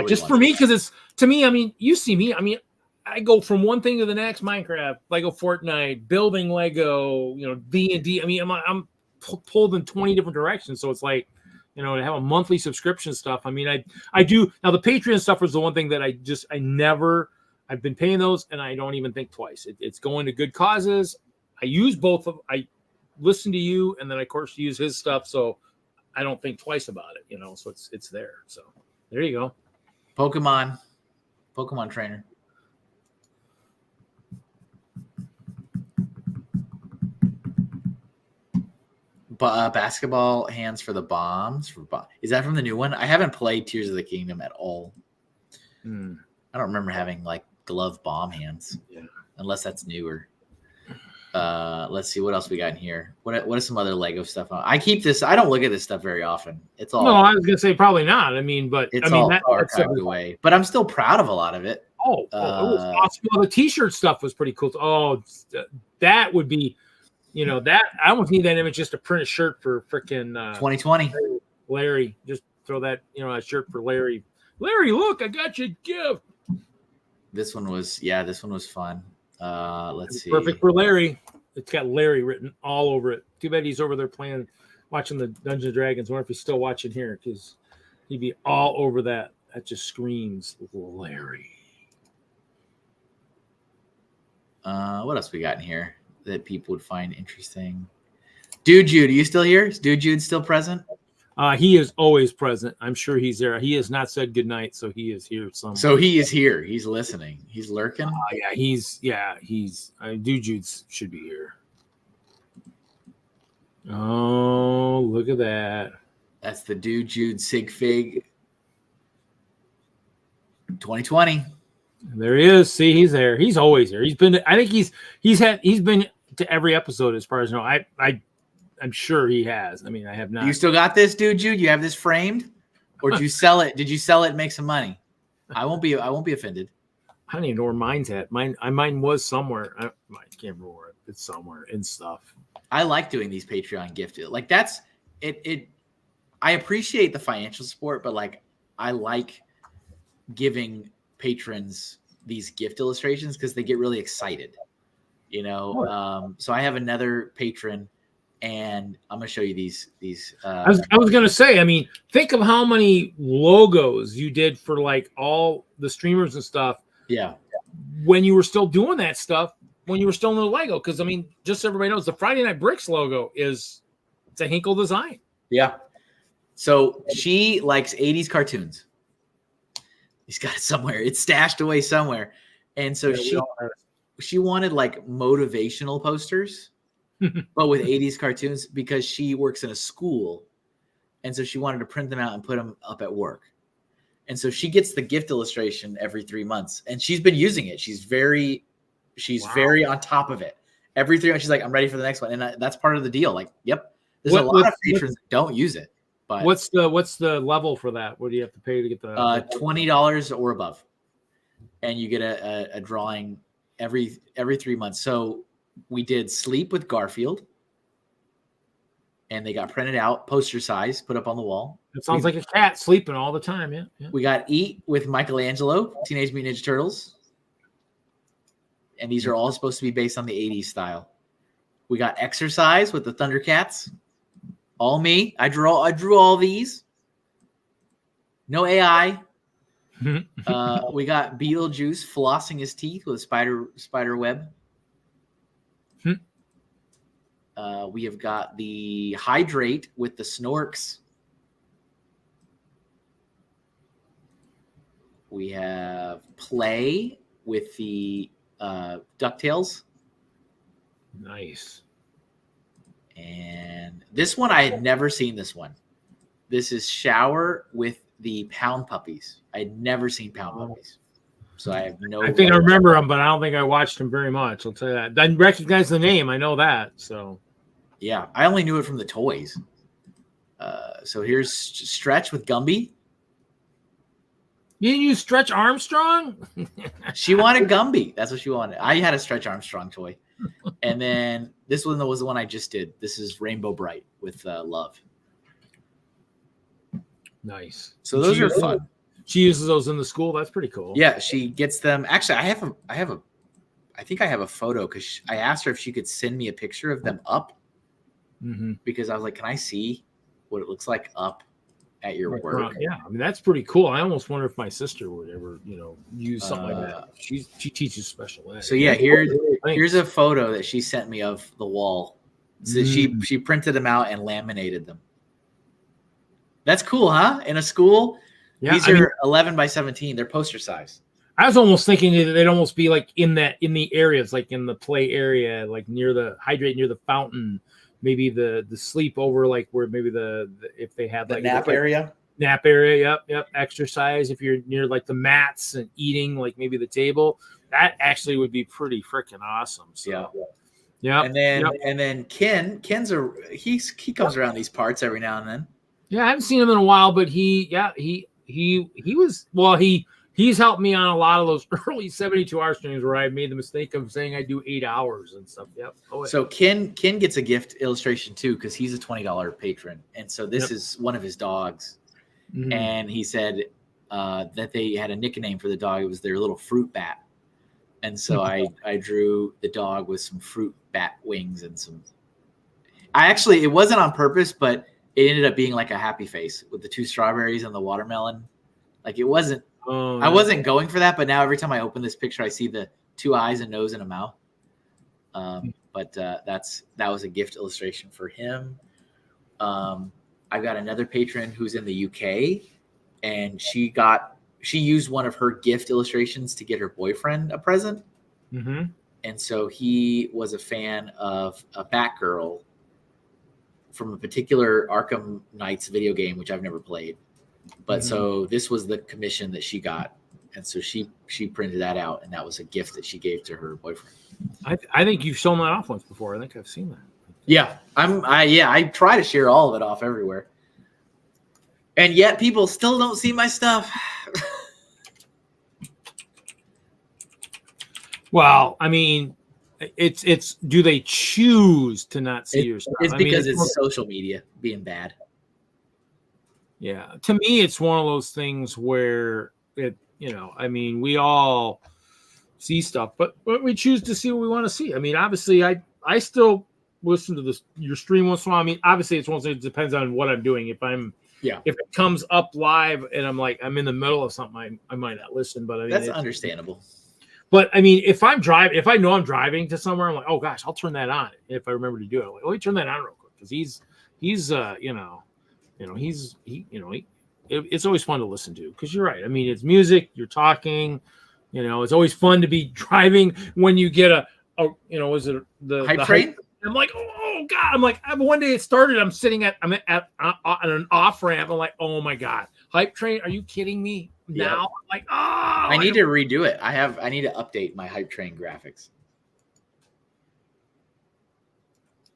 just for me, because it's to me. I mean, you see me. I mean, I go from one thing to the next. Minecraft, Lego Fortnite, building Lego, D&D. I mean, I'm pulled in 20 different directions. So it's like, to have a monthly subscription stuff. I mean, I do now. The Patreon stuff was the one thing that I've been paying those, and I don't even think twice. It's going to good causes. I use both of. I listen to you, and then of course use his stuff. So I don't think twice about it. So it's there. So there you go. Pokemon trainer. Basketball hands for the bombs. Is that from the new one? I haven't played Tears of the Kingdom at all. I don't remember having like glove bomb hands, unless that's newer. Let's see what else we got in here. What is some other Lego stuff? I keep this. I don't look at this stuff very often. It's all. No, I was gonna say probably not. I mean, but it's all archived away. But I'm still proud of a lot of it. Oh, it was awesome. Well, the T-shirt stuff was pretty cool. Oh, that would be. That I almost need that image just to print a shirt for freaking 2020. Larry, just throw that, a shirt for Larry. Larry, look, I got you a gift. This one was fun. Let's see. Perfect for Larry. It's got Larry written all over it. Too bad he's over there watching the Dungeons and Dragons. I wonder if he's still watching here, because he'd be all over that. That just screams Larry. What else we got in here that people would find interesting? Dude Jude, are you still here? Is Dude Jude still present? He is always present. I'm sure he's there. He has not said goodnight, so he is here somewhere. So he is here. He's listening. He's lurking. He's Dude Jude should be here. Oh, look at that. That's the Dude Jude Sig Fig 2020. There he is. See, he's there. He's always here. He's been. I think he's been to every episode as far as I know. I'm sure he has. I mean, I have not. Do you still got this, dude? Jude, you have this framed, or did you sell it? Did you sell it and make some money? I won't be offended. I don't even know where mine's at. Mine was somewhere. I can't remember where it's somewhere and stuff. I like doing these Patreon gift. Like that's it. I appreciate the financial support, but like I like giving patrons these gift illustrations because they get really excited. You know, so I have another patron, and I'm gonna show you these. I was gonna say. I mean, think of how many logos you did for like all the streamers and stuff. Yeah. When you were still doing that stuff, when you were still in the Lego, because I mean, just so everybody knows, the Friday Night Bricks logo it's a Hinkle design. Yeah. So she likes 80s cartoons. He's got it somewhere. It's stashed away somewhere, and so she wanted like motivational posters, but with 80s cartoons because she works in a school. And so she wanted to print them out and put them up at work. And so she gets the gift illustration every 3 months, and she's been using it. She's very on top of it. Every 3 months, she's like, I'm ready for the next one. And that's part of the deal. Like, yep. There's a lot of patrons that don't use it. But what's the level for that? What do you have to pay to get the $20 or above? And you get a drawing every 3 months. So we did Sleep with Garfield, and they got printed out, poster size, put up on the wall. It sounds like a cat sleeping all the time. Yeah. We got Eat with Michelangelo, Teenage Mutant Ninja Turtles. And these are all supposed to be based on the 80s style. We got Exercise with the Thundercats. All me. I drew all these. No AI. We got Beetlejuice flossing his teeth with a spider web. We have got the Hydrate with the Snorks. We have Play with the DuckTales. Nice. And this one, I had never seen this one. This is Shower with the Pound Puppies. I had never seen Pound Puppies. So I have no. I think I remember them, but I don't think I watched them very much. I'll tell you that. I recognize the name. I know that. So. Yeah, I only knew it from the toys. So here's Stretch with Gumby. You didn't use Stretch Armstrong? She wanted Gumby. That's what she wanted. I had a Stretch Armstrong toy. And then this one was the one I just did. This is Rainbow Bright with Love. Nice. So those are fun. She uses those in the school. That's pretty cool. Yeah, she gets them. Actually, I think I have a photo because I asked her if she could send me a picture of them up. Mm-hmm. Because I was like, can I see what it looks like up at your work? Yeah, I mean that's pretty cool. I almost wonder if my sister would ever, use something like that. She teaches special ed. So yeah, here's a photo that she sent me of the wall. So she printed them out and laminated them. That's cool, huh? In a school, these are 11 by 17. They're poster size. I was almost thinking that they'd almost be like in the areas, like in the play area, like near the Hydrate, near the fountain. Maybe the sleep over, like where maybe the if they have the like nap area. Nap area, yep. Exercise if you're near like the mats and eating, like maybe the table. That actually would be pretty freaking awesome. So, yeah. And then Ken's he comes around these parts every now and then. Yeah, I haven't seen him in a while, but he's helped me on a lot of those early 72-hour streams where I made the mistake of saying I do 8 hours and stuff. Yep. So Ken gets a gift illustration too because he's a $20 patron, and so this is one of his dogs, and he said that they had a nickname for the dog. It was their little fruit bat, and so I drew the dog with some fruit bat wings and some. It wasn't on purpose, but it ended up being like a happy face with the 2 strawberries and the watermelon. Like it wasn't. I wasn't going for that, but now every time I open this picture, I see the 2 eyes, a nose, and a mouth. But that was a gift illustration for him. I've got another patron who's in the UK, and she used one of her gift illustrations to get her boyfriend a present. Mm-hmm. And so he was a fan of a Batgirl from a particular Arkham Knights video game, which I've never played. But so this was the commission that she got. And so she printed that out, and that was a gift that she gave to her boyfriend. I think you've shown that off once before. I think I've seen that. Yeah, I try to share all of it off everywhere, and yet people still don't see my stuff. Well, I mean, it's do they choose to not see your stuff? It's I mean, because it's social media being bad. Yeah, to me, it's one of those things where it, I mean, we all see stuff, but we choose to see what we want to see. I mean, obviously, I still listen to your stream once in a while. I mean, obviously, it's one thing. It depends on what I'm doing. If it comes up live and I'm in the middle of something, I might not listen. But I mean, that's understandable. But I mean, if I know I'm driving to somewhere, I'm like, oh gosh, I'll turn that on if I remember to do it. I'm like, let me turn that on real quick because it's always fun to listen to because you're right. I mean, it's music, you're talking, it's always fun to be driving when you get is it the hype train? I'm like, oh God, I'm like, one day it started. I'm sitting at an off ramp. I'm like, oh my God, hype train? Are you kidding me? Yep. Now I'm like, oh, I need to redo it. I need to update my hype train graphics.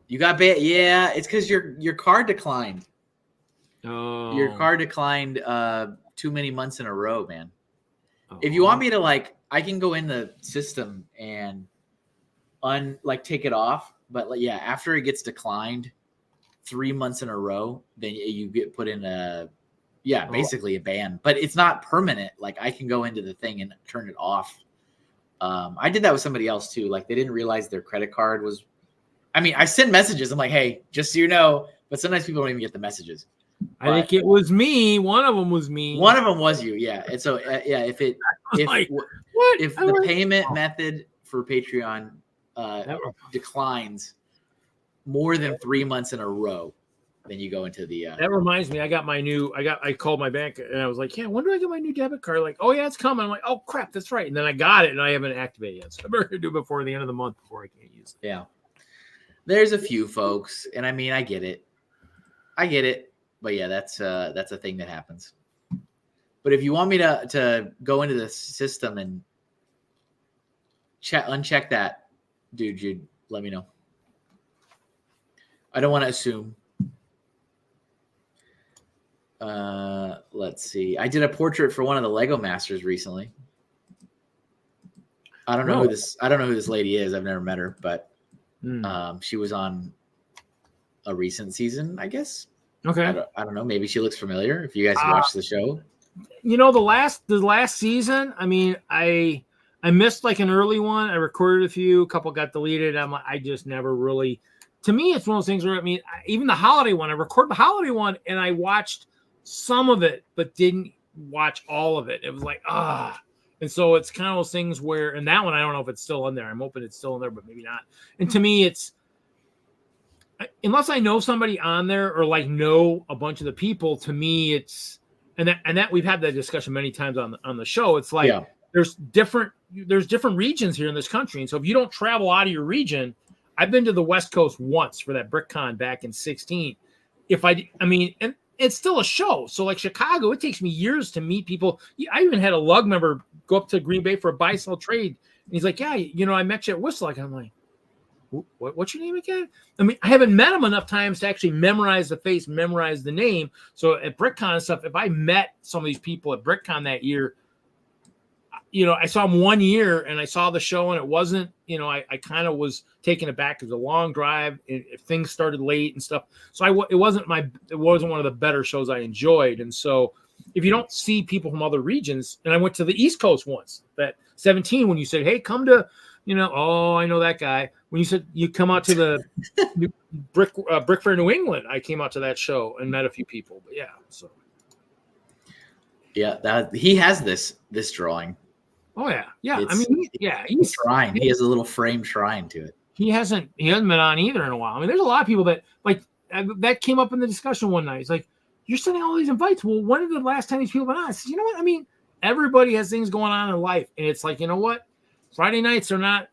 You got bad, yeah. It's because your card declined. Oh, your card declined too many months in a row, man. Oh. If you want me to I can go in the system and take it off. But yeah, after it gets declined 3 months in a row, then you get put in basically a ban. But it's not permanent. I can go into the thing and turn it off. I did that with somebody else too. They didn't realize their credit card was. I mean, I send messages. I'm like, hey, just so you know. But sometimes people don't even get the messages. I think it was me. One of them was me. One of them was you, yeah. And so, if the payment method for Patreon declines more than 3 months in a row, then you go into the. That reminds me, I called my bank and I was like, yeah, when do I get my new debit card? Like, oh yeah, it's coming. I'm like, oh crap, that's right. And then I got it and I haven't activated yet. So I better do it before the end of the month before I can't use it. Yeah. There's a few folks, and I mean, I get it. But yeah, that's a thing that happens. But if you want me to go into the system and uncheck that, dude, let me know. I don't want to assume. Let's see. I did a portrait for one of the Lego Masters recently. I don't know who this lady is. I've never met her, but she was on a recent season, I guess. Okay. I don't know. Maybe she looks familiar. If you guys watch the show, the last season. I mean, I missed an early one. I recorded a few. A couple got deleted. I just never really. To me, it's one of those things where even the holiday one. I recorded the holiday one and I watched some of it, but didn't watch all of it. It was and so it's kind of those things where. And that one, I don't know if it's still in there. I'm hoping it's still in there, but maybe not. And to me, it's. Unless I know somebody on there or know a bunch of the people, to me it's and that we've had that discussion many times on the show. It's there's different regions here in this country, and so if you don't travel out of your region, I've been to the West Coast once for that BrickCon back in 2016. And it's still a show. So Chicago, it takes me years to meet people. I even had a LUG member go up to Green Bay for a buy-sell trade, and he's like, "Yeah, I met you at WISLUG." And I'm like, what's your name again? I mean, I haven't met him enough times to actually memorize the face, memorize the name. So at BrickCon and stuff, if I met some of these people at BrickCon that year, I saw them 1 year and I saw the show and it wasn't, I kind of was taken aback because it was a long drive and things started late and stuff. So it wasn't one of the better shows I enjoyed. And so if you don't see people from other regions, and I went to the East Coast once, that 17, when you said, hey, come to, oh, I know that guy. When you said you come out to the Brick Fair New England, I came out to that show and met a few people. But yeah, so yeah, he has this drawing. Oh yeah. He's shrine. He has a little frame shrine to it. He hasn't been on either in a while. I mean, there's a lot of people that came up in the discussion one night. It's like, you're sending all these invites. Well, when did the last time these people been on? I said, you know what? I mean, everybody has things going on in life, and it's like, you know what? Friday nights are not,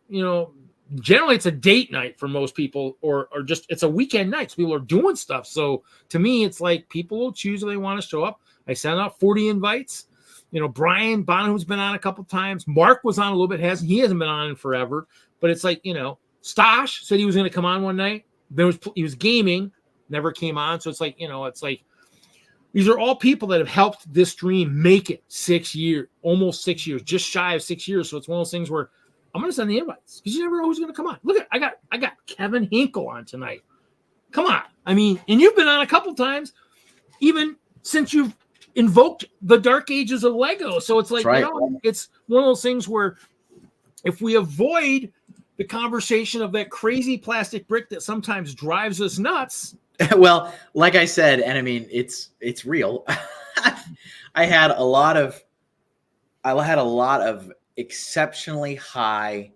generally it's a date night for most people, or just it's a weekend night. So people are doing stuff. So to me, it's like people will choose if they want to show up. I sent out 40 invites. Brian Bonham, who's been on a couple times. Mark was on a little bit. He hasn't been on in forever. But it's like, Stosh said he was going to come on one night. he was gaming, never came on. So it's like, it's like these are all people that have helped this stream make it 6 years, almost 6 years, just shy of 6 years. So it's one of those things where I'm going to send the invites because you never know who's going to come on. Look at, I got Kevin Hinkle on tonight. Come on. I mean, and you've been on a couple times, even since you've invoked the dark ages of Lego. So it's like, it's one of those things where if we avoid the conversation of that crazy plastic brick that sometimes drives us nuts. Well, like I said, and I mean, it's real. I had a lot of exceptionally high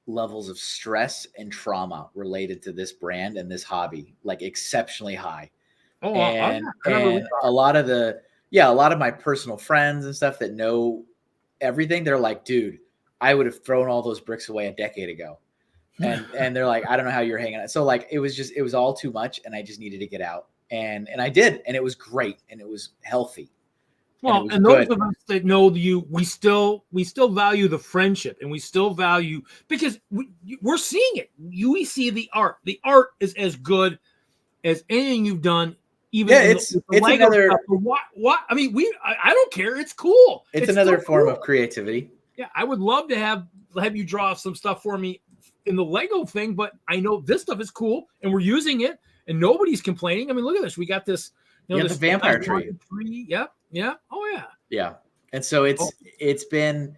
levels of stress and trauma related to this brand and this hobby, like exceptionally high. Oh, and a lot of my personal friends and stuff that know everything, they're like, dude, I would have thrown all those bricks away a decade ago. And they're like, I don't know how you're hanging out. So like, it was all too much. And I just needed to get out. And I did. And it was great. And it was healthy. Well, and those of us that know you, we still value the friendship, and we still value, because we're seeing it. We see the art. The art is as good as anything you've done. Even it's another. What I mean, I don't care. It's cool. It's another form of creativity. Yeah, I would love to have you draw some stuff for me in the Lego thing, but I know this stuff is cool, and we're using it, and nobody's complaining. I mean, look at this. We got this. This the vampire tree. Yep. Yeah. Oh yeah. Yeah. And so it's been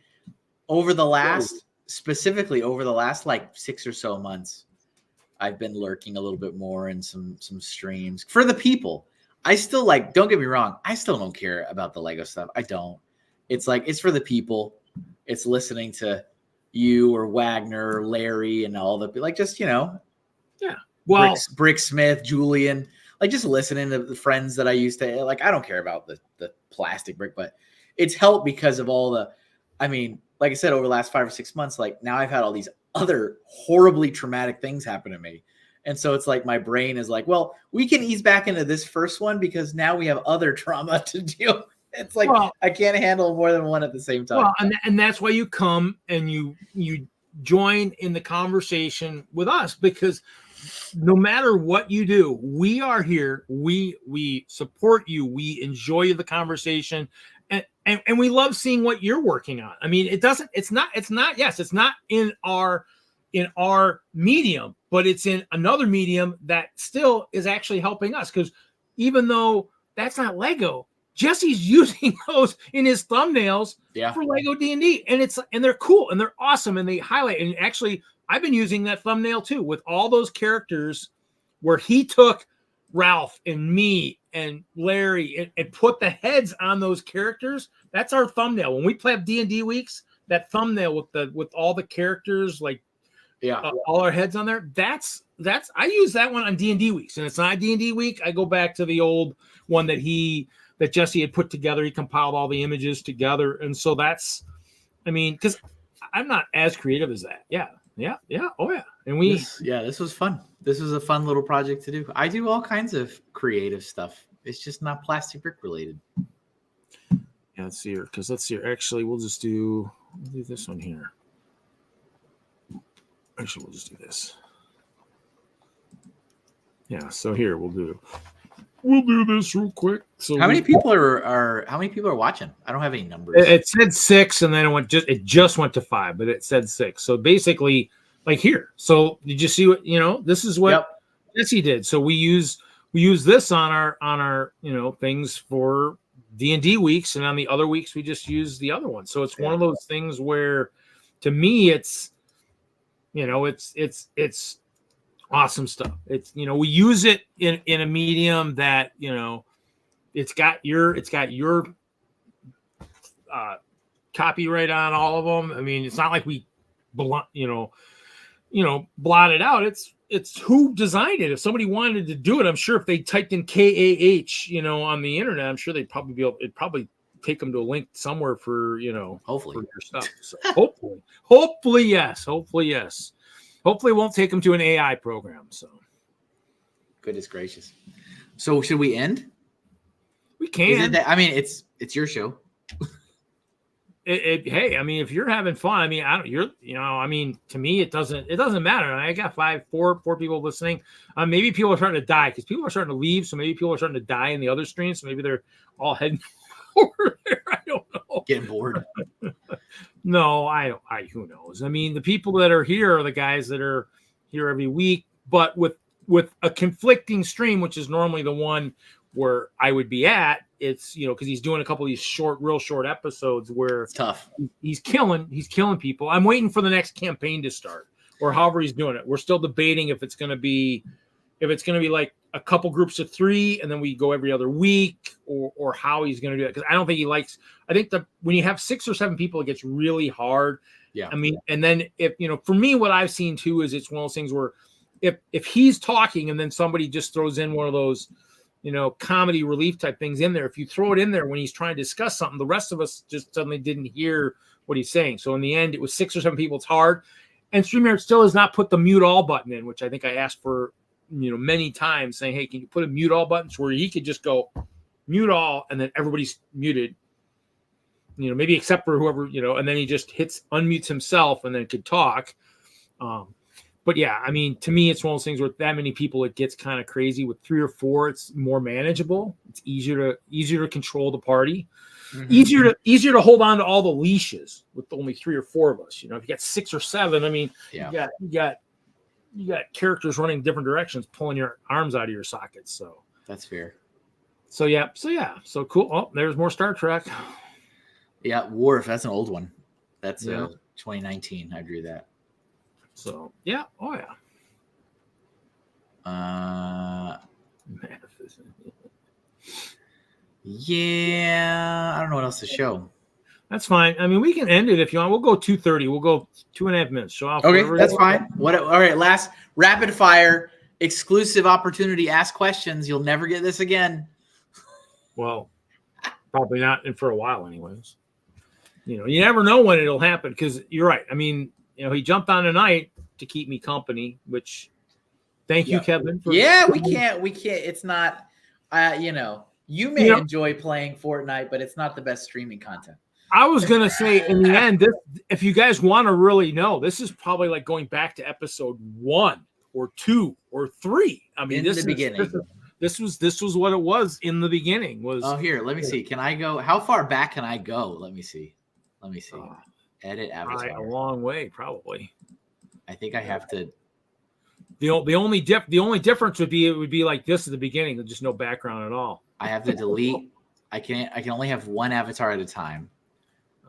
specifically over the last like 6 or so months, I've been lurking a little bit more in some streams for the people. I still don't get me wrong, I still don't care about the Lego stuff. I don't. It's like, it's for the people. It's listening to you or Wagner or Larry and all the yeah. Well, Brick Smith, Julian, like just listening to the friends that I used to like. I don't care about the plastic brick, but it's helped because of all the, I mean, like I said, over the last 5 or 6 months, like now I've had all these other horribly traumatic things happen to me. And so it's like my brain is like, well, we can ease back into this first one because now we have other trauma to deal with. It's like, I can't handle more than one at the same time. Well, and that's why you come and you join in the conversation with us, because no matter what you do, we are here. We support you. We enjoy the conversation, and we love seeing what you're working on. I mean, it's not in our medium, but it's in another medium that still is actually helping us. Because even though that's not Lego, Jesse's using those in his thumbnails for Lego D&D, and they're cool and they're awesome and they highlight. And actually, I've been using that thumbnail too with all those characters where he took Ralph and me and Larry and put the heads on those characters. That's our thumbnail. When we play up D&D weeks, that thumbnail with all the characters, like all our heads on there. That's I use that one on D&D weeks, and it's not a D&D week. I go back to the old one that Jesse had put together. He compiled all the images together, and so that's, I mean, because I'm not as creative as that. Yeah. Oh yeah. And this was fun. This was a fun little project to do. I do all kinds of creative stuff. It's just not plastic brick related. Yeah, let's see here. Actually, we'll do this one here. Actually, we'll just do this. Yeah. So here we'll do this real quick. So how many people are watching? I don't have any numbers. It said 6, and then it just went to 5, but it said 6. So basically, like here. So did you see what this is what Jesse did? So we use this on our things for D&D weeks, and on the other weeks we just use the other one. So it's one of those things where, to me, it's it's awesome stuff. It's we use it in a medium that it's got your copyright on all of them. I mean, it's not like we blot it out. It's who designed it. If somebody wanted to do it, I'm sure if they typed in KAH on the internet, I'm sure they'd probably it'd probably take them to a link somewhere for hopefully for your stuff. So hopefully yes. Hopefully it won't take them to an AI program. So goodness gracious. So should we end? We can. I mean, it's your show. Hey, I mean, if you're having fun, I mean, to me, it doesn't matter. I got four people listening. Maybe people are starting to die because people are starting to leave. So maybe people are starting to die in the other streams. So maybe they're all heading over there. I don't know. Getting bored. No, who knows? I mean, the people that are here are the guys that are here every week, but with a conflicting stream, which is normally the one where I would be at. It's, because he's doing a couple of these real short episodes where It's tough. He's killing people. I'm waiting for the next campaign to start, or however he's doing it. We're still debating if it's going to be like a couple groups of 3 and then we go every other week, or how he's going to do it. Because I don't think he likes. I think when you have 6 or 7 people, it gets really hard. Yeah. I mean, and then if for me, what I've seen too is it's one of those things where if he's talking and then somebody just throws in one of those, comedy relief type things in there. If you throw it in there when he's trying to discuss something, the rest of us just suddenly didn't hear what he's saying. So in the end, it was 6 or 7 people. It's hard. And StreamYard still has not put the mute all button in, which I think I asked for, many times, saying, hey, can you put a mute all button where he could just go mute all and then everybody's muted, maybe except for whoever, and then he just unmutes himself and then could talk. But yeah, I mean, to me, it's one of those things where that many people, it gets kind of crazy. With 3 or 4, it's more manageable. It's easier to control the party. Mm-hmm. Easier to hold on to all the leashes with only 3 or 4 of us. If you got 6 or 7, I mean, you got characters running different directions, pulling your arms out of your sockets. So that's fair. So so cool. Oh, there's more Star Trek. Yeah, Worf. That's an old one. That's 2019. I drew that. So yeah, oh yeah. Yeah, I don't know what else to show. That's fine. I mean, we can end it if you want. We'll go 2:30. We'll go 2.5 minutes. Show off. Okay, that's fine. All right, last rapid fire exclusive opportunity. Ask questions. You'll never get this again. Well, probably not, and for a while, anyways. You never know when it'll happen because you're right. I mean. He jumped on tonight to keep me company, which thank you, Kevin. We can't. It's not, you may enjoy playing Fortnite, but it's not the best streaming content. I was going to say in the end, if you guys want to really know, this is probably like going back to episode 1 or 2 or 3. I mean, this was what it was in the beginning. Here, let me see. Can I go? How far back can I go? Let me see. Edit avatar. A long way, probably. I think I have to. The only difference would be it would be like this at the beginning, with just no background at all. I have to delete. I can only have one avatar at a time.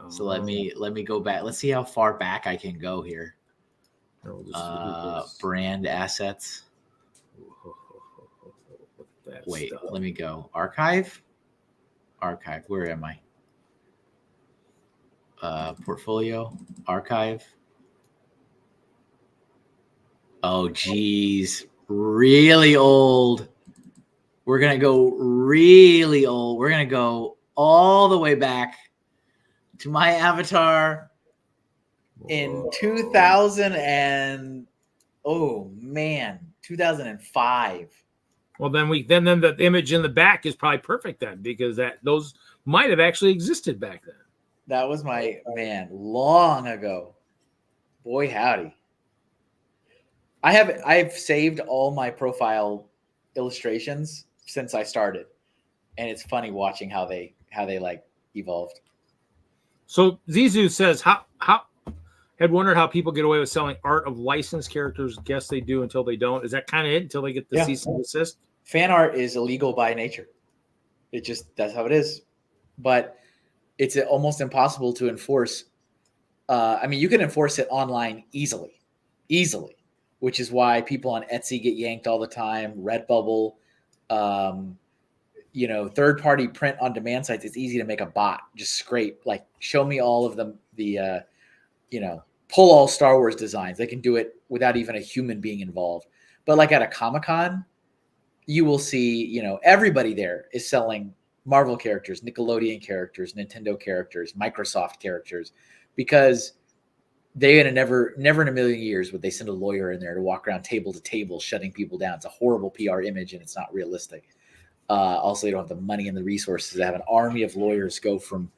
So let me go back. Let's see how far back I can go here. Brand assets. Wait, let me go. Archive. Where am I? Portfolio, archive. Oh, geez. Really old. We're going to go really old. We're going to go all the way back to my avatar in 2005. Well, then the image in the back is probably perfect then, because those might have actually existed back then. That was my long ago. Boy, howdy. I've saved all my profile illustrations since I started, and it's funny watching how they like evolved. So Zizu says, how had wondered how people get away with selling art of licensed characters. Guess they do until they don't. Is that kind of it until they get the cease and desist? Fan art is illegal by nature. That's how it is. But it's almost impossible to enforce. You can enforce it online easily, which is why people on Etsy get yanked all the time. Redbubble, third-party print on demand sites. It's easy to make a bot. Just scrape, show me all of the pull all Star Wars designs. They can do it without even a human being involved. But at a Comic-Con, you will see, everybody there is selling Marvel characters, Nickelodeon characters, Nintendo characters, Microsoft characters, because they never in a million years would they send a lawyer in there to walk around table to table shutting people down. It's a horrible PR image and it's not realistic. Also, they don't have the money and the resources to have an army of lawyers go from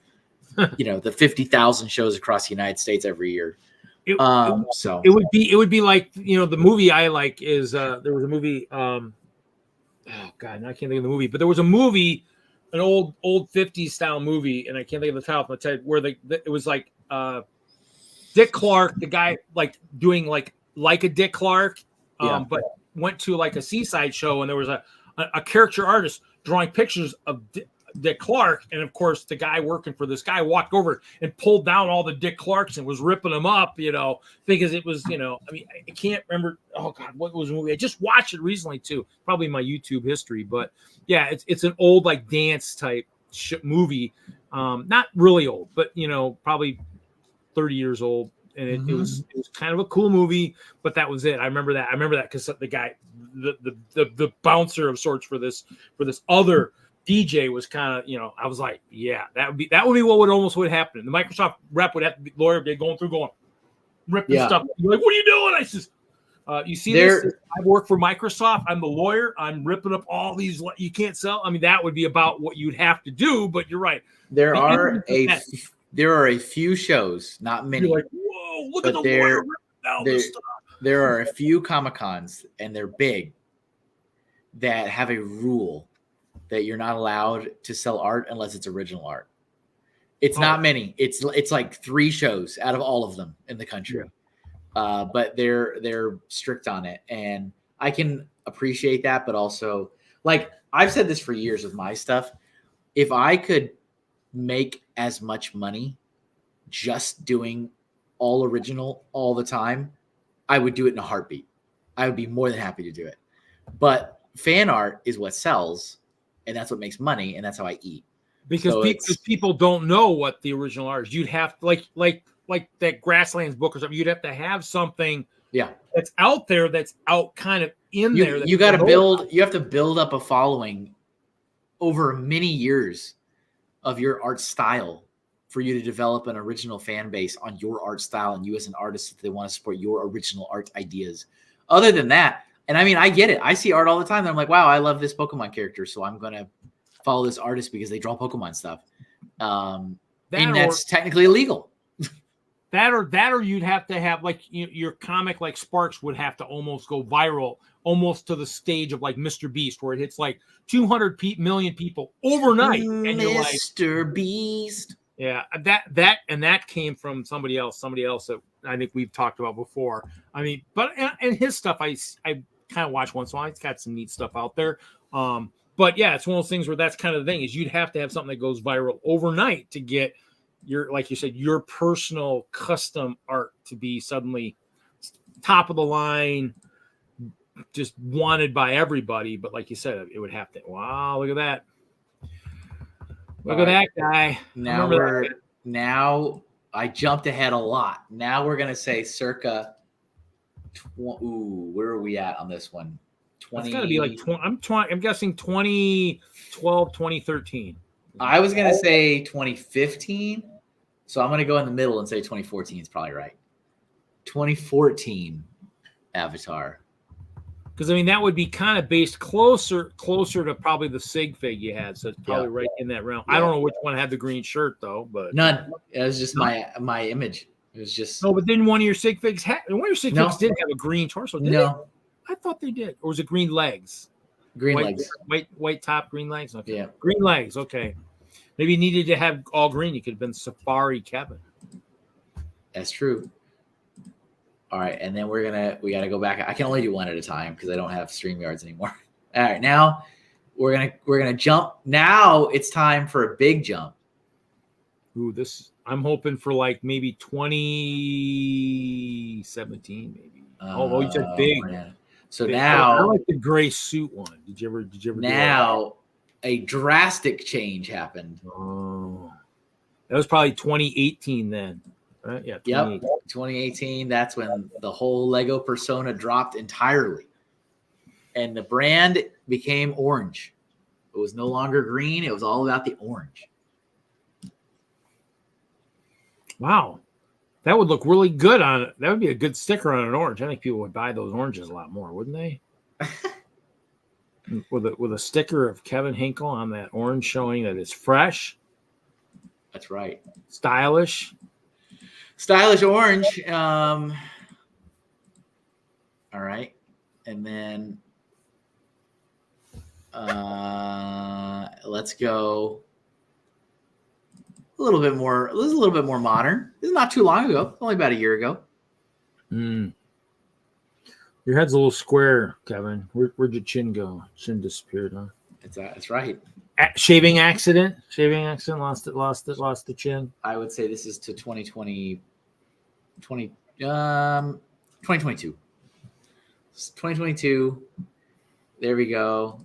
the 50,000 shows across the United States every year. So it would be like, the movie I like is there was a movie. Oh God, now I can't think of the movie, but there was a movie, an old 50s style movie, and I can't think of the title. But where it was like Dick Clark, the guy like doing like a Dick Clark, but went to like a seaside show, and there was a caricature artist drawing pictures of Dick Clark, and of course the guy working for this guy walked over and pulled down all the Dick Clarks and was ripping them up, because it was, I mean, I can't remember. Oh God, what was the movie? I just watched it recently too, probably my YouTube history, but yeah, it's an old like dance type movie, not really old, but probably 30 years old, and it was kind of a cool movie, but that was it. I remember that because the guy, the bouncer of sorts for this other DJ was kind of, I was like, yeah, that would be what would happen. The Microsoft rep would have to be lawyer, they're going ripping stuff. You're like, what are you doing? I says, you see this? I work for Microsoft. I'm the lawyer. I'm ripping up all these. You can't sell. I mean, that would be about what you'd have to do. But you're right. There are a few shows, not many. You're like, whoa, look at the lawyer ripping down this stuff. There are a few Comic-Cons, and they're big, that have a rule that you're not allowed to sell art unless it's original art. It's not many. It's like 3 shows out of all of them in the country. Yeah. But they're strict on it. And I can appreciate that, but also, like, I've said this for years with my stuff. If I could make as much money just doing all original all the time, I would do it in a heartbeat. I would be more than happy to do it. But fan art is what sells, and that's what makes money, and that's how I eat. Because people don't know what the original art is. You'd have to, like that Grasslands book or something. You'd have to have something that's out there, that's out kind of in there. You got to build. You have to build up a following over many years of your art style for you to develop an original fan base on your art style, and you as an artist, if they want to support your original art ideas. Other than that, and I mean, I get it. I see art all the time. And I'm like, wow, I love this Pokemon character, so I'm going to follow this artist because they draw Pokemon stuff. And that's technically illegal. That or you'd have to have, like, your comic, like Sparks, would have to almost go viral, almost to the stage of like Mr. Beast, where it hits like 200 million people overnight. And Mr. Beast. Yeah, that came from somebody else that I think we've talked about before. I mean, but and his stuff I kind of watch once in a while. He's got some neat stuff out there. But yeah, it's one of those things where that's kind of the thing, is you'd have to have something that goes viral overnight to get your, like you said, your personal custom art to be suddenly top of the line, just wanted by everybody. But like you said, it would have to. Wow, look at that. Look at that guy. Now I jumped ahead a lot. Now we're gonna say circa. Where are we at on this one? 20. It's got to be like I'm guessing 2012, 2013. I was gonna say 2015, so I'm gonna go in the middle and say 2014 is probably right. 2014 Avatar. Because I mean, that would be kind of based closer to probably the Sig Fig you had, so it's probably right in that realm. Yeah. I don't know which one had the green shirt though, but none. It was just my image. It was just no. But then one of your Sig Figs did have a green torso. Did it? I thought they did. Or was it green legs? Green legs. White top, green legs. Okay. Yeah. Green legs. Okay. Maybe you needed to have all green. You could have been Safari Kevin. That's true. All right, and then we gotta go back. I can only do one at a time because I don't have StreamYards anymore. All right, now we're gonna jump. Now it's time for a big jump. Ooh, I'm hoping for like maybe 2017, maybe. You said big. Man. So big. Now I like the gray suit one. Did you ever? Now a drastic change happened. Oh, that was probably 2018 then. Right? Yeah. 2018. That's when the whole Lego persona dropped entirely, and the brand became orange. It was no longer green. It was all about the orange. Wow, that would look really good on it. That would be a good sticker on an orange. I think people would buy those oranges a lot more, wouldn't they? with a sticker of Kevin Hinkle on that orange showing that it's fresh. That's right. Stylish. Stylish orange. All right. And then let's go a little bit more. This is a little bit more modern. This is not too long ago. Only about a year ago. Your head's a little square, Kevin. Where'd your chin go? Chin disappeared, huh? That's right. Shaving accident. Lost the chin. I would say this is to 2022. 2022. There we go.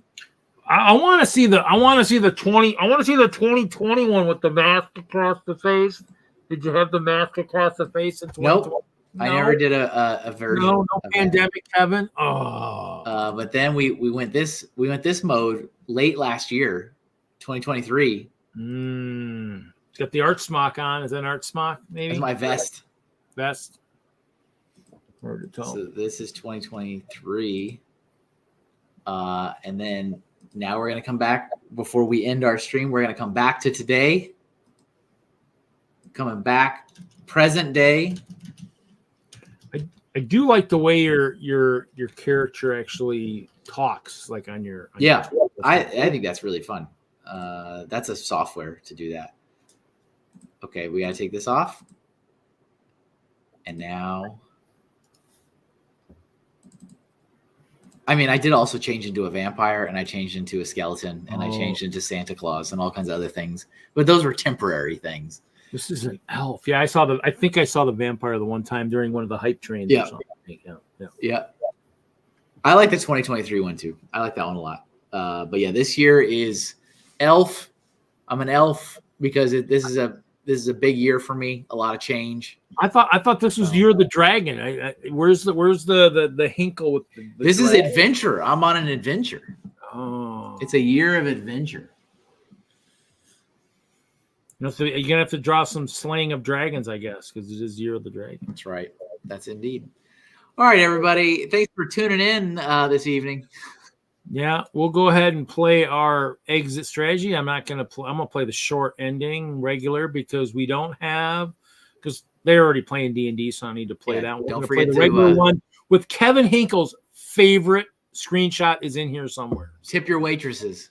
I want to see the 2021 with the mask across the face. Did you have the mask across the face in 2020? Nope. No, I never did a version. No pandemic, Kevin. Oh. But then we went this mode late last year, 2023. It's got the art smock on. Is that an art smock? Maybe. That's my vest. Vest. Hard to tell. So this is 2023. And then now we're gonna come back before we end our stream. We're gonna come back to today. Coming back, present day. I do like the way your character actually talks, like on your. I think that's really fun. That's a software to do that. Okay, we got to take this off. And now, I mean, I did also change into a vampire, and I changed into a skeleton, and I changed into Santa Claus and all kinds of other things. But those were temporary things. This is an elf. Yeah, I think I saw the vampire the one time during one of the hype trains. Yeah. Or something. Yeah. I like the 2023 one too. I like that one a lot. But yeah, this year is elf. I'm an elf because this is a big year for me. A lot of change. I thought this was Year of the Dragon. Where's the hinkle with the this dragon? is adventure. I'm on an adventure. Oh, it's a year of adventure. So you're gonna have to draw some slaying of dragons, I guess, because it is Year of the Dragon. That's right. That's indeed. All right, everybody. Thanks for tuning in this evening. Yeah, we'll go ahead and play our exit strategy. I'm gonna play the short ending regular because they're already playing D&D, so I need to play that one. Don't We're forget play the regular one with Kevin Hinkle's favorite screenshot is in here somewhere. Tip your waitresses.